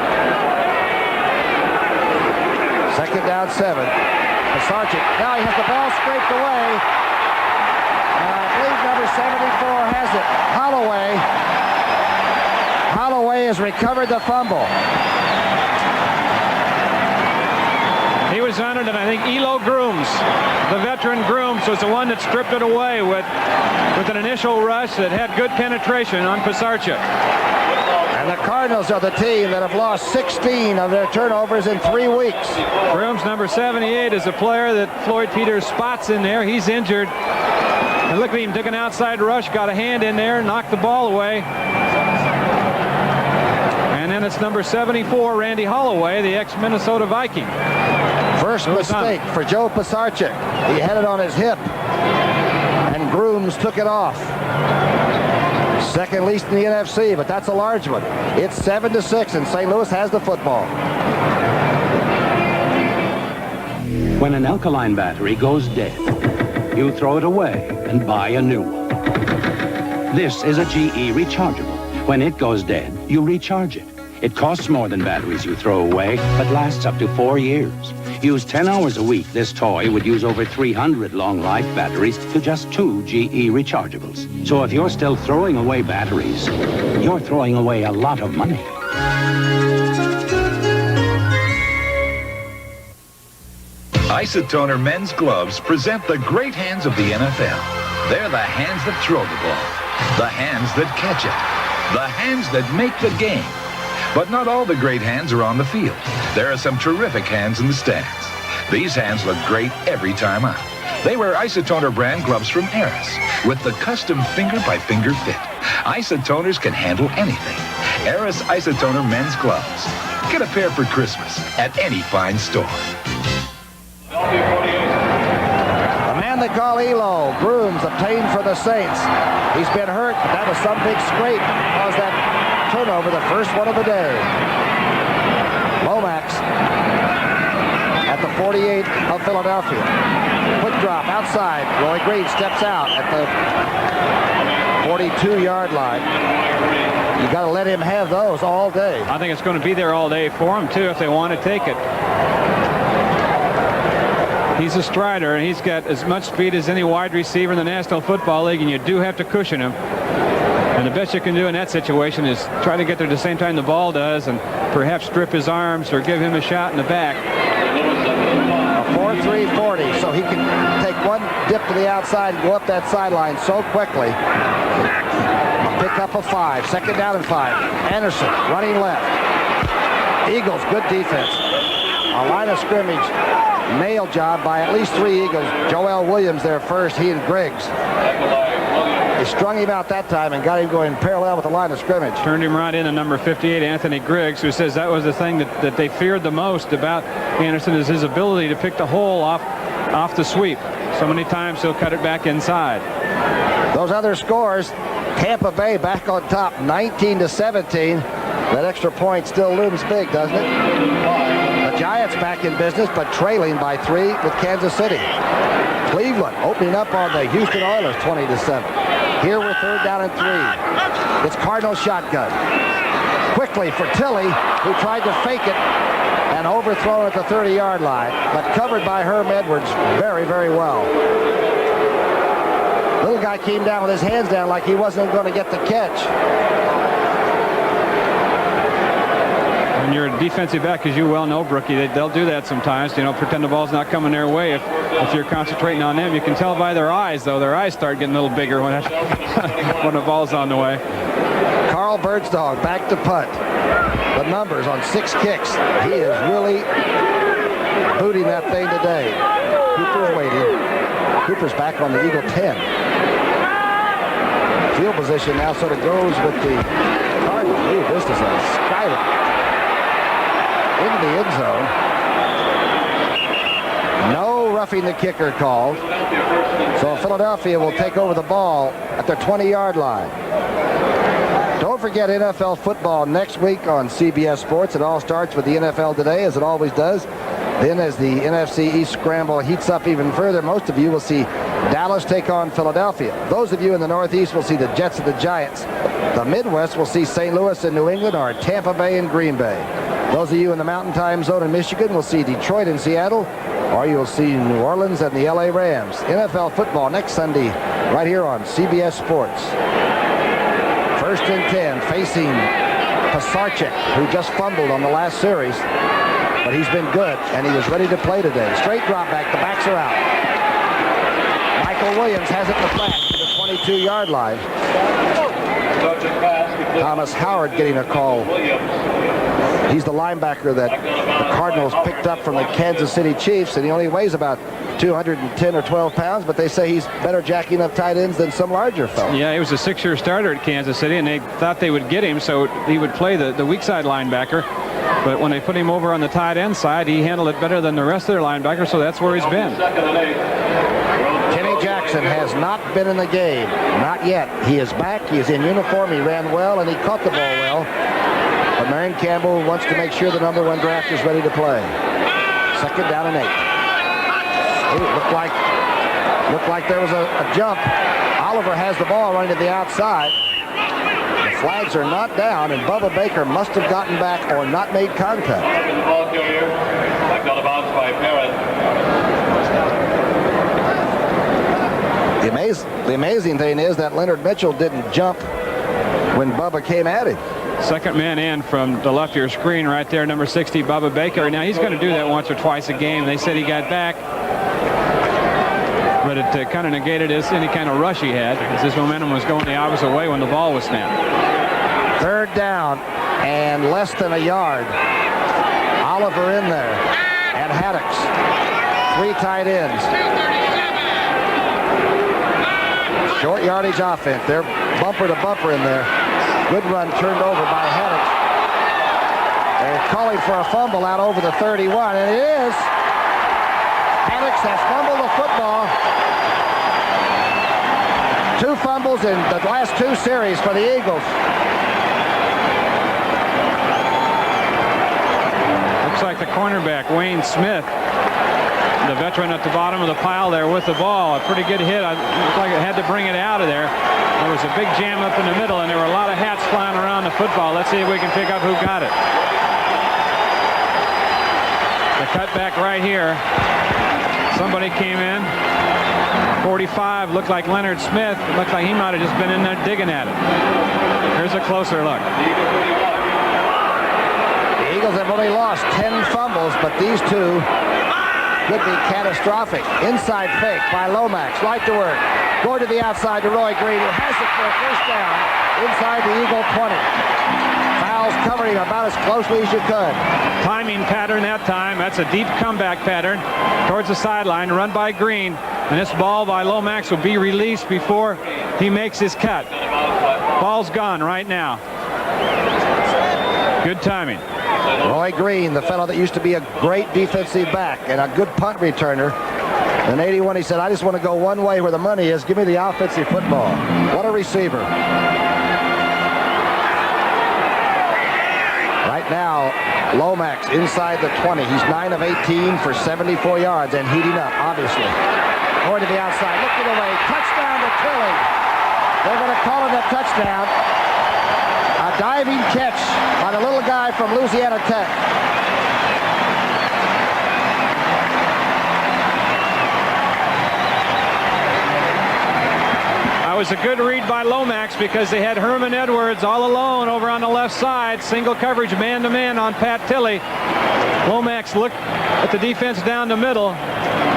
2nd down 7. Pisarcik. Now he has the ball scraped away. And I believe number 74 has it. Holloway has recovered the fumble. He was on it, and I think Elo Grooms, the veteran Grooms, was the one that stripped it away with an initial rush that had good penetration on Pisarcik. And the Cardinals are the team that have lost 16 of their turnovers in 3 weeks. Grooms, number 78, is a player that Floyd Peters spots in there. He's injured. And look at him, took an outside rush, got a hand in there, knocked the ball away. And then it's number 74, Randy Holloway, the ex-Minnesota Viking. First mistake for Joe Pisarcik. He had it on his hip, and Grooms took it off. 2nd least in the NFC, but that's a large one. It's 7-6, and St. Louis has the football. When an alkaline battery goes dead, you throw it away and buy a new one. This is a GE rechargeable. When it goes dead, you recharge it. It costs more than batteries you throw away, but lasts up to 4 years. Used 10 hours a week, this toy would use over 300 long-life batteries to just 2 GE rechargeables. So if you're still throwing away batteries, you're throwing away a lot of money. Isotoner men's gloves present the great hands of the NFL. They're the hands that throw the ball, the hands that catch it, the hands that make the game. But not all the great hands are on the field. There are some terrific hands in the stands. These hands look great every time out. They wear Isotoner brand gloves from Eris with the custom finger-by-finger fit. Isotoners can handle anything. Eris Isotoner men's gloves. Get a pair for Christmas at any fine store. The man they call Elo, Grooms, obtained for the Saints. He's been hurt. That was some big scrape. Caused that turnover, the first one of the day. Lomax at the 48 of Philadelphia. Quick drop outside. Roy Green steps out at the 42-yard line. You got to let him have those all day. I think it's going to be there all day for him, too, if they want to take it. He's a strider, and he's got as much speed as any wide receiver in the National Football League, and you do have to cushion him. And the best you can do in that situation is try to get there at the same time the ball does and perhaps strip his arms or give him a shot in the back. A 4.340, so he can take one dip to the outside and go up that sideline so quickly. Pick up a 5, second down and 5. Anderson running left. Eagles, good defense. A line of scrimmage nail job by at least 3 Eagles. Joel Williams there first, he and Griggs. They strung him out that time and got him going parallel with the line of scrimmage. Turned him right into number 58, Anthony Griggs, who says that was the thing that they feared the most about Anderson is his ability to pick the hole off the sweep. So many times he'll cut it back inside. Those other scores, Tampa Bay back on top, 19-17. That extra point still looms big, doesn't it? The Giants back in business, but trailing by 3 with Kansas City. Cleveland opening up on the Houston Oilers, 20-7. Here we're third down and 3. It's Cardinals shotgun. Quickly for Tilley, who tried to fake it and overthrown at the 30-yard line, but covered by Herm Edwards very, very well. Little guy came down with his hands down like he wasn't going to get the catch. When you're a defensive back, as you well know, Brookie, they'll do that sometimes. You know, pretend the ball's not coming their way. If you're concentrating on them, you can tell by their eyes, though. Their eyes start getting a little bigger when the ball's on the way. Carl Birdsdog back to punt. The numbers on 6 kicks. He is really booting that thing today. Cooper's waiting. Cooper's back on the Eagle 10. Field position now sort of goes with the Cardinals. Ooh, this is a skyline. Into the end zone. No roughing the kicker called. So Philadelphia will take over the ball at their 20-yard line. Don't forget NFL football next week on CBS Sports. It all starts with the NFL Today, as it always does. Then as the NFC East scramble heats up even further, most of you will see Dallas take on Philadelphia. Those of you in the Northeast will see the Jets and the Giants. The Midwest will see St. Louis and New England, or Tampa Bay and Green Bay. Those of you in the Mountain Time Zone in Michigan will see Detroit and Seattle, or you'll see New Orleans and the LA Rams. NFL football next Sunday right here on CBS Sports. First and 10 facing Pasarchik, who just fumbled on the last series, but he's been good, and he is ready to play today. Straight drop back. The backs are out. Michael Williams has it in the flat to the 22-yard line. Thomas Howard getting a call. He's the linebacker that the Cardinals picked up from the Kansas City Chiefs, and he only weighs about 210 or 12 pounds, but they say he's better jacking up tight ends than some larger fellows. Yeah, he was a 6-year starter at Kansas City, and they thought they would get him so he would play the weak side linebacker. But when they put him over on the tight end side, he handled it better than the rest of their linebackers, so that's where he's been. Kenny Jackson has not been in the game. Not yet. He is back. He is in uniform. He ran well, and he caught the ball well. But Marion Campbell wants to make sure the number 1 draft is ready to play. Second down and 8. Ooh, looked like there was a jump. Oliver has the ball running to the outside. The flags are not down, and Bubba Baker must have gotten back or not made contact. The ball carrier, back out of bounds by Parrott. The amazing thing is that Leonard Mitchell didn't jump when Bubba came at him. Second man in from the left of your screen right there, number 60, Bubba Baker. Now, he's going to do that once or twice a game. They said he got back, but it kind of negated any kind of rush he had because his momentum was going the opposite way when the ball was snapped. Third down and less than a yard. Oliver in there and Haddocks. 3 tight ends. Short yardage offense. They're bumper to bumper in there. Good run turned over by Haddocks. They're calling for a fumble out over the 31, and it is. Haddocks has fumbled the football. 2 fumbles in the last 2 series for the Eagles. Looks like the cornerback, Wayne Smith, the veteran at the bottom of the pile there with the ball. A pretty good hit. It looked like it had to bring it out of there. There was a big jam up in the middle, and there were a lot of hats flying around the football. Let's see if we can pick up who got it. The cutback right here. Somebody came in. 45 looked like Leonard Smith. It looked like he might have just been in there digging at it. Here's a closer look. The Eagles have only lost 10 fumbles, but these 2 could be catastrophic. Inside fake by Lomax. Right to work. Going to the outside to Roy Green, who has it for a first down inside the Eagle 20. Fouls covering about as closely as you could. Timing pattern that time. That's a deep comeback pattern towards the sideline, run by Green. And this ball by Lomax will be released before he makes his cut. Ball's gone right now. Good timing. Roy Green, the fellow that used to be a great defensive back and a good punt returner. In 81, he said, I just want to go one way where the money is. Give me the offensive football. What a receiver. Right now, Lomax inside the 20. He's 9 of 18 for 74 yards and heating up, obviously. Going to the outside, looking away. Touchdown to Tilley. They're going to call it a touchdown. A diving catch by the little guy from Louisiana Tech. That was a good read by Lomax because they had Herman Edwards all alone over on the left side. Single coverage man-to-man on Pat Tilley. Lomax looked at the defense down the middle,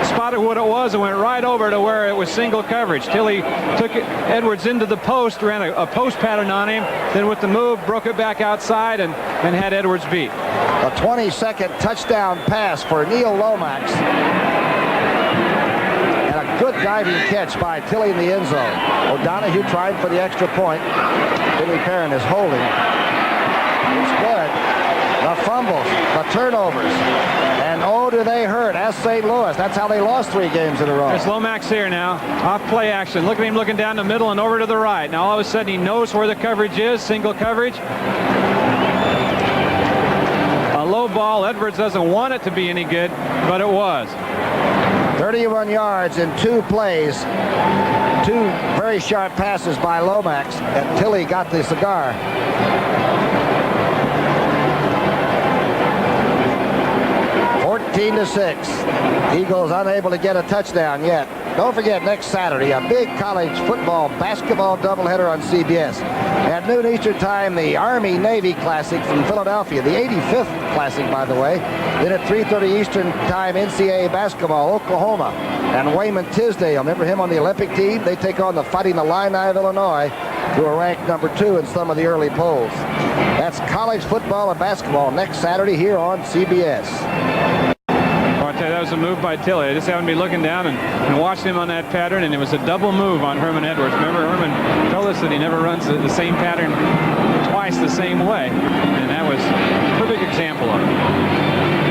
spotted what it was, and went right over to where it was single coverage. Tilley took Edwards into the post, ran a post pattern on him, then with the move, broke it back outside and had Edwards beat. A 20-second touchdown pass for Neil Lomax. And a good diving catch by Tilley in the end zone. O'Donohue trying for the extra point. Billy Perrin is holding. It's good. The fumbles, the turnovers, and oh, do they hurt. As St. Louis. That's how they lost 3 games in a row. There's Lomax here now. Off play action. Look at him looking down the middle and over to the right. Now all of a sudden he knows where the coverage is. Single coverage. A low ball. Edwards doesn't want it to be any good, but it was. 31 yards in 2 plays. 2 very sharp passes by Lomax, and Tilley got the cigar. to 6. Eagles unable to get a touchdown yet. Don't forget, next Saturday, a big college football basketball doubleheader on CBS. At noon Eastern time, the Army-Navy Classic from Philadelphia, the 85th Classic, by the way. Then at 3:30 Eastern time, NCAA basketball, Oklahoma and Wayman Tisdale. Remember him on the Olympic team? They take on the Fighting Illini of Illinois, who are ranked number 2 in some of the early polls. That's college football and basketball next Saturday here on CBS. That was a move by Tilley. I just happened to be looking down and watching him on that pattern, and it was a double move on Herman Edwards. Remember, Herman told us that he never runs the same pattern twice the same way, and that was a perfect example of it.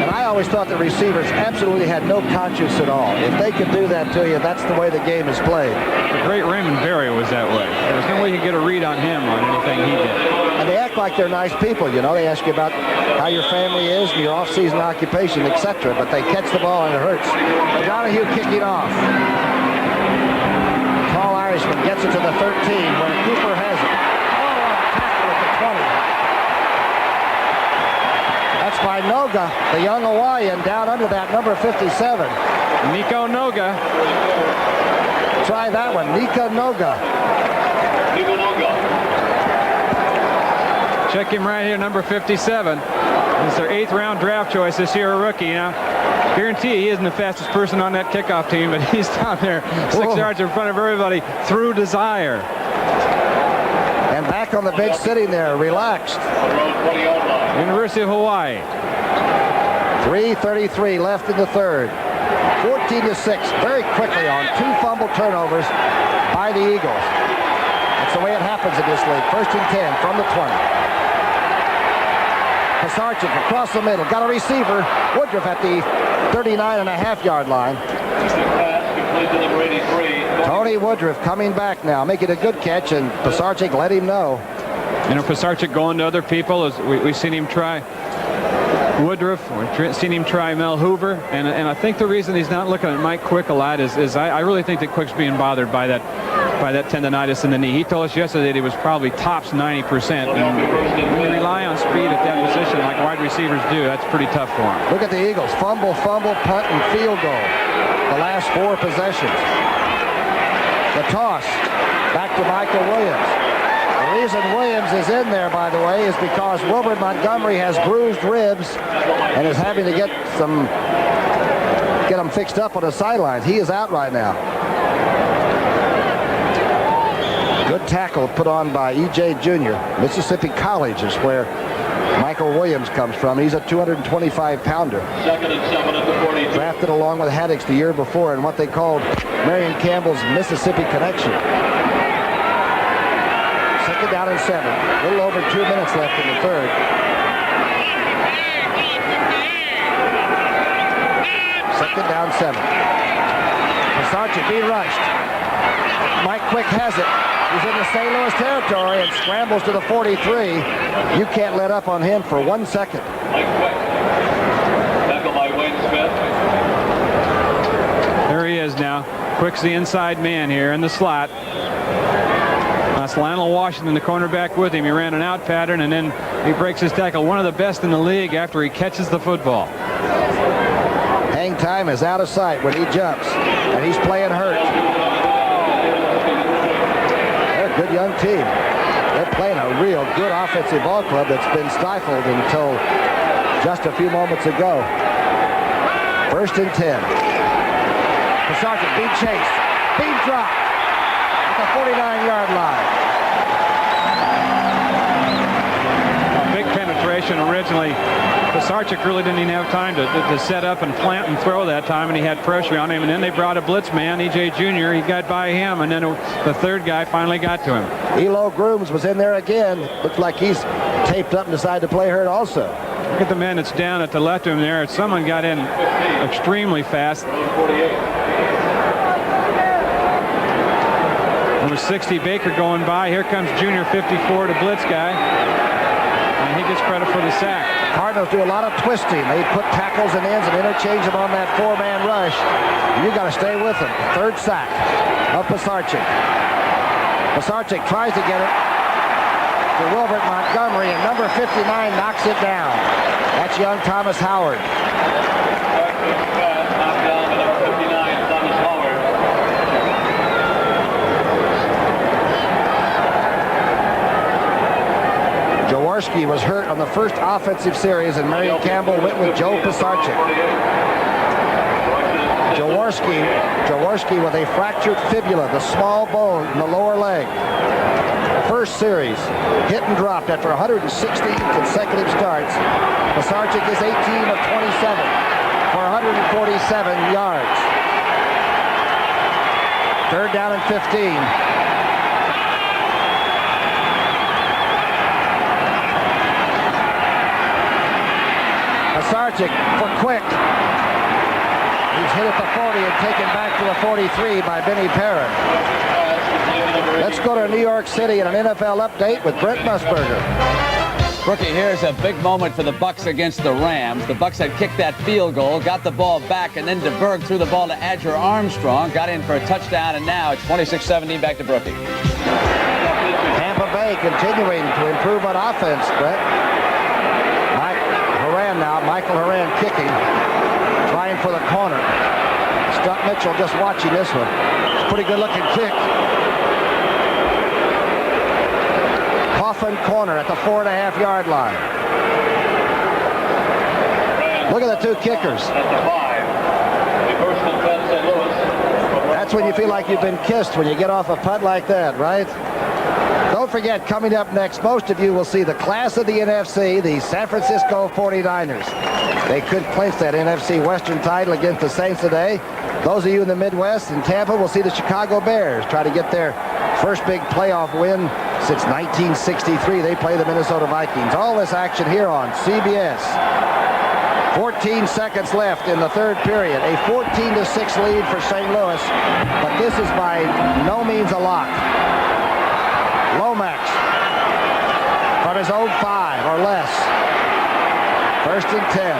And I always thought the receivers absolutely had no conscience at all. If they could do that to you, that's the way the game is played. The great Raymond Berry was that way. There was no way you could get a read on him on anything he did. And they act like they're nice people, you know. They ask you about how your family is and your off-season occupation, etc. But they catch the ball and it hurts. O'Donohue kicking off. Tall Irishman gets it to the 13 where Cooper has it. Oh, a tackle at the 20. That's by Noga, the young Hawaiian, down under that number 57. Nico Noga. Try that one, Nika Noga. Nico Noga. Check him right here, number 57. This is their 8th round draft choice this year, a rookie. Now, guarantee he isn't the fastest person on that kickoff team, but he's down there 6 yards in front of everybody through desire. And back on the bench sitting there, relaxed. University of Hawaii. 3:33 left in the third. 14-6, very quickly on 2 fumble turnovers by the Eagles. That's the way it happens in this league. 1st and 10 from the 20. Pisarcik across the middle, got a receiver. Woodruff at the 39.5-yard line. Tony Woodruff coming back now, making a good catch, and Pisarcik let him know. You know, Pisarcik going to other people, as we've seen him try Woodruff, we've seen him try Mel Hoover, and I think the reason he's not looking at Mike Quick a lot is I really think that Quick's being bothered by that tendonitis in the knee. He told us yesterday that he was probably tops 90%. And when you rely on speed at that position like wide receivers do, that's pretty tough for him. Look at the Eagles. Fumble, punt, and field goal. The last 4 possessions. The toss. Back to Michael Williams. The reason Williams is in there, by the way, is because Wilbert Montgomery has bruised ribs and is having to get them fixed up on the sidelines. He is out right now. Good tackle put on by E.J. Jr. Mississippi College is where Michael Williams comes from. He's a 225-pounder. 2nd and 7 at the 42. Drafted along with Haddix the year before in what they called Marion Campbell's Mississippi Connection. 2nd down and 7. A little over 2 minutes left in the third. Second down 7. Pisarcik being rushed. Mike Quick has it. He's in the St. Louis territory and scrambles to the 43. You can't let up on him for 1 second. Mike Quick. Tackle by Wayne Smith. There he is now. Quick's the inside man here in the slot. That's Lionel Washington, the cornerback, with him. He ran an out pattern, and then he breaks his tackle. One of the best in the league after he catches the football. Hang time is out of sight when he jumps, and he's playing hurt. They're a good young team. They're playing a real good offensive ball club that's been stifled until just a few moments ago. 1st and 10. Pisarcik being chased, being dropped at the 49-yard line. Big penetration originally. Pisarcik really didn't even have time to set up and plant and throw that time, and he had pressure on him. And then they brought a blitz man, E.J. Jr. He got by him, and then the third guy finally got to him. Elo Grooms was in there again. Looks like he's taped up and decided to play hurt also. Look at the man that's down at the left of him there. Someone got in extremely fast. Number 60, Baker going by. Here comes Junior 54, the blitz guy. And he gets credit for the sack. Cardinals do a lot of twisting. They put tackles and ends and interchange them on that 4-man rush. You got to stay with them. 3rd sack of Pisarcik. Pisarcik tries to get it to Wilbert Montgomery, and number 59 knocks it down. That's young Thomas Howard. Knocked down to number 59, Thomas Howard. Jaworski was hurt on the first offensive series, and Marion Campbell went with Joe Pisarcik. Jaworski with a fractured fibula, the small bone in the lower leg. First series, hit and dropped after 160 consecutive starts. Pisarcik is 18 of 27 for 147 yards. 3rd down and 15. Pisarcik for Quick. He's hit at the 40 and taken back to the 43 by Benny Perrin. Let's go to New York City in an NFL update with Brent Musburger. Rookie, here's a big moment for the Bucs against the Rams. The Bucs had kicked that field goal, got the ball back, and then DeBerg threw the ball to Adger Armstrong, got in for a touchdown, and now it's 26-17 back to Brookie. Tampa Bay continuing to improve on offense, Brett. Michael Horan kicking, trying for the corner. Stuck Mitchell just watching this one. It's a pretty good looking kick. different corner at the 4.5-yard line. Look at the two kickers. That's when you feel like you've been kissed, when you get off a putt like that, right? Don't forget, coming up next, most of you will see the class of the NFC, the San Francisco 49ers. They could clinch that NFC Western title against the Saints today. Those of you in the Midwest and Tampa will see the Chicago Bears try to get their first big playoff win since 1963. They play the Minnesota Vikings. All this action here on CBS. 14 seconds left in the third period. A 14-6 lead for St. Louis, but this is by no means a lock. Lomax from his own 5 or less. 1st and 10.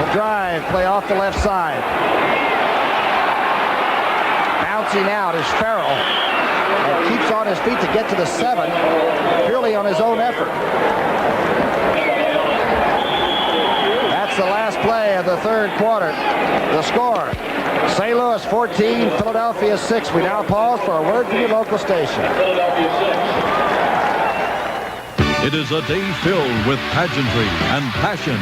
The drive play off the left side. Bouncing out is Farrell. And keeps on his feet to get to the 7, purely on his own effort. That's the last play of the third quarter. The score, St. Louis 14, Philadelphia 6. We now pause for a word from your local station. It is a day filled with pageantry and passion.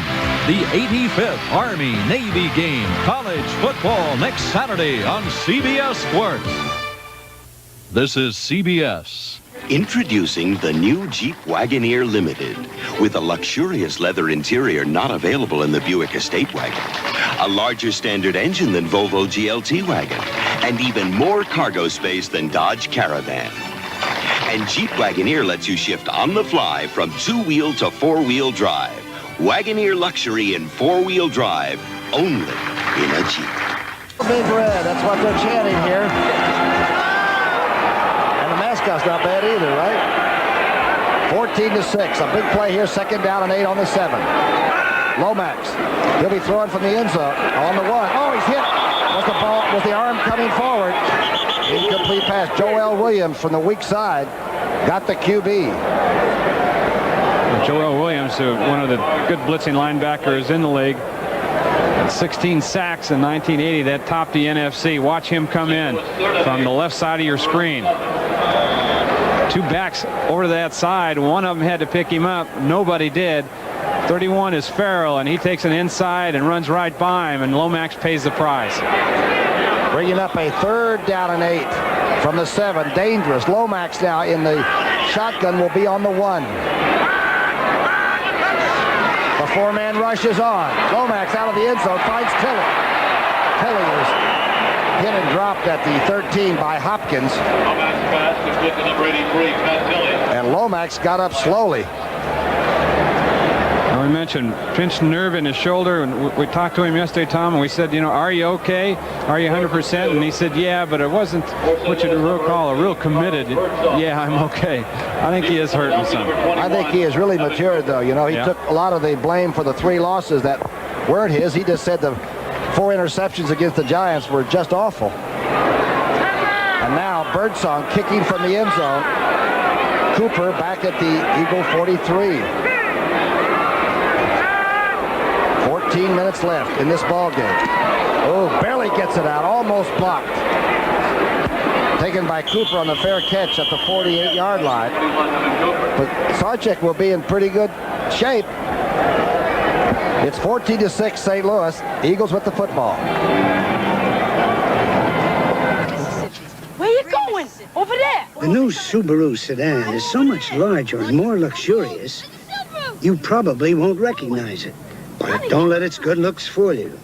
The 85th Army-Navy game, college football, next Saturday on CBS Sports. This is CBS. Introducing the new Jeep Wagoneer Limited, with a luxurious leather interior not available in the Buick Estate Wagon, a larger standard engine than Volvo GLT Wagon, and even more cargo space than Dodge Caravan. And Jeep Wagoneer lets you shift on the fly from 2-wheel to 4-wheel drive. Wagoneer luxury in 4-wheel drive, only in a Jeep. Big red, that's what they're chanting here. Mascot's not bad either, right? 14-6. A big play here. 2nd down and 8 on the 7. Lomax. He'll be throwing from the end zone on the 1. Oh, he's hit. Was the arm coming forward? Incomplete pass. Joel Williams from the weak side got the QB. Joel Williams, one of the good blitzing linebackers in the league. 16 sacks in 1980. That topped the NFC. Watch him come in from the left side of your screen. 2 backs over to that side. One of them had to pick him up. Nobody did. 31 is Farrell, and he takes an inside and runs right by him, and Lomax pays the price. Bringing up a 3rd down and 8 from the 7. Dangerous. Lomax now in the shotgun will be on the 1. The 4-man rush is on. Lomax out of the end zone finds Tilley. Tilley is hit and dropped at the 13 by Hopkins. And Lomax got up slowly. Now we mentioned pinched nerve in his shoulder, and we talked to him yesterday, Tom, and we said, you know, are you okay? Are you 100%? And he said, yeah, but it wasn't what you'd call a real committed, yeah, I'm okay. I think he is hurting some. I think he has really matured, though. You know, he took a lot of the blame for the 3 losses that weren't his. He just said the 4 interceptions against the Giants were just awful. And now Birdsong kicking from the end zone. Cooper back at the Eagle 43. 14 minutes left in this ball game. Oh, barely gets it out. Almost blocked. Taken by Cooper on the fair catch at the 48-yard line. But Sarchek will be in pretty good shape. It's 14-6 St. Louis. Eagles with the football. Where you going? Over there. The new Subaru sedan is so much larger and more luxurious, you probably won't recognize it. But don't let its good looks fool you.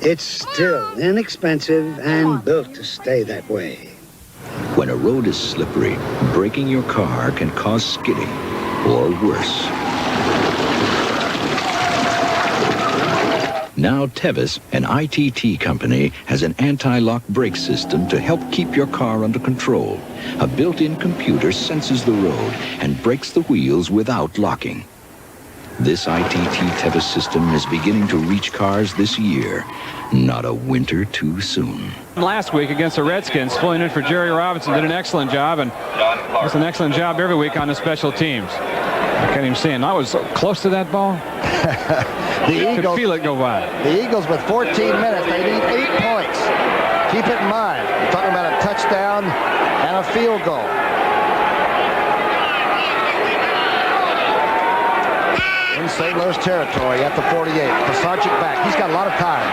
It's still inexpensive and built to stay that way. When a road is slippery, braking your car can cause skidding or worse. Now Tevis, an ITT company, has an anti-lock brake system to help keep your car under control. A built-in computer senses the road and brakes the wheels without locking. This ITT Tevis system is beginning to reach cars this year. Not a winter too soon. Last week against the Redskins, filling in for Jerry Robinson, did an excellent job, and does an excellent job every week on the special teams. I can't even see him. I was so close to that ball. The Eagles, could feel it go by. The Eagles with 14 minutes, they need 8 points. Keep it in mind. We're talking about a touchdown field goal. In St. Louis territory at the 48. Pisarcik back. He's got a lot of time.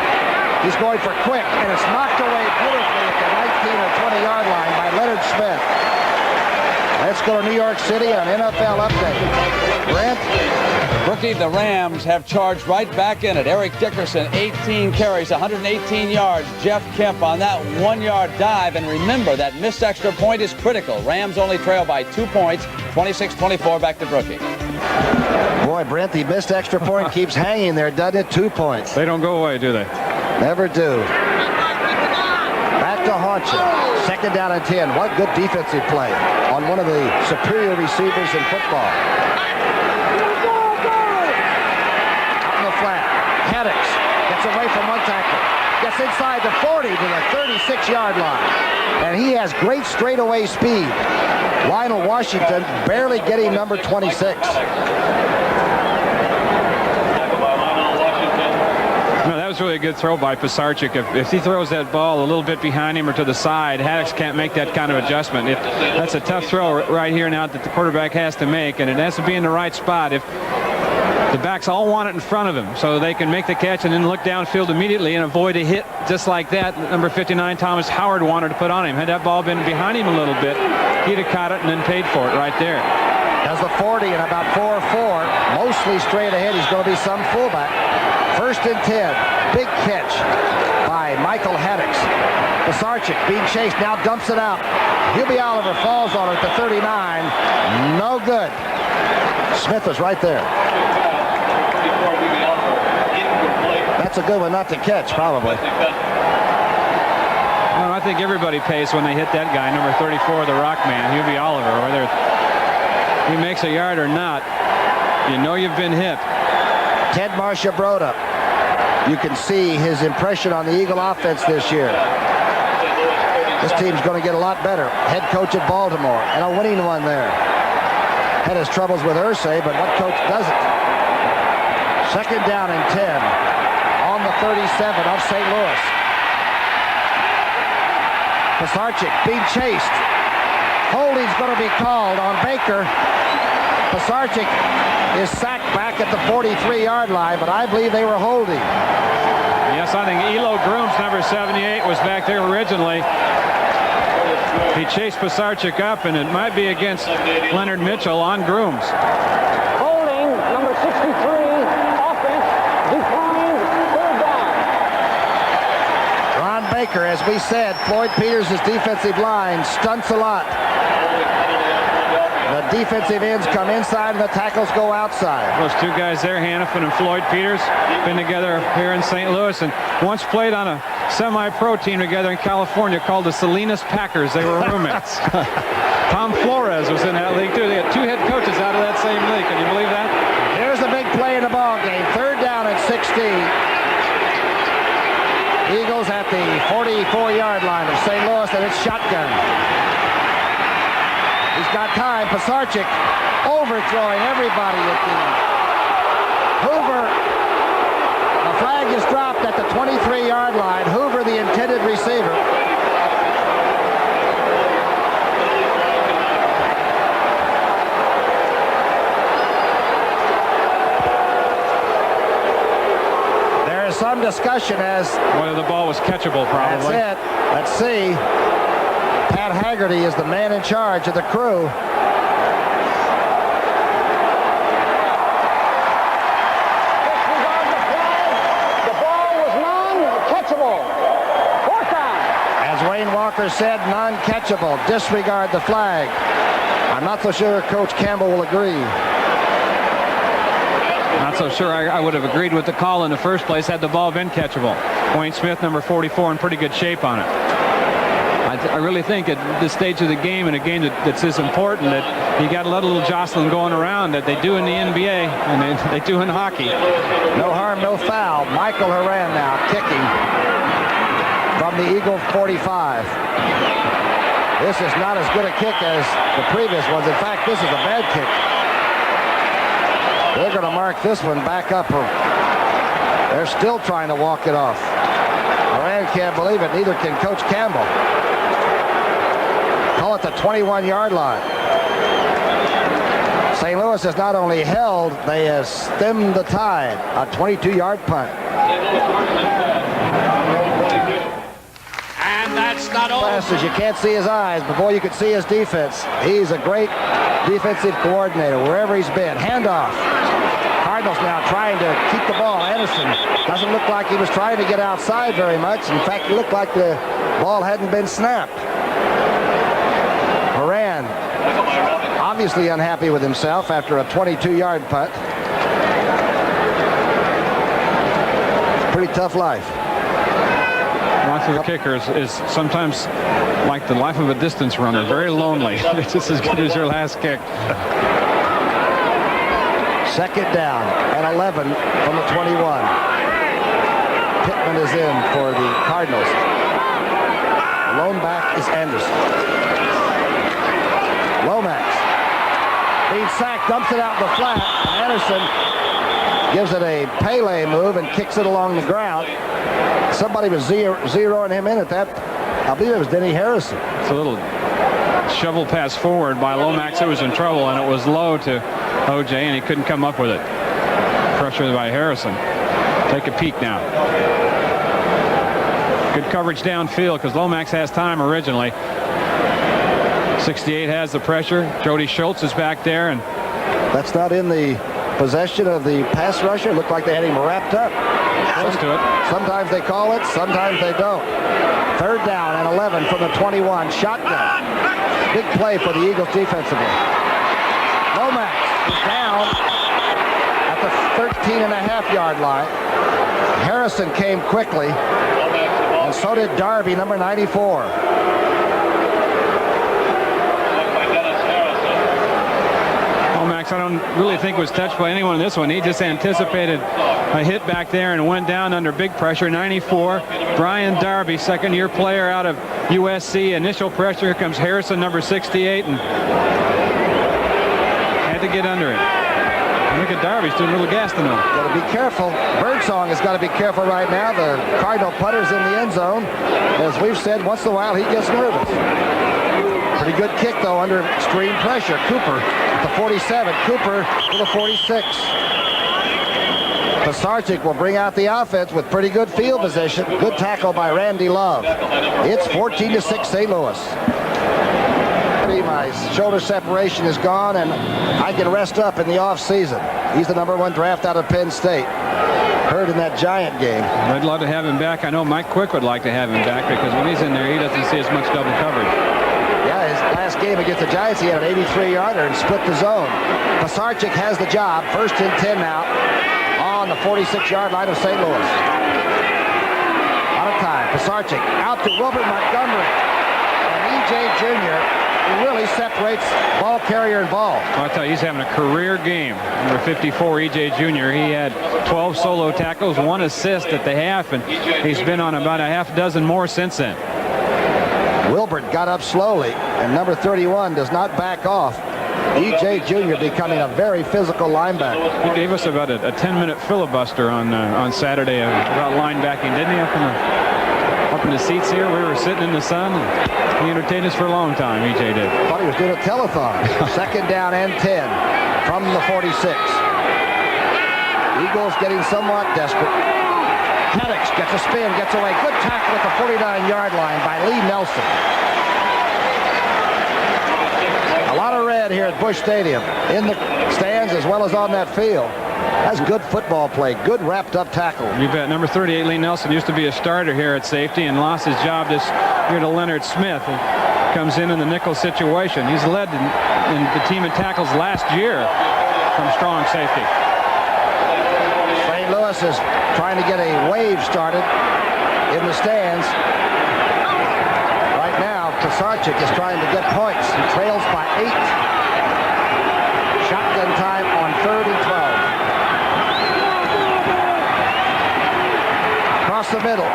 He's going for quick, and it's knocked away beautifully at the 19 or 20-yard line by Leonard Smith. Let's go to New York City on NFL Update. Brent? Rookie, the Rams have charged right back in it. Eric Dickerson, 18 carries, 118 yards. Jeff Kemp on that 1-yard dive. And remember, that missed extra point is critical. Rams only trail by 2 points, 26-24 back to Brookie. Boy, Brent, the missed extra point keeps hanging there, doesn't it? 2 points. They don't go away, do they? Never do. Back to haunt you. 2nd down and 10. What good defensive play on one of the superior receivers in football. Out in the flat. Haddix gets away from one tackle. Gets inside the 40 to the 36-yard line. And he has great straightaway speed. Lionel Washington barely getting number 26. No, that was really a good throw by Pisarcik. If he throws that ball a little bit behind him or to the side, Haddix can't make that kind of adjustment. That's a tough throw right here now that the quarterback has to make, and it has to be in the right spot. If the backs all want it in front of him so they can make the catch and then look downfield immediately and avoid a hit just like that number 59 Thomas Howard wanted to put on him. Had that ball been behind him a little bit, he'd have caught it and then paid for it right there. Has the 40 and about 4-4, mostly straight ahead. He's going to be some fullback. 1st and 10. Big catch by Michael Haddix. Pisarcik being chased, now dumps it out. Hubie Oliver falls on it at the 39. No good. Smith was right there. That's a good one not to catch, probably. Well, I think everybody pays when they hit that guy, number 34, the Rock Man, Hubie Oliver. Whether he makes a yard or not, you know you've been hit. Ted Marcia-Broda. You can see his impression on the Eagle offense this year. This team's going to get a lot better. Head coach at Baltimore, and a winning one there. Had his troubles with Irsay, but what coach doesn't? 2nd down and 10 on the 37 of St. Louis. Pisarcik being chased. Holding's going to be called on Baker. Pisarcik is sacked back at the 43-yard line, but I believe they were holding. Yes, I think Elo Grooms, number 78, was back there originally. He chased Pisarcik up, and it might be against Leonard Mitchell on Grooms. Holding, number 63, offense, declined, 3rd down. Ron Baker, as we said, Floyd Peters' defensive line stunts a lot. The defensive ends come inside and the tackles go outside. Those two guys there, Hannafin and Floyd Peters, been together here in St. Louis and once played on a semi-pro team together in California called the Salinas Packers. They were roommates. Tom Flores was in that league too. They had 2 head coaches out of that same league. Can you believe that? Here's a big play in the ball game. 3rd down and 16. Eagles at the 44-yard line of St. Louis, and it's shotgun. He's got time. Pisarcik overthrowing everybody at the Hoover. The flag is dropped at the 23-yard line. Hoover, the intended receiver. There is some discussion as whether the ball was catchable, probably. That's it. Let's see. Pat Haggerty is the man in charge of the crew. The ball was non-catchable. 4th down. As Wayne Walker said, non-catchable. Disregard the flag. I'm not so sure Coach Campbell will agree. Not so sure I would have agreed with the call in the first place had the ball been catchable. Wayne Smith, number 44, in pretty good shape on it. I really think at this stage of the game, and a game that's as important, that you got to let a little jostling going around that they do in the NBA and they do in hockey. No harm, no foul. Michael Horan now kicking from the Eagle 45. This is not as good a kick as the previous ones. In fact, this is a bad kick. They're going to mark this one back up. They're still trying to walk it off. Horan can't believe it. Neither can Coach Campbell. Call it the 21-yard line. St. Louis has not only held, they have stemmed the tide. A 22-yard punt. And that's not all. As you can't see his eyes, but boy, you could see his defense. He's a great defensive coordinator wherever he's been. Handoff. Cardinals now trying to keep the ball. Anderson doesn't look like he was trying to get outside very much. In fact, it looked like the ball hadn't been snapped. Moran obviously unhappy with himself after a 22-yard punt. Pretty tough life. Life of a kicker is sometimes like the life of a distance runner, very lonely. It's just as good as your last kick. Second down and 11 from the 21. Pittman is in for the Cardinals. Lone back is Anderson. Lomax being sacked, dumps it out in the flat. Anderson gives it a Pele move and kicks it along the ground. Somebody was zeroing him in at that. I believe it was Denny Harrison. It's a little shovel pass forward by Lomax, who was in trouble, and it was low to OJ, and he couldn't come up with it. Pressure by Harrison. Take a peek now. Good coverage downfield because Lomax has time originally. 68 has the pressure. Jody Schultz is back there, and that's not in the possession of the pass rusher. Looked like they had him wrapped up. Close to it. Sometimes they call it, sometimes they don't. Third down and 11 from the 21. Shotgun. Big play for the Eagles defensively. Lomax is down at the 13.5-yard line. Harrison came quickly, and so did Darby, number 94. Lomax, I don't really think was touched by anyone in this one. He just anticipated a hit back there and went down under big pressure. 94. Brian Darby, second-year player out of USC. Initial pressure. Here comes Harrison, number 68, and had to get under it. Look at Darby, still a little gassed in him. Got to be careful. Birdsong has got to be careful right now. The Cardinal punter's in the end zone. As we've said, once in a while he gets nervous. Pretty good kick, though, under extreme pressure. Cooper at the 47. Cooper to the 46. Pisarcik will bring out the offense with pretty good field position. Good tackle by Randy Love. It's 14-6 St. Louis. My shoulder separation is gone, and I can rest up in the offseason. He's the #1 draft out of Penn State. Heard in that Giant game. I'd love to have him back. I know Mike Quick would like to have him back because when he's in there, he doesn't see as much double coverage. Yeah, his last game against the Giants, he had an 83-yarder and split the zone. Pisarcik has the job. 1st and 10 now on the 46-yard line of St. Louis. Out of time. Pisarcik out to Wilbert Montgomery. And E.J. Jr. really separates ball carrier and ball. I'll tell you, he's having a career game. Number 54, E.J. Jr. He had 12 solo tackles, 1 assist at the half, and he's been on about a half dozen more since then. Wilbert got up slowly, and number 31 does not back off. E.J. Jr. becoming a very physical linebacker. He gave us about a 10-minute filibuster on Saturday about linebacking, didn't he? Up in the seats here, we were sitting in the sun. He entertained us for a long time, E.J. did. Thought he was doing a telethon. 2nd down and 10 from the 46. Eagles getting somewhat desperate. Maddox gets a spin, gets away. Good tackle at the 49-yard line by Lee Nelson. A lot of red here at Busch Stadium in the stands as well as on that field. That's good football play. Good wrapped-up tackle. You bet. Number 38, Lee Nelson, used to be a starter here at safety and lost his job this year to Leonard Smith. He comes in the nickel situation. He's led in the team in tackles last year from strong safety. St. Louis is trying to get a wave started in the stands. Right now, Pisarcik is trying to get points. He trails by 8. Shotgun time on 3rd and 12. Across the middle.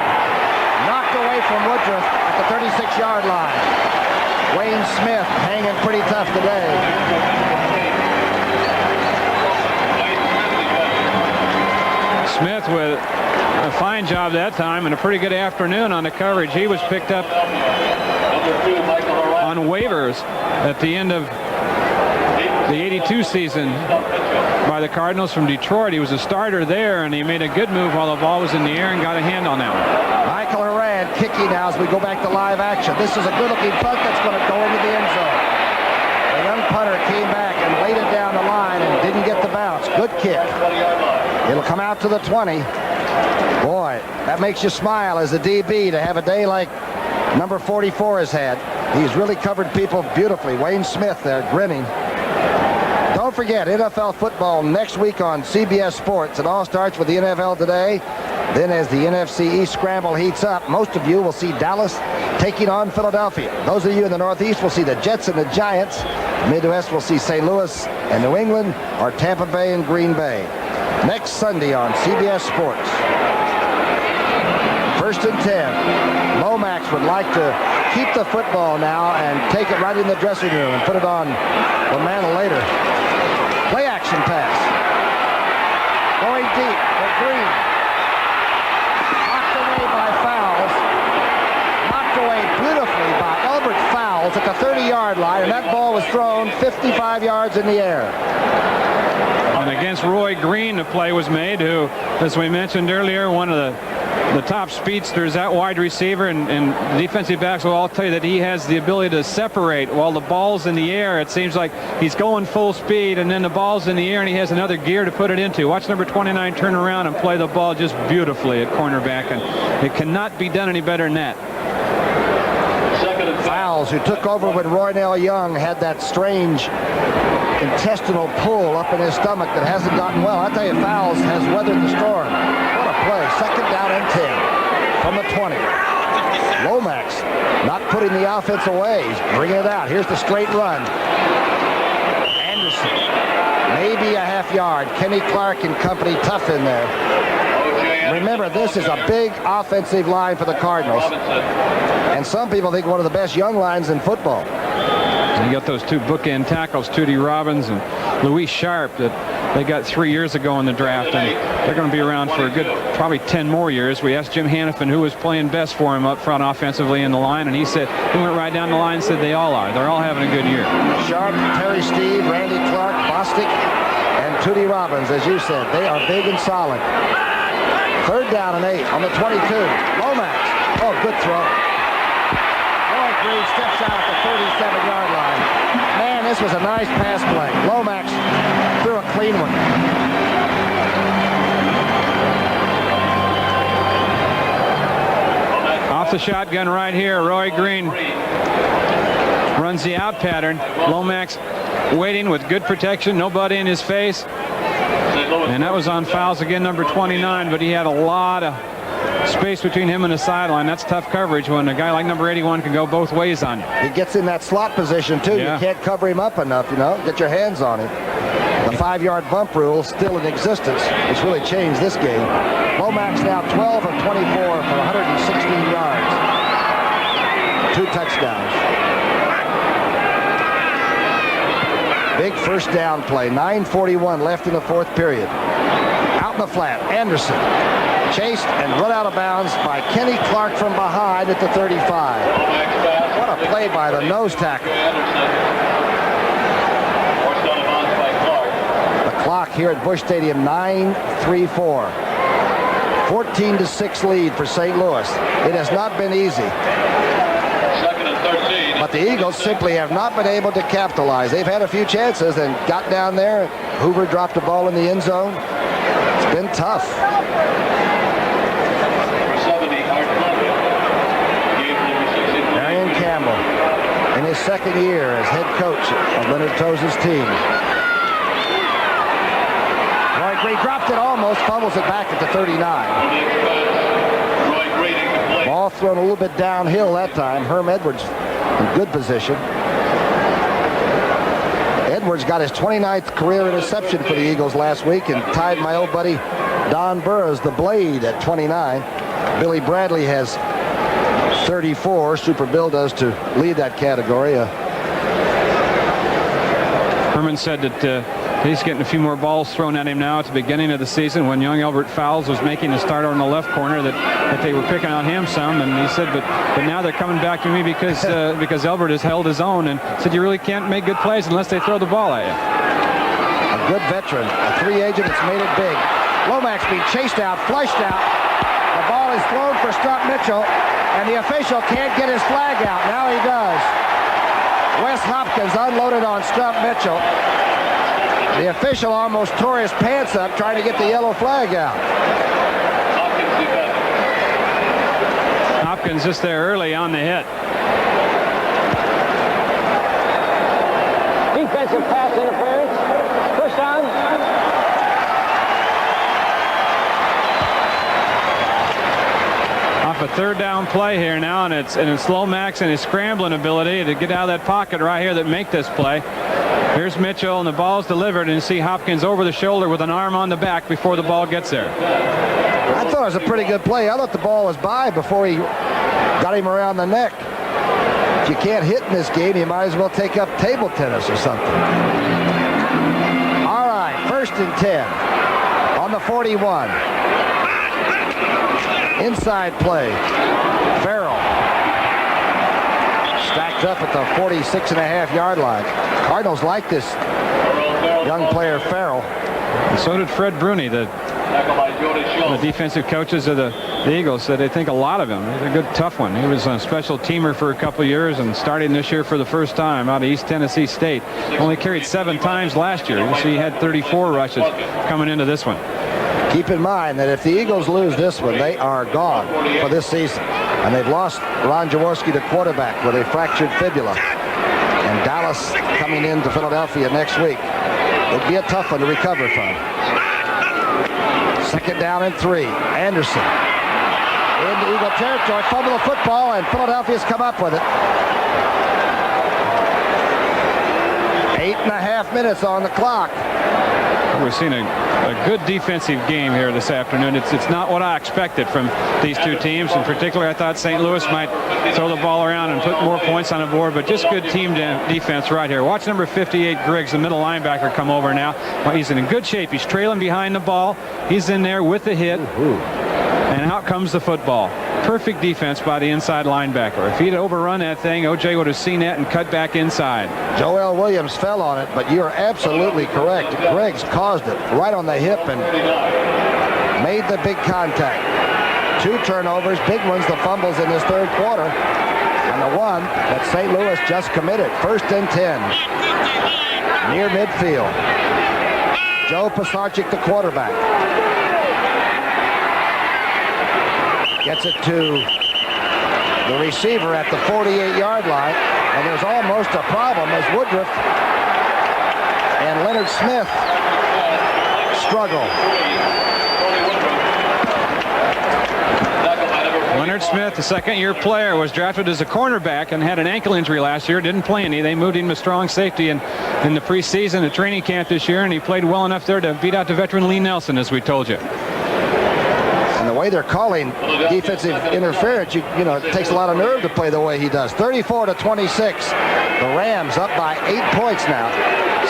Knocked away from Woodruff at the 36-yard line. Wayne Smith hanging pretty tough today. Smith with a fine job that time and a pretty good afternoon on the coverage. He was picked up on on waivers at the end of the '82 season by the Cardinals from Detroit. He was a starter there, and he made a good move while the ball was in the air and got a hand on that one. Michael Horan kicking now as we go back to live action. This is a good-looking punt that's going to go into the end zone. The young punter came back and laid it down the line and didn't get the bounce. Good kick. It'll come out to the 20. Boy, that makes you smile as a DB to have a day like number 44 has had. He's really covered people beautifully. Wayne Smith there grinning. Don't forget, NFL football next week on CBS Sports. It all starts with the NFL today. Then as the NFC East scramble heats up, most of you will see Dallas taking on Philadelphia. Those of you in the Northeast will see the Jets and the Giants. Midwest will see St. Louis and New England, or Tampa Bay and Green Bay. Next Sunday on CBS Sports. 1st and 10. Lomax would like to keep the football now and take it right in the dressing room and put it on the mantle later. Play action pass. Going deep for Green. Knocked away by Fowles. Knocked away beautifully by Albert Fowles at the 30-yard line, and that ball was thrown 55 yards in the air. And against Roy Green, the play was made, who, as we mentioned earlier, one of the top speedsters at wide receiver, and defensive backs will all tell you that he has the ability to separate while the ball's in the air. It seems like he's going full speed, and then the ball's in the air, and he has another gear to put it into. Watch number 29 turn around and play the ball just beautifully at cornerback, and it cannot be done any better than that. Fowles, who took over when Roynell Young had that strange intestinal pull up in his stomach that hasn't gotten well. I tell you, Fowles has weathered the storm. What a play. 2nd down and 10 from the 20. Lomax not putting the offense away. He's bringing it out. Here's the straight run. Anderson, maybe a half yard. Kenny Clark and company tough in there. Remember, this is a big offensive line for the Cardinals. And some people think one of the best young lines in football. You got those two bookend tackles, Tootie Robbins and Louis Sharp, that they got 3 years ago in the draft, and they're going to be around for a good probably 10 more years. We asked Jim Hannafin who was playing best for him up front offensively in the line, and he said, he went right down the line and said they all are. They're all having a good year. Sharp, Terry Steve, Randy Clark, Bostic, and Tootie Robbins, as you said, they are big and solid. 3rd down and 8 on the 22. Lomax. Oh, good throw. Roy Green steps out at the 37-yard line. Man, this was a nice pass play. Lomax threw a clean one. Off the shotgun right here, Roy Green runs the out pattern. Lomax waiting with good protection, nobody in his face. And that was on Fowles again, number 29, but he had a lot of space between him and the sideline. That's tough coverage when a guy like number 81 can go both ways on you. He gets in that slot position, too. Yeah. You can't cover him up enough, you know. Get your hands on him. The 5-yard bump rule still in existence. It's really changed this game. Lomax now 12 of 24 for 116 yards. 2 touchdowns. Big 1st down play. 9:41 left in the 4th period. Out in the flat, Anderson chased and run out of bounds by Kenny Clark from behind at the 35. What a play by the nose tackle. The clock here at Busch Stadium, 9:34. 14-6 lead for St. Louis. It has not been easy. But the Eagles simply have not been able to capitalize. They've had a few chances and got down there. Hoover dropped the ball in the end zone. It's been tough. Marion Campbell in his 2nd year as head coach of Leonard Tose's team. Roy Green dropped it almost, fumbles it back at the 39. Ball thrown a little bit downhill that time. Herm Edwards in good position. Edwards got his 29th career interception for the Eagles last week and tied my old buddy Don Burroughs, the Blade, at 29. Billy Bradley has 34. Super Bill does to lead that category. Herman said that He's getting a few more balls thrown at him now at the beginning of the season when young Albert Fowles was making a start on the left corner that they were picking on him some, and he said, but now they're coming back to me because because Albert has held his own, and said you really can't make good plays unless they throw the ball at you. A good veteran, a free agent that's made it big. Lomax being chased out, flushed out. The ball is thrown for Stump Mitchell, and the official can't get his flag out. Now he does. Wes Hopkins unloaded on Stump Mitchell. The official almost tore his pants up trying to get the yellow flag out. Hopkins just there early on the hit. Defensive pass interference. Push on. Off a third down play here now, and it's Lomax and his scrambling ability to get out of that pocket right here that make this play. Here's Mitchell, and the ball's delivered, and you see Hopkins over the shoulder with an arm on the back before the ball gets there. I thought it was a pretty good play. I thought the ball was by before he got him around the neck. If you can't hit in this game, you might as well take up table tennis or something. All right, 1st and 10 on the 41. Inside play. Farrell stacked up at the 46.5-yard line. Cardinals like this young player, Farrell. And so did Fred Bruni, the defensive coaches of the Eagles said they think a lot of him. He's a good, tough one. He was a special teamer for a couple years and starting this year for the first time out of East Tennessee State. Only carried 7 times last year. You see he had 34 rushes coming into this one. Keep in mind that if the Eagles lose this one, they are gone for this season. And they've lost Ron Jaworski, the quarterback, with a fractured fibula. And Dallas coming into Philadelphia next week. It'd be a tough one to recover from. 2nd down and 3. Anderson into Eagle territory. Fumble the football, and Philadelphia's come up with it. 8.5 minutes on the clock. We're seeing a good defensive game here this afternoon. It's not what I expected from these two teams. In particular, I thought St. Louis might throw the ball around and put more points on the board, but just good team defense right here. Watch number 58, Griggs, the middle linebacker, come over now. Well, he's in good shape. He's trailing behind the ball. He's in there with the hit. And out comes the football. Perfect defense by the inside linebacker. If he'd overrun that thing, O.J. would have seen that and cut back inside. Joel Williams fell on it, but you're absolutely correct. Griggs caused it right on the hip and made the big contact. 2 turnovers, big ones, the fumbles in this 3rd quarter. And the one that St. Louis just committed. 1st and 10. Near midfield. Joe Pisarcik, the quarterback. Gets it to the receiver at the 48-yard line. And there's almost a problem as Woodruff and Leonard Smith struggle. Leonard Smith, the 2nd-year player, was drafted as a cornerback and had an ankle injury last year. Didn't play any. They moved him to strong safety in the preseason, the training camp this year, and he played well enough there to beat out the veteran Lee Nelson, as we told you. And the way they're calling defensive interference, you know, it takes a lot of nerve to play the way he does. 34-26. The Rams up by 8 points now.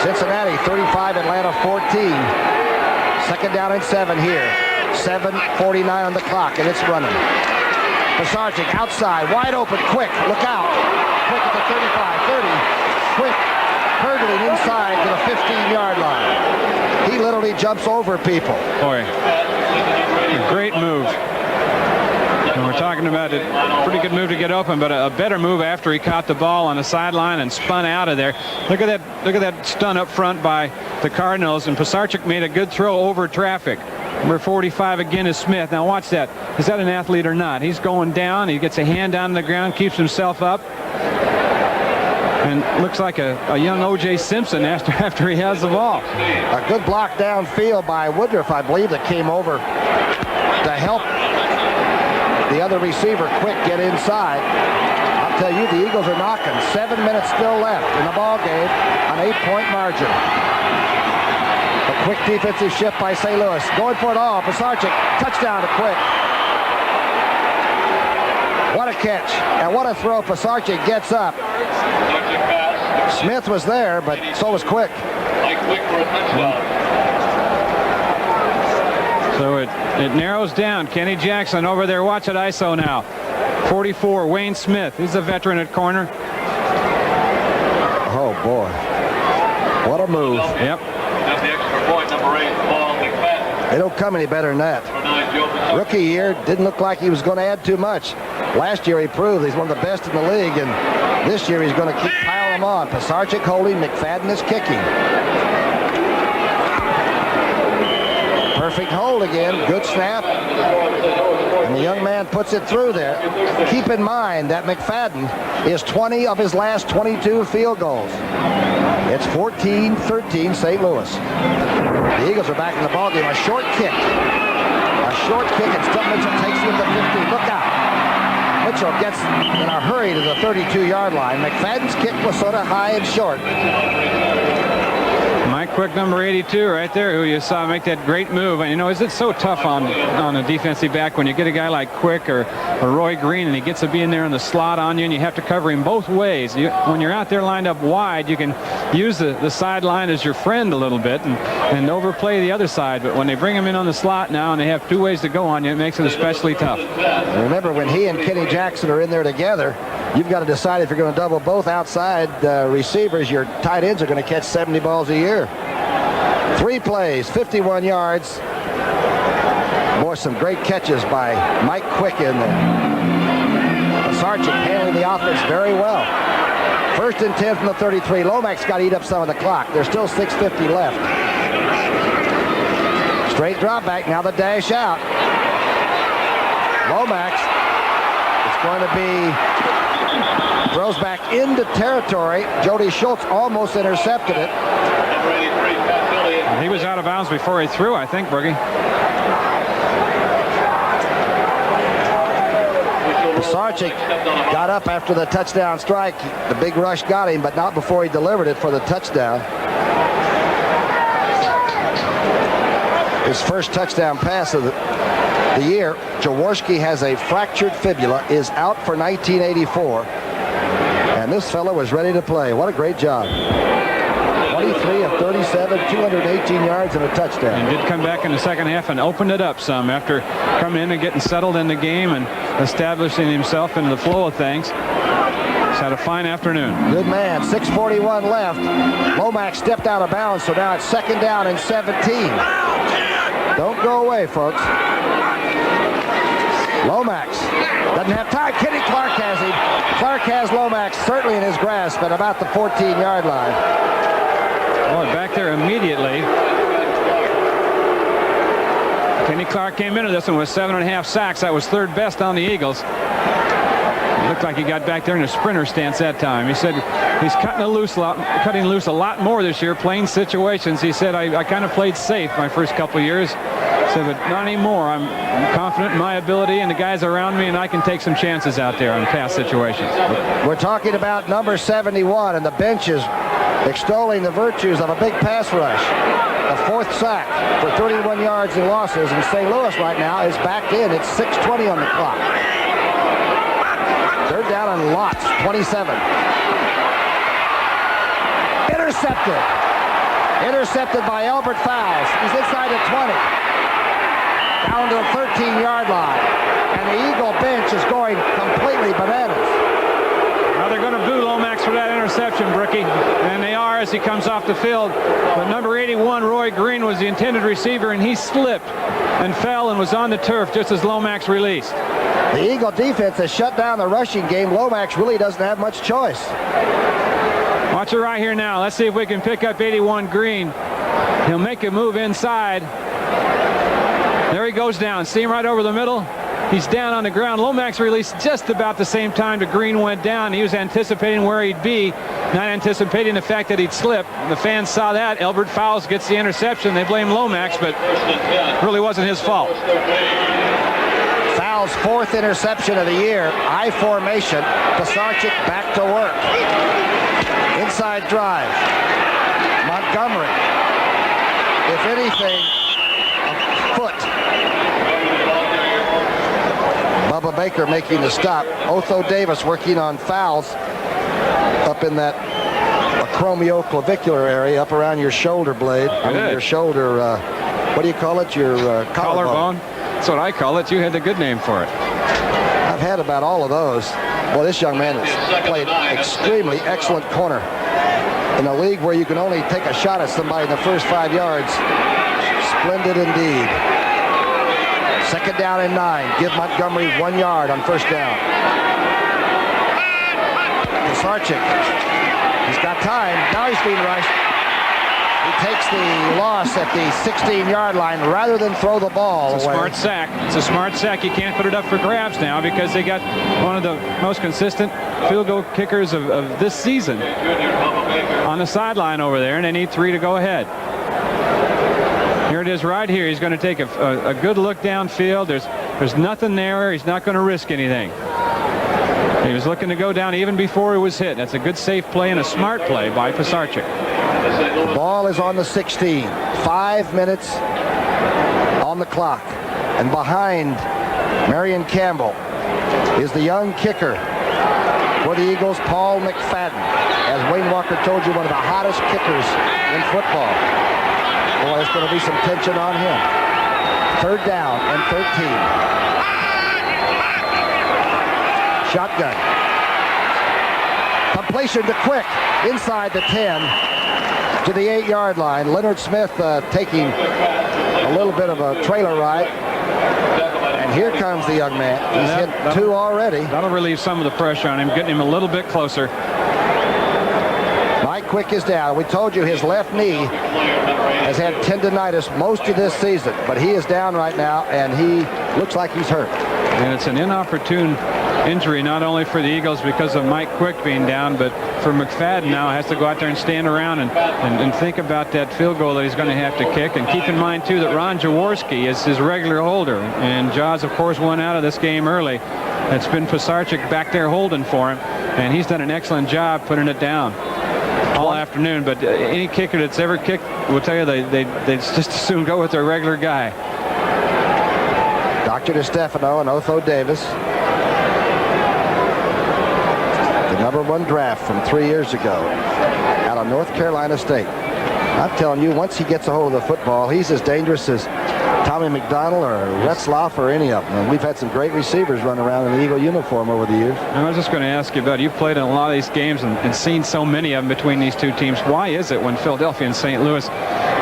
Cincinnati 35, Atlanta 14. 2nd down and 7 here. 7:49 on the clock, and it's running. Pisarcik outside, wide open, quick, look out. Quick at the 35, 30, quick, hurdling inside to the 15-yard line. He literally jumps over people. Boy, a great move. And we're talking about a pretty good move to get open, but a better move after he caught the ball on the sideline and spun out of there. Look at that stun up front by the Cardinals, and Pisarcik made a good throw over traffic. Number 45 again is Smith. Now watch that. Is that an athlete or not? He's going down. He gets a hand down on the ground, keeps himself up, and looks like a young O.J. Simpson after he has the ball. A good block downfield by Woodruff, I believe, that came over to help the other receiver quick get inside. I'll tell you, the Eagles are knocking. 7 minutes still left in the ball game, an 8-point margin. A quick defensive shift by St. Louis. Going for it all. Pisarcik, touchdown to Quick. What a catch. And what a throw. Pisarcik gets up. Smith was there, but so was Quick. So it narrows down. Kenny Jackson over there. Watch it ISO now. 44, Wayne Smith. He's a veteran at corner. Oh, boy. What a move. Yep. The extra point, number 8, Paul McFadden. They don't come any better than that. Rookie year didn't look like he was going to add too much. Last year he proved he's one of the best in the league, and this year he's going to keep piling them on. Pisarcik holding, McFadden is kicking. Perfect hold again, good snap. And the young man puts it through there. Keep in mind that McFadden is 20 of his last 22 field goals. It's 14-13 St. Louis. The Eagles are back in the ballgame. A short kick. A short kick, and Stump Mitchell takes it to the 15. Look out. Mitchell gets in a hurry to the 32-yard line. McFadden's kick was sort of high and short. Mike Quick, number 82, right there, who you saw make that great move. And, you know, is it so tough on a defensive back when you get a guy like Quick or Roy Green and he gets to be in there in the slot on you and you have to cover him both ways. When you're out there lined up wide, you can use the sideline as your friend a little bit and overplay the other side. But when they bring him in on the slot now and they have two ways to go on you, it makes it especially tough. Remember, when he and Kenny Jackson are in there together, you've got to decide if you're going to double both outside receivers. Your tight ends are going to catch 70 balls a year. 3 plays, 51 yards. Boy, some great catches by Mike Quick in there. Pisarcik handling the offense very well. 1st and 10 from the 33. Lomax got to eat up some of the clock. There's still 6:50 left. Straight drop back. Now the dash out. Lomax is going to be... throws back into territory. Jody Schultz almost intercepted it. He was out of bounds before he threw, I think, Boogie. Pisarcik got up after the touchdown strike. The big rush got him, but not before he delivered it for the touchdown. His first touchdown pass of the year. Jaworski has a fractured fibula, is out for 1984. And this fellow was ready to play. What a great job. 23 of 37, 218 yards and a touchdown. And did come back in the second half and opened it up some after coming in and getting settled in the game and establishing himself in the flow of things. He's had a fine afternoon. Good man. 6:41 left. Lomax stepped out of bounds, so now it's 2nd down and 17. Don't go away, folks. Lomax doesn't have time. Kenny Clark has him. Clark has Lomax certainly in his grasp at about the 14-yard line. Boy, back there immediately. Kenny Clark came into this one with 7.5 sacks. That was 3rd best on the Eagles. It looked like he got back there in a sprinter stance that time. He said he's cutting loose a lot more this year, playing situations. He said, I kind of played safe my first couple of years. He said, but not anymore. I'm confident in my ability and the guys around me, and I can take some chances out there on pass situations. We're talking about number 71, and the bench is extolling the virtues of a big pass rush. A 4th sack for 31 yards in losses, and St. Louis right now is back in. It's 6:20 on the clock. 3rd down and lots, 27. Intercepted. Intercepted by Albert Fowles. He's inside the 20. Down to the 13-yard line. And the Eagle bench is going completely bananas. Now they're going to boo Lomax for that interception, Brookie. And they are as he comes off the field. But number 81, Roy Green, was the intended receiver, and he slipped and fell and was on the turf just as Lomax released. The Eagle defense has shut down the rushing game. Lomax really doesn't have much choice. Watch it right here now. Let's see if we can pick up 81 Green. He'll make a move inside. There he goes down. See him right over the middle? He's down on the ground. Lomax released just about the same time that Green went down. He was anticipating where he'd be, not anticipating the fact that he'd slip. The fans saw that. Albert Fowles gets the interception. They blame Lomax, but it really wasn't his fault. Fowles' 4th interception of the year. I formation. Pisarcik back to work. Inside drive. Montgomery. If anything, a foot. Bubba Baker making the stop. Otho Davis working on Fowles up in that acromioclavicular area up around your shoulder blade. I mean, your shoulder, what do you call it? Your collarbone. That's what I call it. You had the good name for it. I've had about all of those. Well, this young man has played extremely excellent corner in a league where you can only take a shot at somebody in the first 5 yards. Splendid indeed. Second down and 9. Give Montgomery 1 yard on first down. Pisarcik. He's got time. Now he's being rushed. He takes the loss at the 16-yard line rather than throw the ball It's a away. smart sack. It's a smart sack. You can't put it up for grabs now because they got one of the most consistent field goal kickers of this season on the sideline over there, and they need 3 to go ahead. Here it is right here. He's going to take a good look downfield. There's nothing there. He's not going to risk anything. He was looking to go down even before he was hit. That's a good safe play and a smart play by Pisarcik. The ball is on the 16. 5 minutes on the clock. And behind Marion Campbell is the young kicker for the Eagles, Paul McFadden. As Wayne Walker told you, one of the hottest kickers in football. Boy, there's going to be some tension on him. Third down and 13. Shotgun. Completion to Quick inside the 10 to the 8-yard line. Leonard Smith taking a little bit of a trailer ride. And here comes the young man. He's hit 2 already. That'll relieve some of the pressure on him, getting him a little bit closer. Mike Quick is down. We told you his left knee has had tendonitis most of this season, but he is down right now, and he looks like he's hurt. And it's an inopportune injury, not only for the Eagles because of Mike Quick being down, but for McFadden now has to go out there and stand around and think about that field goal that he's going to have to kick. And keep in mind, too, that Ron Jaworski is his regular holder. And Jaws, of course, won out of this game early. It's been Pisarcik back there holding for him, and he's done an excellent job putting it down all afternoon. But any kicker that's ever kicked will tell you they just as soon go with their regular guy. Dr. DeStefano and Otho Davis. The #1 draft from 3 years ago out of North Carolina State. I'm telling you, once he gets a hold of the football, he's as dangerous as Tommy McDonald or Retzlaff or any of them. And we've had some great receivers run around in the Eagle uniform over the years. I was just going to ask you about, you've played in a lot of these games and seen so many of them between these two teams. Why is it when Philadelphia and St. Louis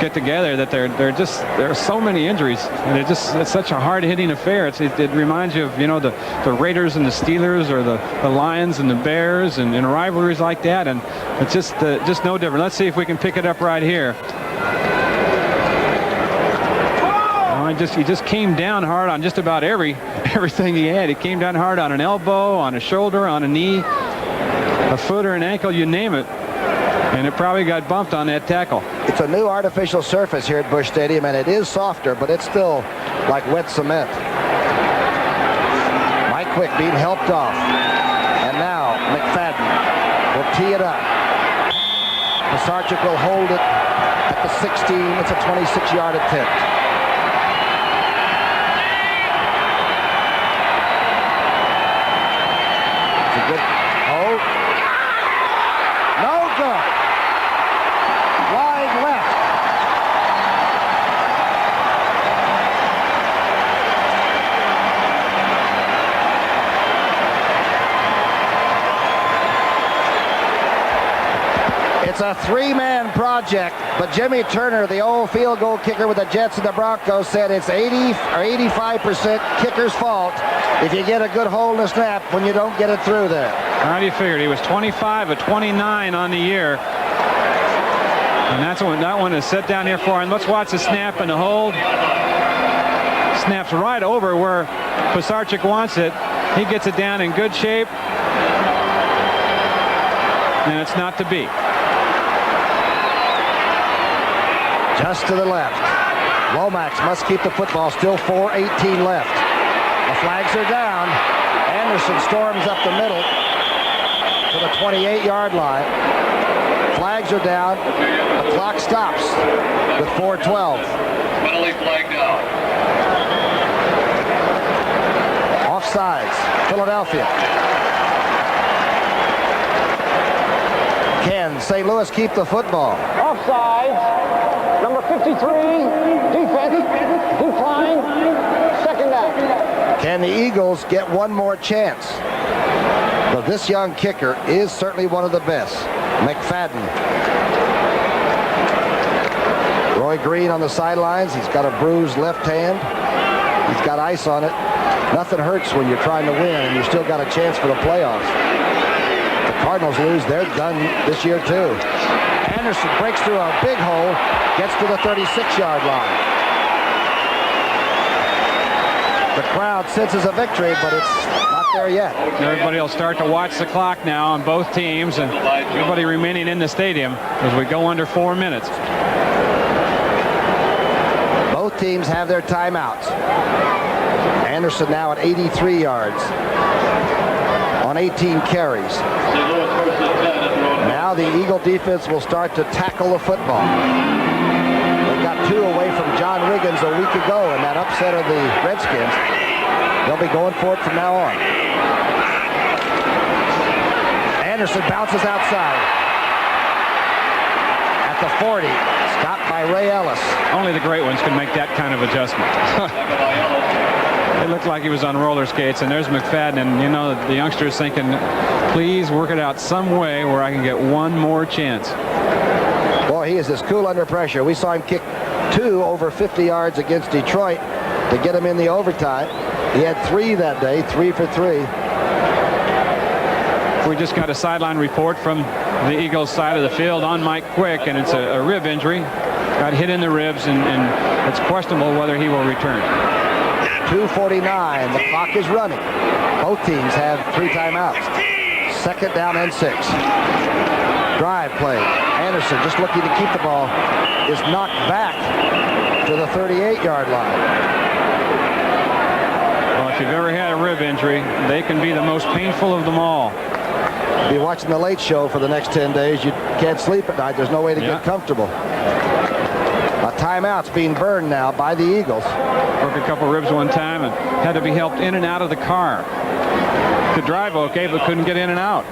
get together that there are so many injuries, and it's such a hard-hitting affair? It reminds you of, you know, the Raiders and the Steelers, or the Lions and the Bears, and rivalries like that, and it's just no different. Let's see if we can pick it up right here. He just came down hard on just about everything he had. He came down hard on an elbow, on a shoulder, on a knee, a foot or an ankle, you name it. And it probably got bumped on that tackle. It's a new artificial surface here at Busch Stadium, and it is softer, but it's still like wet cement. Mike Quick being helped off. And now McFadden will tee it up. Pisarcik will hold it at the 16. It's a 26-yard attempt. It's a 3-man project, but Jimmy Turner, the old field goal kicker with the Jets and the Broncos, said it's 80 or 85% kicker's fault if you get a good hold in the snap when you don't get it through there. How do you figure? He was 25 of 29 on the year. And that one is set down here for him. Let's watch the snap and the hold. Snaps right over where Pisarcik wants it. He gets it down in good shape. And it's not to be. Just to the left. Lomax must keep the football. Still 4:18 left. The flags are down. Anderson storms up the middle to the 28-yard line. Flags are down. The clock stops with 4:12. Penalty flag down. Offsides. Philadelphia. Cairns St. Louis keep the football. Offsides. Number 53. Defense. Decline. Second down. Can the Eagles get one more chance? Well, this young kicker is certainly one of the best. McFadden. Roy Green on the sidelines. He's got a bruised left hand. He's got ice on it. Nothing hurts when you're trying to win and you still got a chance for the playoffs. The Cardinals lose, they're done this year too. Anderson breaks through a big hole, gets to the 36-yard line. The crowd senses a victory, but it's not there yet. Everybody will start to watch the clock now on both teams, and everybody remaining in the stadium as we go under 4 minutes. Both teams have their timeouts. Anderson now at 83 yards on 18 carries. Now the Eagle defense will start to tackle the football. They got 2 away from John Riggins a week ago in that upset of the Redskins. They'll be going for it from now on. Anderson bounces outside. At the 40, stopped by Ray Ellis. Only the great ones can make that kind of adjustment. It looked like he was on roller skates, and there's McFadden, and you know the youngster's thinking, please work it out some way where I can get one more chance. Boy, he is as cool under pressure. We saw him kick 2 over 50 yards against Detroit to get him in the overtime. He had 3 that day, 3 for 3. We just got a sideline report from the Eagles side of the field on Mike Quick, and it's a rib injury. Got hit in the ribs, and it's questionable whether he will return. 2:49. The clock is running. Both teams have 3 timeouts. Second down and 6. Drive play. Anderson, just looking to keep the ball, is knocked back to the 38-yard line. Well, if you've ever had a rib injury, they can be the most painful of them all. Be watching the Late Show for the next 10 days. You can't sleep at night. There's no way to get comfortable. A timeout's being burned now by the Eagles. Broke a couple ribs one time and had to be helped in and out of the car. Could drive okay, but couldn't get in and out.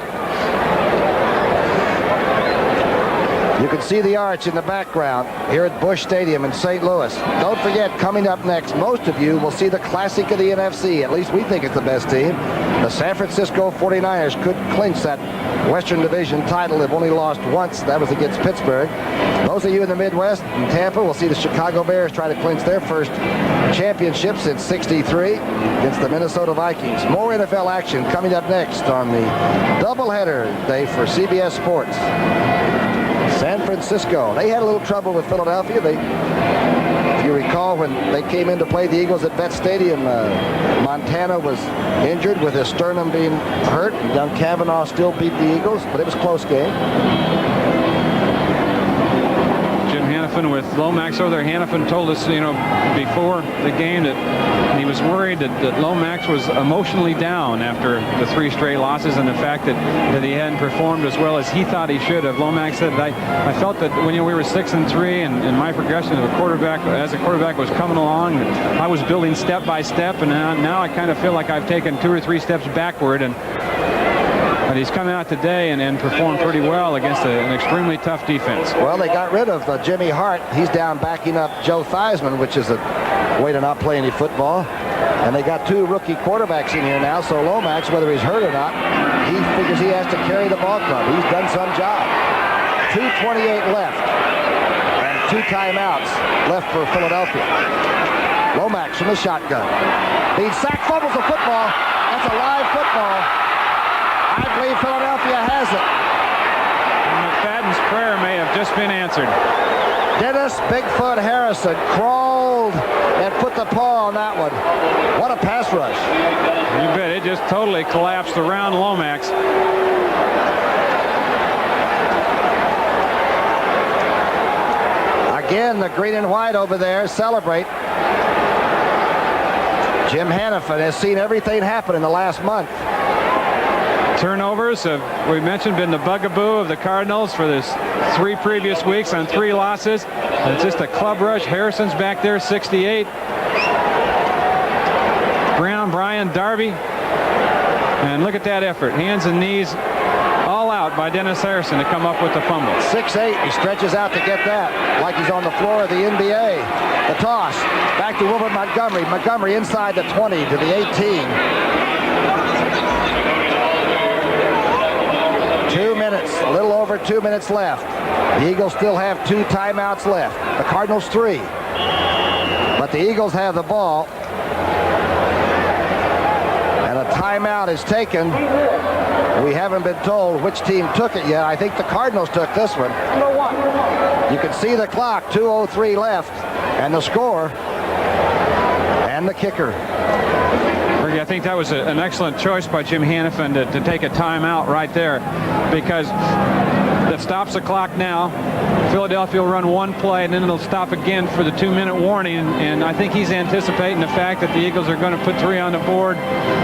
You can see the arch in the background here at Busch Stadium in St. Louis. Don't forget, coming up next, most of you will see the classic of the NFC. At least we think it's the best team. The San Francisco 49ers could clinch that Western Division title. They've only lost once. That was against Pittsburgh. Those of you in the Midwest and Tampa will see the Chicago Bears try to clinch their first championship since '63 against the Minnesota Vikings. More NFL action coming up next on the doubleheader day for CBS Sports. San Francisco. They had a little trouble with Philadelphia. If you recall, when they came in to play the Eagles at Vet Stadium, Montana was injured with his sternum being hurt. Doug Cavanaugh still beat the Eagles, but it was a close game. Jim Hannafin with Lomax over there. Hannafin told us, before the game that he was worried that Lomax was emotionally down after the 3 straight losses and the fact that he hadn't performed as well as he thought he should have. Lomax said, I felt that when we were 6-3 and my progression as a quarterback was coming along, I was building step by step, and now I kind of feel like I've taken 2 or 3 steps backward. But he's come out today and performed pretty well against an extremely tough defense. Well, they got rid of Jimmy Hart. He's down backing up Joe Theismann, which is a way to not play any football. And they got 2 rookie quarterbacks in here now, so Lomax, whether he's hurt or not, he figures he has to carry the ball club. He's done some job. 2:28 left and 2 timeouts left for Philadelphia. Lomax from the shotgun. He sack fumbles the football. That's a live football. I believe Philadelphia has it. And McFadden's prayer may have just been answered. Dennis Bigfoot Harrison crawled and put the paw on that one. What a pass rush. You bet. It just totally collapsed around Lomax. Again, the green and white over there celebrate. Jim Hannafin has seen everything happen in the last month. Turnovers have, we mentioned, been the bugaboo of the Cardinals for this 3 previous weeks on 3 losses. And it's just a club rush. Harrison's back there, 68. Brown, Bryan, Darby. And look at that effort. Hands and knees all out by Dennis Harrison to come up with the fumble. 6'8", he stretches out to get that, like he's on the floor of the NBA. The toss, back to Wilbert Montgomery. Montgomery inside the 20 to the 18. 2 minutes, a little over 2 minutes left. The Eagles still have 2 timeouts left. The Cardinals 3. But the Eagles have the ball. And a timeout is taken. We haven't been told which team took it yet. I think the Cardinals took this one. You can see the clock, 2:03 left, and the score, and the kicker. I think that was an excellent choice by Jim Hannafin to take a timeout right there, because that stops the clock now. Philadelphia will run one play, and then it'll stop again for the 2-minute warning. And I think he's anticipating the fact that the Eagles are going to put 3 on the board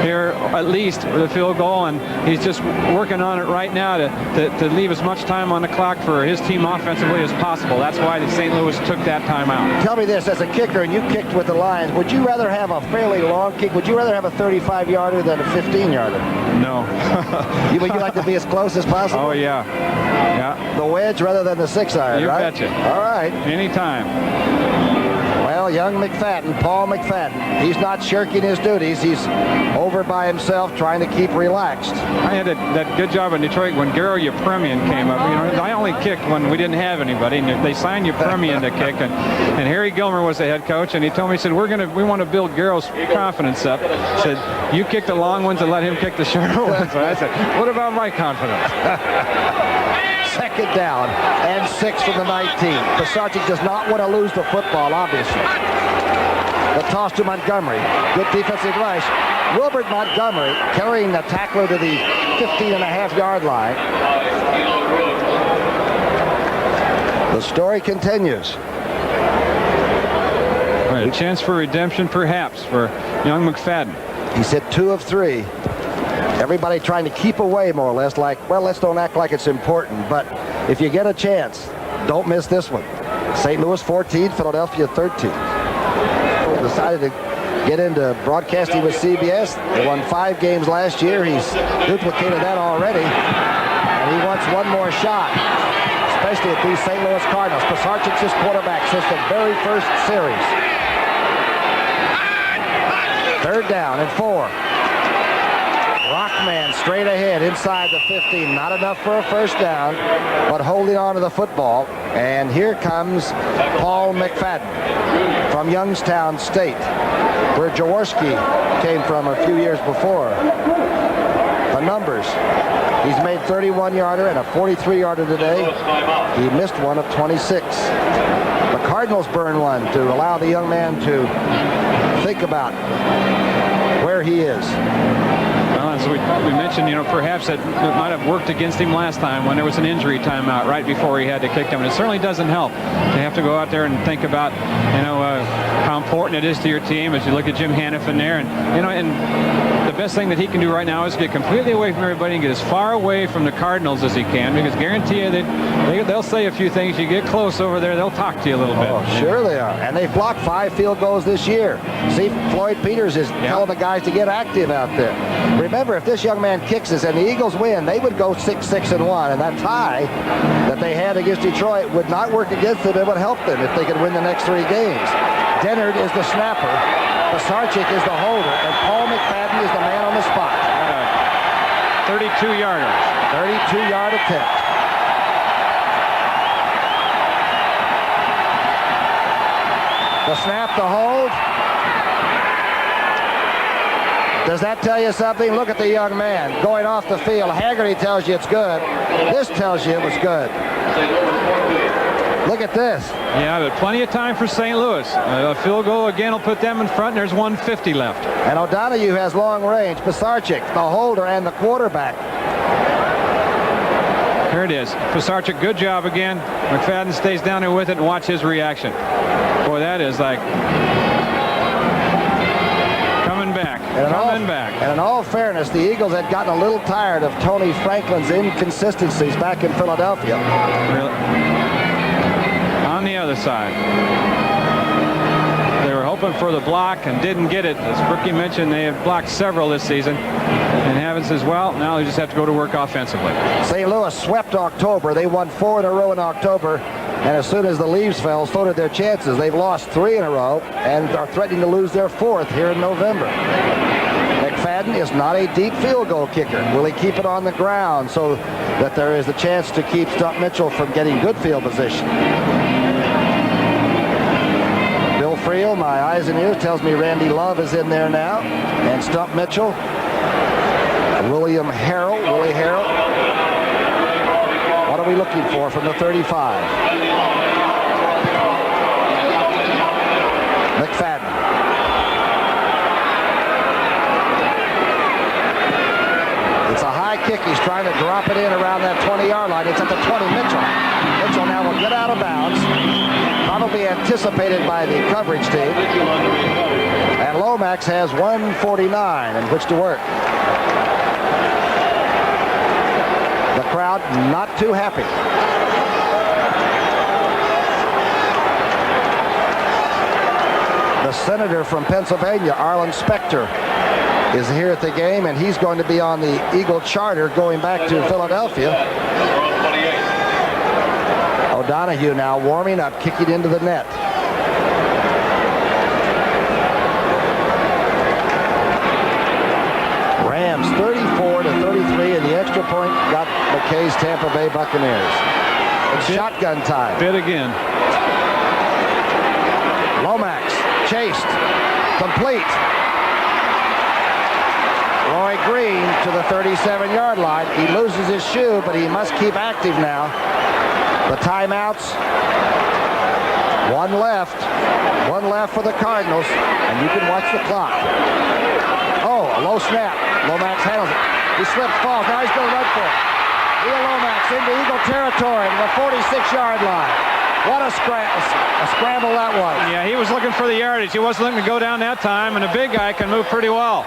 here, at least with a field goal. And he's just working on it right now to leave as much time on the clock for his team offensively as possible. That's why the St. Louis took that timeout. Tell me this, as a kicker, and you kicked with the Lions, would you rather have a fairly long kick? Would you rather have a 35-yarder than a 15-yarder? No. Would you like to be as close as possible? Oh, yeah. Yeah. The wedge rather than the 6-iron, you right? betcha. All right. Anytime. Well, young McFadden, Paul McFadden, he's not shirking his duties. He's over by himself trying to keep relaxed. I had that good job in Detroit when Garo Yepremian came up. You know, I only kicked when we didn't have anybody, and they signed Yepremian to kick. And Harry Gilmer was the head coach, and he told me, he said, we want to build Garo's confidence up. He said, you kick the long ones and let him kick the shorter ones. And I said, what about my confidence? Second down and 6 from the 19. Pisarcik does not want to lose the football, obviously. The toss to Montgomery. Good defensive rush. Wilbert Montgomery carrying the tackler to the 15.5-yard line. The story continues. Right, a chance for redemption, perhaps, for young McFadden. He's hit 2 of 3. Everybody trying to keep away, more or less, like, well, let's don't act like it's important. But if you get a chance, don't miss this one. St. Louis 14, Philadelphia 13. Decided to get into broadcasting with CBS. They won 5 games last year. He's duplicated that already. And he wants one more shot, especially at these St. Louis Cardinals. Pisarcik's his quarterback since the very first series. 3rd down and 4. Rockman straight ahead inside the 15. Not enough for a first down, but holding on to the football. And here comes Paul McFadden from Youngstown State, where Jaworski came from a few years before. The numbers. He's made 31-yarder and a 43-yarder today. He missed one of 26. The Cardinals burn one to allow the young man to think about where he is. As we mentioned, you know, perhaps that might have worked against him last time when there was an injury timeout right before he had to kick them. And it certainly doesn't help to have to go out there and think about, you know, how important it is to your team as you look at Jim Hannafin there. And, you know, and the best thing that he can do right now is get completely away from everybody and get as far away from the Cardinals as he can, because guarantee you that they'll say a few things. You get close over there, they'll talk to you a little bit. Oh, sure they are. And they've blocked 5 field goals this year. See, Floyd Peters is telling the guys to get active out there. Remember, if this young man kicks us and the Eagles win, they would go 6-6-1, and that tie that they had against Detroit would not work against them. It would help them if they could win the next 3 games. Dennard is the snapper, Pisarcik is the holder, and Paul McFadden is the man on the spot. 32-yarder. 32-yard attempt. The snap, the hold. Does that tell you something? Look at the young man going off the field. Haggerty tells you it's good. This tells you it was good. Look at this. Yeah, but plenty of time for St. Louis. A field goal again will put them in front, and there's 1:50 left. And O'Donoghue has long range. Pisarcik, the holder and the quarterback. Here it is. Pisarcik, good job again. McFadden stays down there with it, and watch his reaction. Boy, that is like coming back. And in all fairness, the Eagles had gotten a little tired of Tony Franklin's inconsistencies back in Philadelphia. Really? On the other side. They were hoping open for the block and didn't get it. As Brookie mentioned, they have blocked several this season. And Havens says, well, now they just have to go to work offensively. St. Louis swept October. They won 4 in a row in October. And as soon as the leaves fell, so did their chances. They've lost 3 in a row and are threatening to lose their 4th here in November. McFadden is not a deep field goal kicker. Will he keep it on the ground so that there is the chance to keep Stump Mitchell from getting good field position? Bill Friel, my eyes and ears, tells me Randy Love is in there now. And Stump Mitchell. Willie Harrell. What are we looking for from the 35? McFadden. It's a high kick. He's trying to drop it in around that 20-yard line. It's at the 20. Mitchell now will get out of bounds. Probably anticipated by the coverage team. And Lomax has 1:49 in which to work. The crowd not too happy. The senator from Pennsylvania, Arlen Specter, is here at the game, and he's going to be on the Eagle charter going back to Philadelphia. O'Donohue now warming up, kicking into the net. Rams 34-33, and the extra point got McKay's Tampa Bay Buccaneers. It's shotgun time. Bid again. Lomax chased, complete. Roy Green to the 37-yard line. He loses his shoe, but he must keep active now. The timeouts. One left for the Cardinals, and you can watch the clock. Oh, a low snap. Lomax handles it. He slips, falls. Now he's going to run for it. Neil Lomax into Eagle territory to the 46-yard line. What a scramble that was. Yeah, he was looking for the yardage. He wasn't looking to go down that time, and a big guy can move pretty well.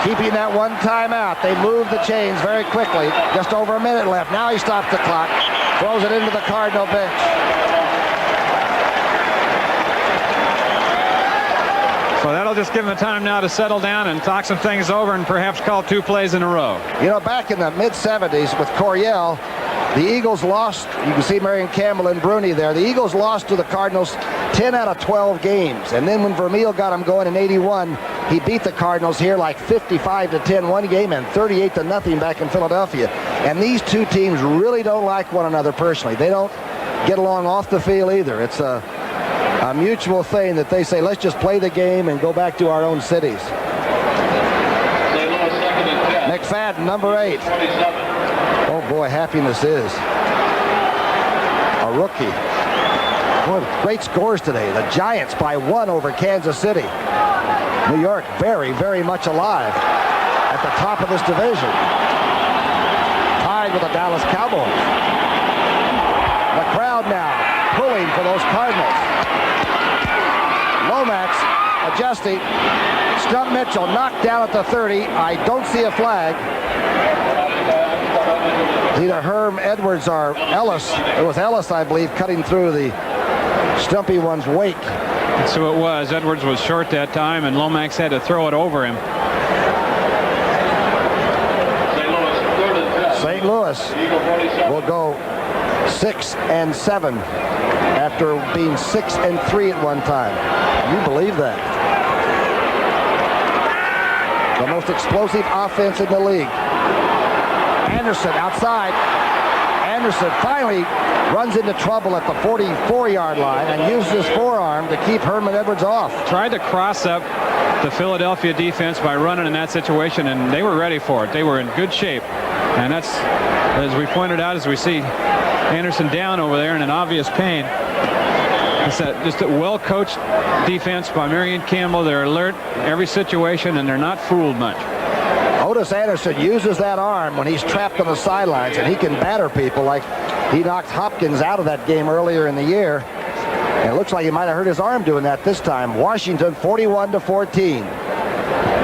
Keeping that one timeout. They move the chains very quickly. Just over a minute left. Now he stops the clock. Throws it into the Cardinal bench. So that'll just give him the time now to settle down and talk some things over and perhaps call 2 plays in a row. You know, back in the mid-70s with Coryell, the Eagles lost. You can see Marion Campbell and Bruni there. The Eagles lost to the Cardinals 10 out of 12 games. And then when Vermeil got them going in 81, he beat the Cardinals here like 55-10 one game and 38-0 back in Philadelphia. And these two teams really don't like one another personally. They don't get along off the field either. It's a mutual thing that they say, let's just play the game and go back to our own cities. McFadden, number 8. Oh boy, happiness is. A rookie. Boy, great scores today. The Giants by 1 over Kansas City. New York very, very much alive at the top of this division. Tied with the Dallas Cowboys. The crowd now pulling for those Cardinals. Lomax adjusting. Stump Mitchell knocked down at the 30. I don't see a flag. Either Herm Edwards or Ellis. It was Ellis, I believe, cutting through the Stumpy one's wake. That's who it was. Edwards was short that time, and Lomax had to throw it over him. St. Louis will go 6-7 after being 6-3 at one time. You believe that? The most explosive offense in the league. Anderson outside. Anderson finally runs into trouble at the 44-yard line and uses his forearm to keep Herman Edwards off. Tried to cross up the Philadelphia defense by running in that situation, and they were ready for it. They were in good shape. And that's, as we pointed out, as we see Anderson down over there in an obvious pain. It's just a well-coached defense by Marion Campbell. They're alert in every situation, and they're not fooled much. Otis Anderson uses that arm when he's trapped on the sidelines, and he can batter people like he knocked Hopkins out of that game earlier in the year. And it looks like he might have hurt his arm doing that this time. Washington 41-14.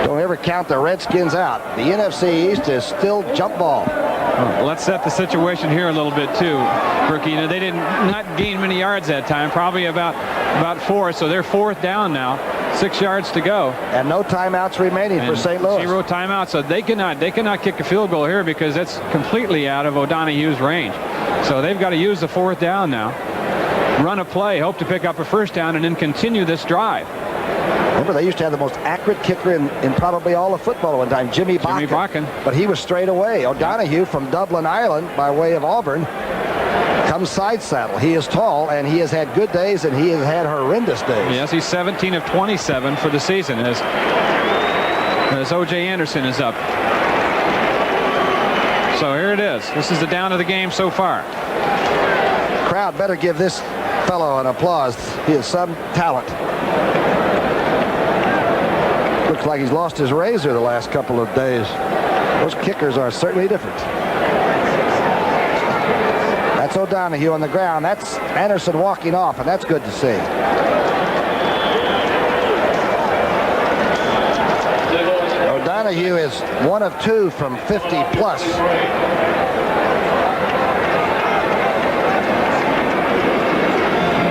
Don't ever count the Redskins out. The NFC East is still jump ball. Well, let's set the situation here a little bit too, Brookie. You know, they did not gain many yards that time, probably about 4. So they're 4th down now, 6 yards to go, and no timeouts remaining for St. Louis. 0 timeouts, so they cannot kick a field goal here because that's completely out of O'Donoghue's range. So they've got to use the 4th down now, run a play, hope to pick up a 1st down, and then continue this drive. Remember, they used to have the most accurate kicker in probably all of football at one time, Jimmy Bakken. But he was straight away. O'Donoghue from Dublin, Ireland, by way of Auburn, comes side saddle. He is tall, and he has had good days, and he has had horrendous days. Yes, he's 17 of 27 for the season as O.J. Anderson is up. So here it is. This is the down of the game so far. Crowd better give this fellow an applause. He is some talent. Looks like he's lost his razor the last couple of days. Those kickers are certainly different. That's O'Donoghue on the ground. That's Anderson walking off, and that's good to see. O'Donoghue is 1 of 2 from 50 plus.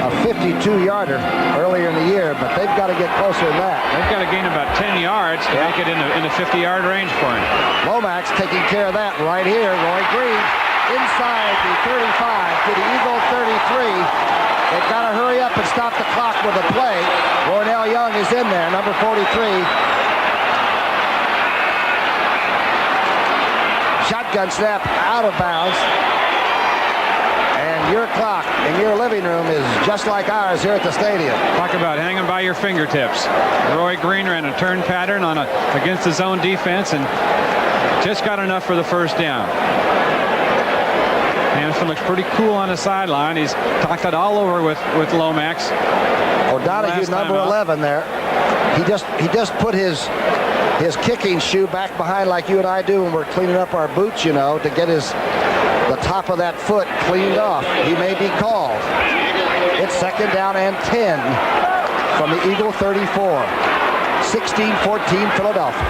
A 52-yarder earlier in the year, but they've got to get closer than that. They've got to gain about 10 yards to make it in the 50-yard range for him. Lomax taking care of that right here. Roy Green inside the 35 to the Eagle 33. They've got to hurry up and stop the clock with a play. Roynell Young is in there, number 43. Shotgun snap out of bounds. And your clock in your living room is just like ours here at the stadium. Talk about hanging by your fingertips. Roy Green ran a turn pattern against his own defense and just got enough for the 1st down. Anderson looks pretty cool on the sideline. He's talked it all over with Lomax. O'Donoghue, number 11 there. He just put his kicking shoe back behind like you and I do when we're cleaning up our boots, you know, to get the top of that foot cleaned off. He may be called. It's 2nd down and 10 from the Eagle 34. 16-14 Philadelphia.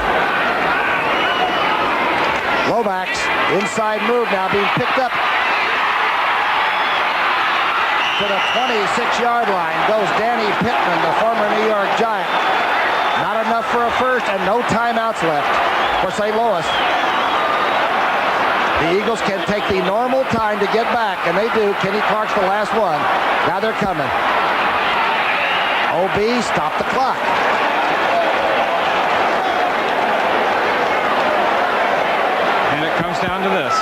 Lomax, inside move now being picked up to the 26-yard line. Goes Danny Pittman, the former New York Giant. Not enough for a 1st and no timeouts left for St. Louis. The Eagles can take the normal time to get back, and they do. Kenny Clark's the last one. Now they're coming. OB, stop the clock. And it comes down to this.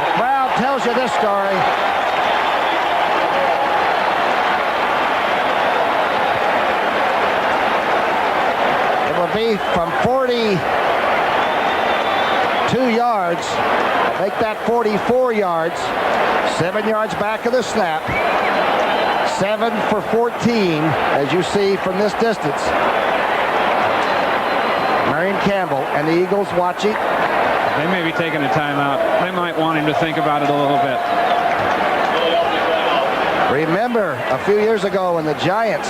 The crowd tells you this story. Be from 42 yards, make that 44 yards, 7 yards back of the snap, 7 for 14, as you see from this distance. Marion Campbell and the Eagles watching. They may be taking a timeout. They might want him to think about it a little bit. Remember a few years ago when the Giants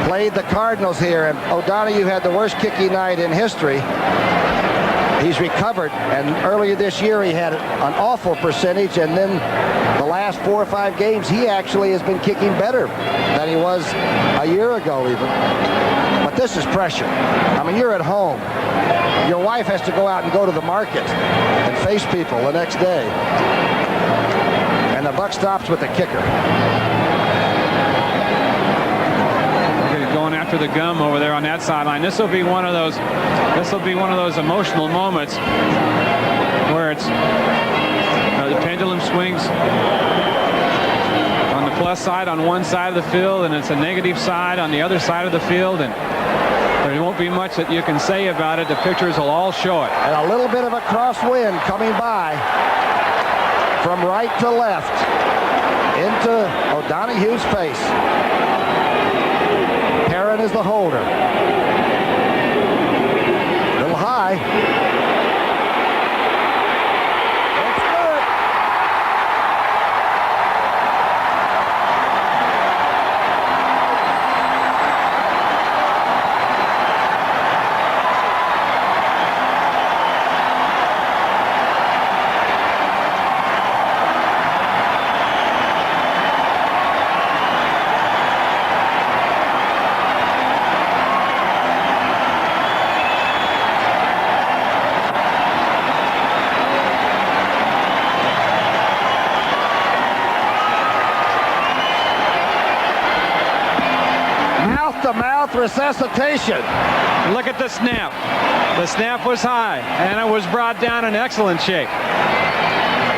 played the Cardinals here, and O'Donoghue had the worst kicking night in history. He's recovered, and earlier this year he had an awful percentage, and then the last 4 or 5 games he actually has been kicking better than he was a year ago even. But this is pressure. I mean, you're at home. Your wife has to go out and go to the market and face people the next day. And the buck stops with the kicker. Going after the gum over there on that sideline. This will be one of those emotional moments where it's the pendulum swings on the plus side on one side of the field, and it's a negative side on the other side of the field, and there won't be much that you can say about it. The pictures will all show it. And a little bit of a crosswind coming by from right to left into O'Donoghue's face. Perrin is the holder. A little high. It's good. with resuscitation. Look at the snap. The snap was high, and it was brought down in excellent shape.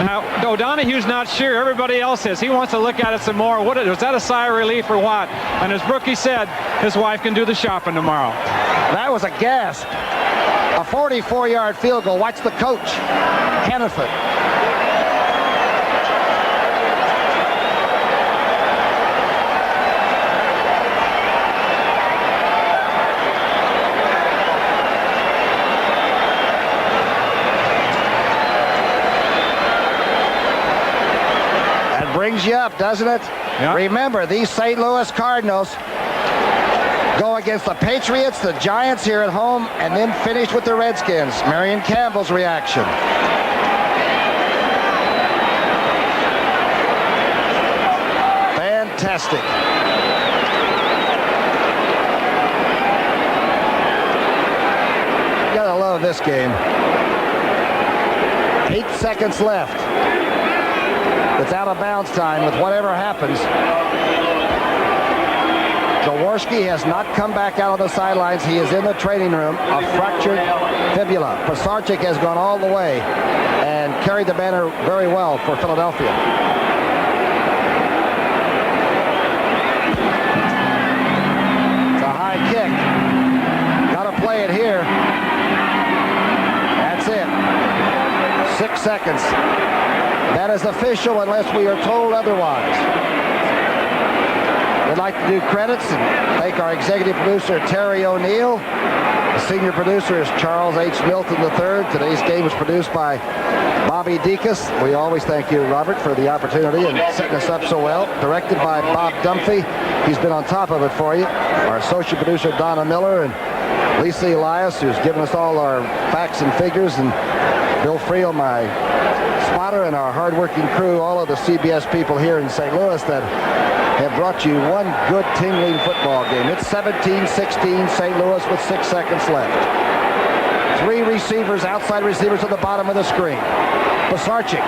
Now, O'Donoghue's not sure. Everybody else is. He wants to look at it some more. Was that a sigh of relief or what? And as Brookie said, his wife can do the shopping tomorrow. That was a gasp. A 44-yard field goal. Watch the coach, Hannaford. Brings you up, doesn't it? Yeah. Remember, these St. Louis Cardinals go against the Patriots, the Giants here at home, and then finish with the Redskins. Marion Campbell's reaction. Fantastic. You gotta love this game. 8 seconds left. It's out of bounds time with whatever happens. Jaworski has not come back out on the sidelines. He is in the training room, a fractured fibula. Pisarcik has gone all the way and carried the banner very well for Philadelphia. It's a high kick. Got to play it here. That's it. 6 seconds. That is official unless we are told otherwise. We'd like to do credits and thank our executive producer, Terry O'Neill. The senior producer is Charles H. Milton III. Today's game was produced by Bobby Dekas. We always thank you, Robert, for the opportunity and setting us up so well. Directed by Bob Dunphy. He's been on top of it for you. Our associate producer, Donna Miller, and Lisa Elias, who's given us all our facts and figures, and Bill Friel, my spotter, and our hardworking crew, all of the CBS people here in St. Louis that have brought you one good tingling football game. It's 17-16 St. Louis with 6 seconds left. 3 receivers, outside receivers at the bottom of the screen. Pisarcik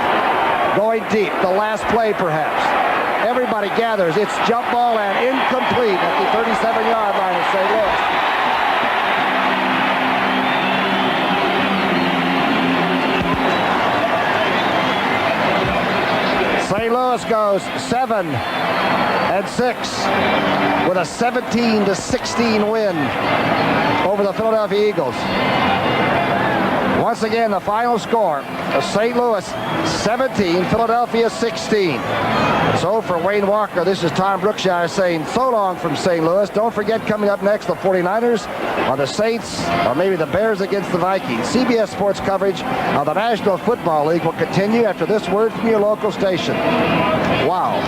going deep, the last play perhaps. Everybody gathers. It's jump ball and incomplete at the 37-yard line of St. Louis. St. Louis goes 7-6 with a 17-16 win over the Philadelphia Eagles. Once again, the final score of St. Louis 17, Philadelphia 16. So for Wayne Walker, this is Tom Brookshire saying so long from St. Louis. Don't forget, coming up next, the 49ers or the Saints or maybe the Bears against the Vikings. CBS Sports coverage of the National Football League will continue after this word from your local station. Wow.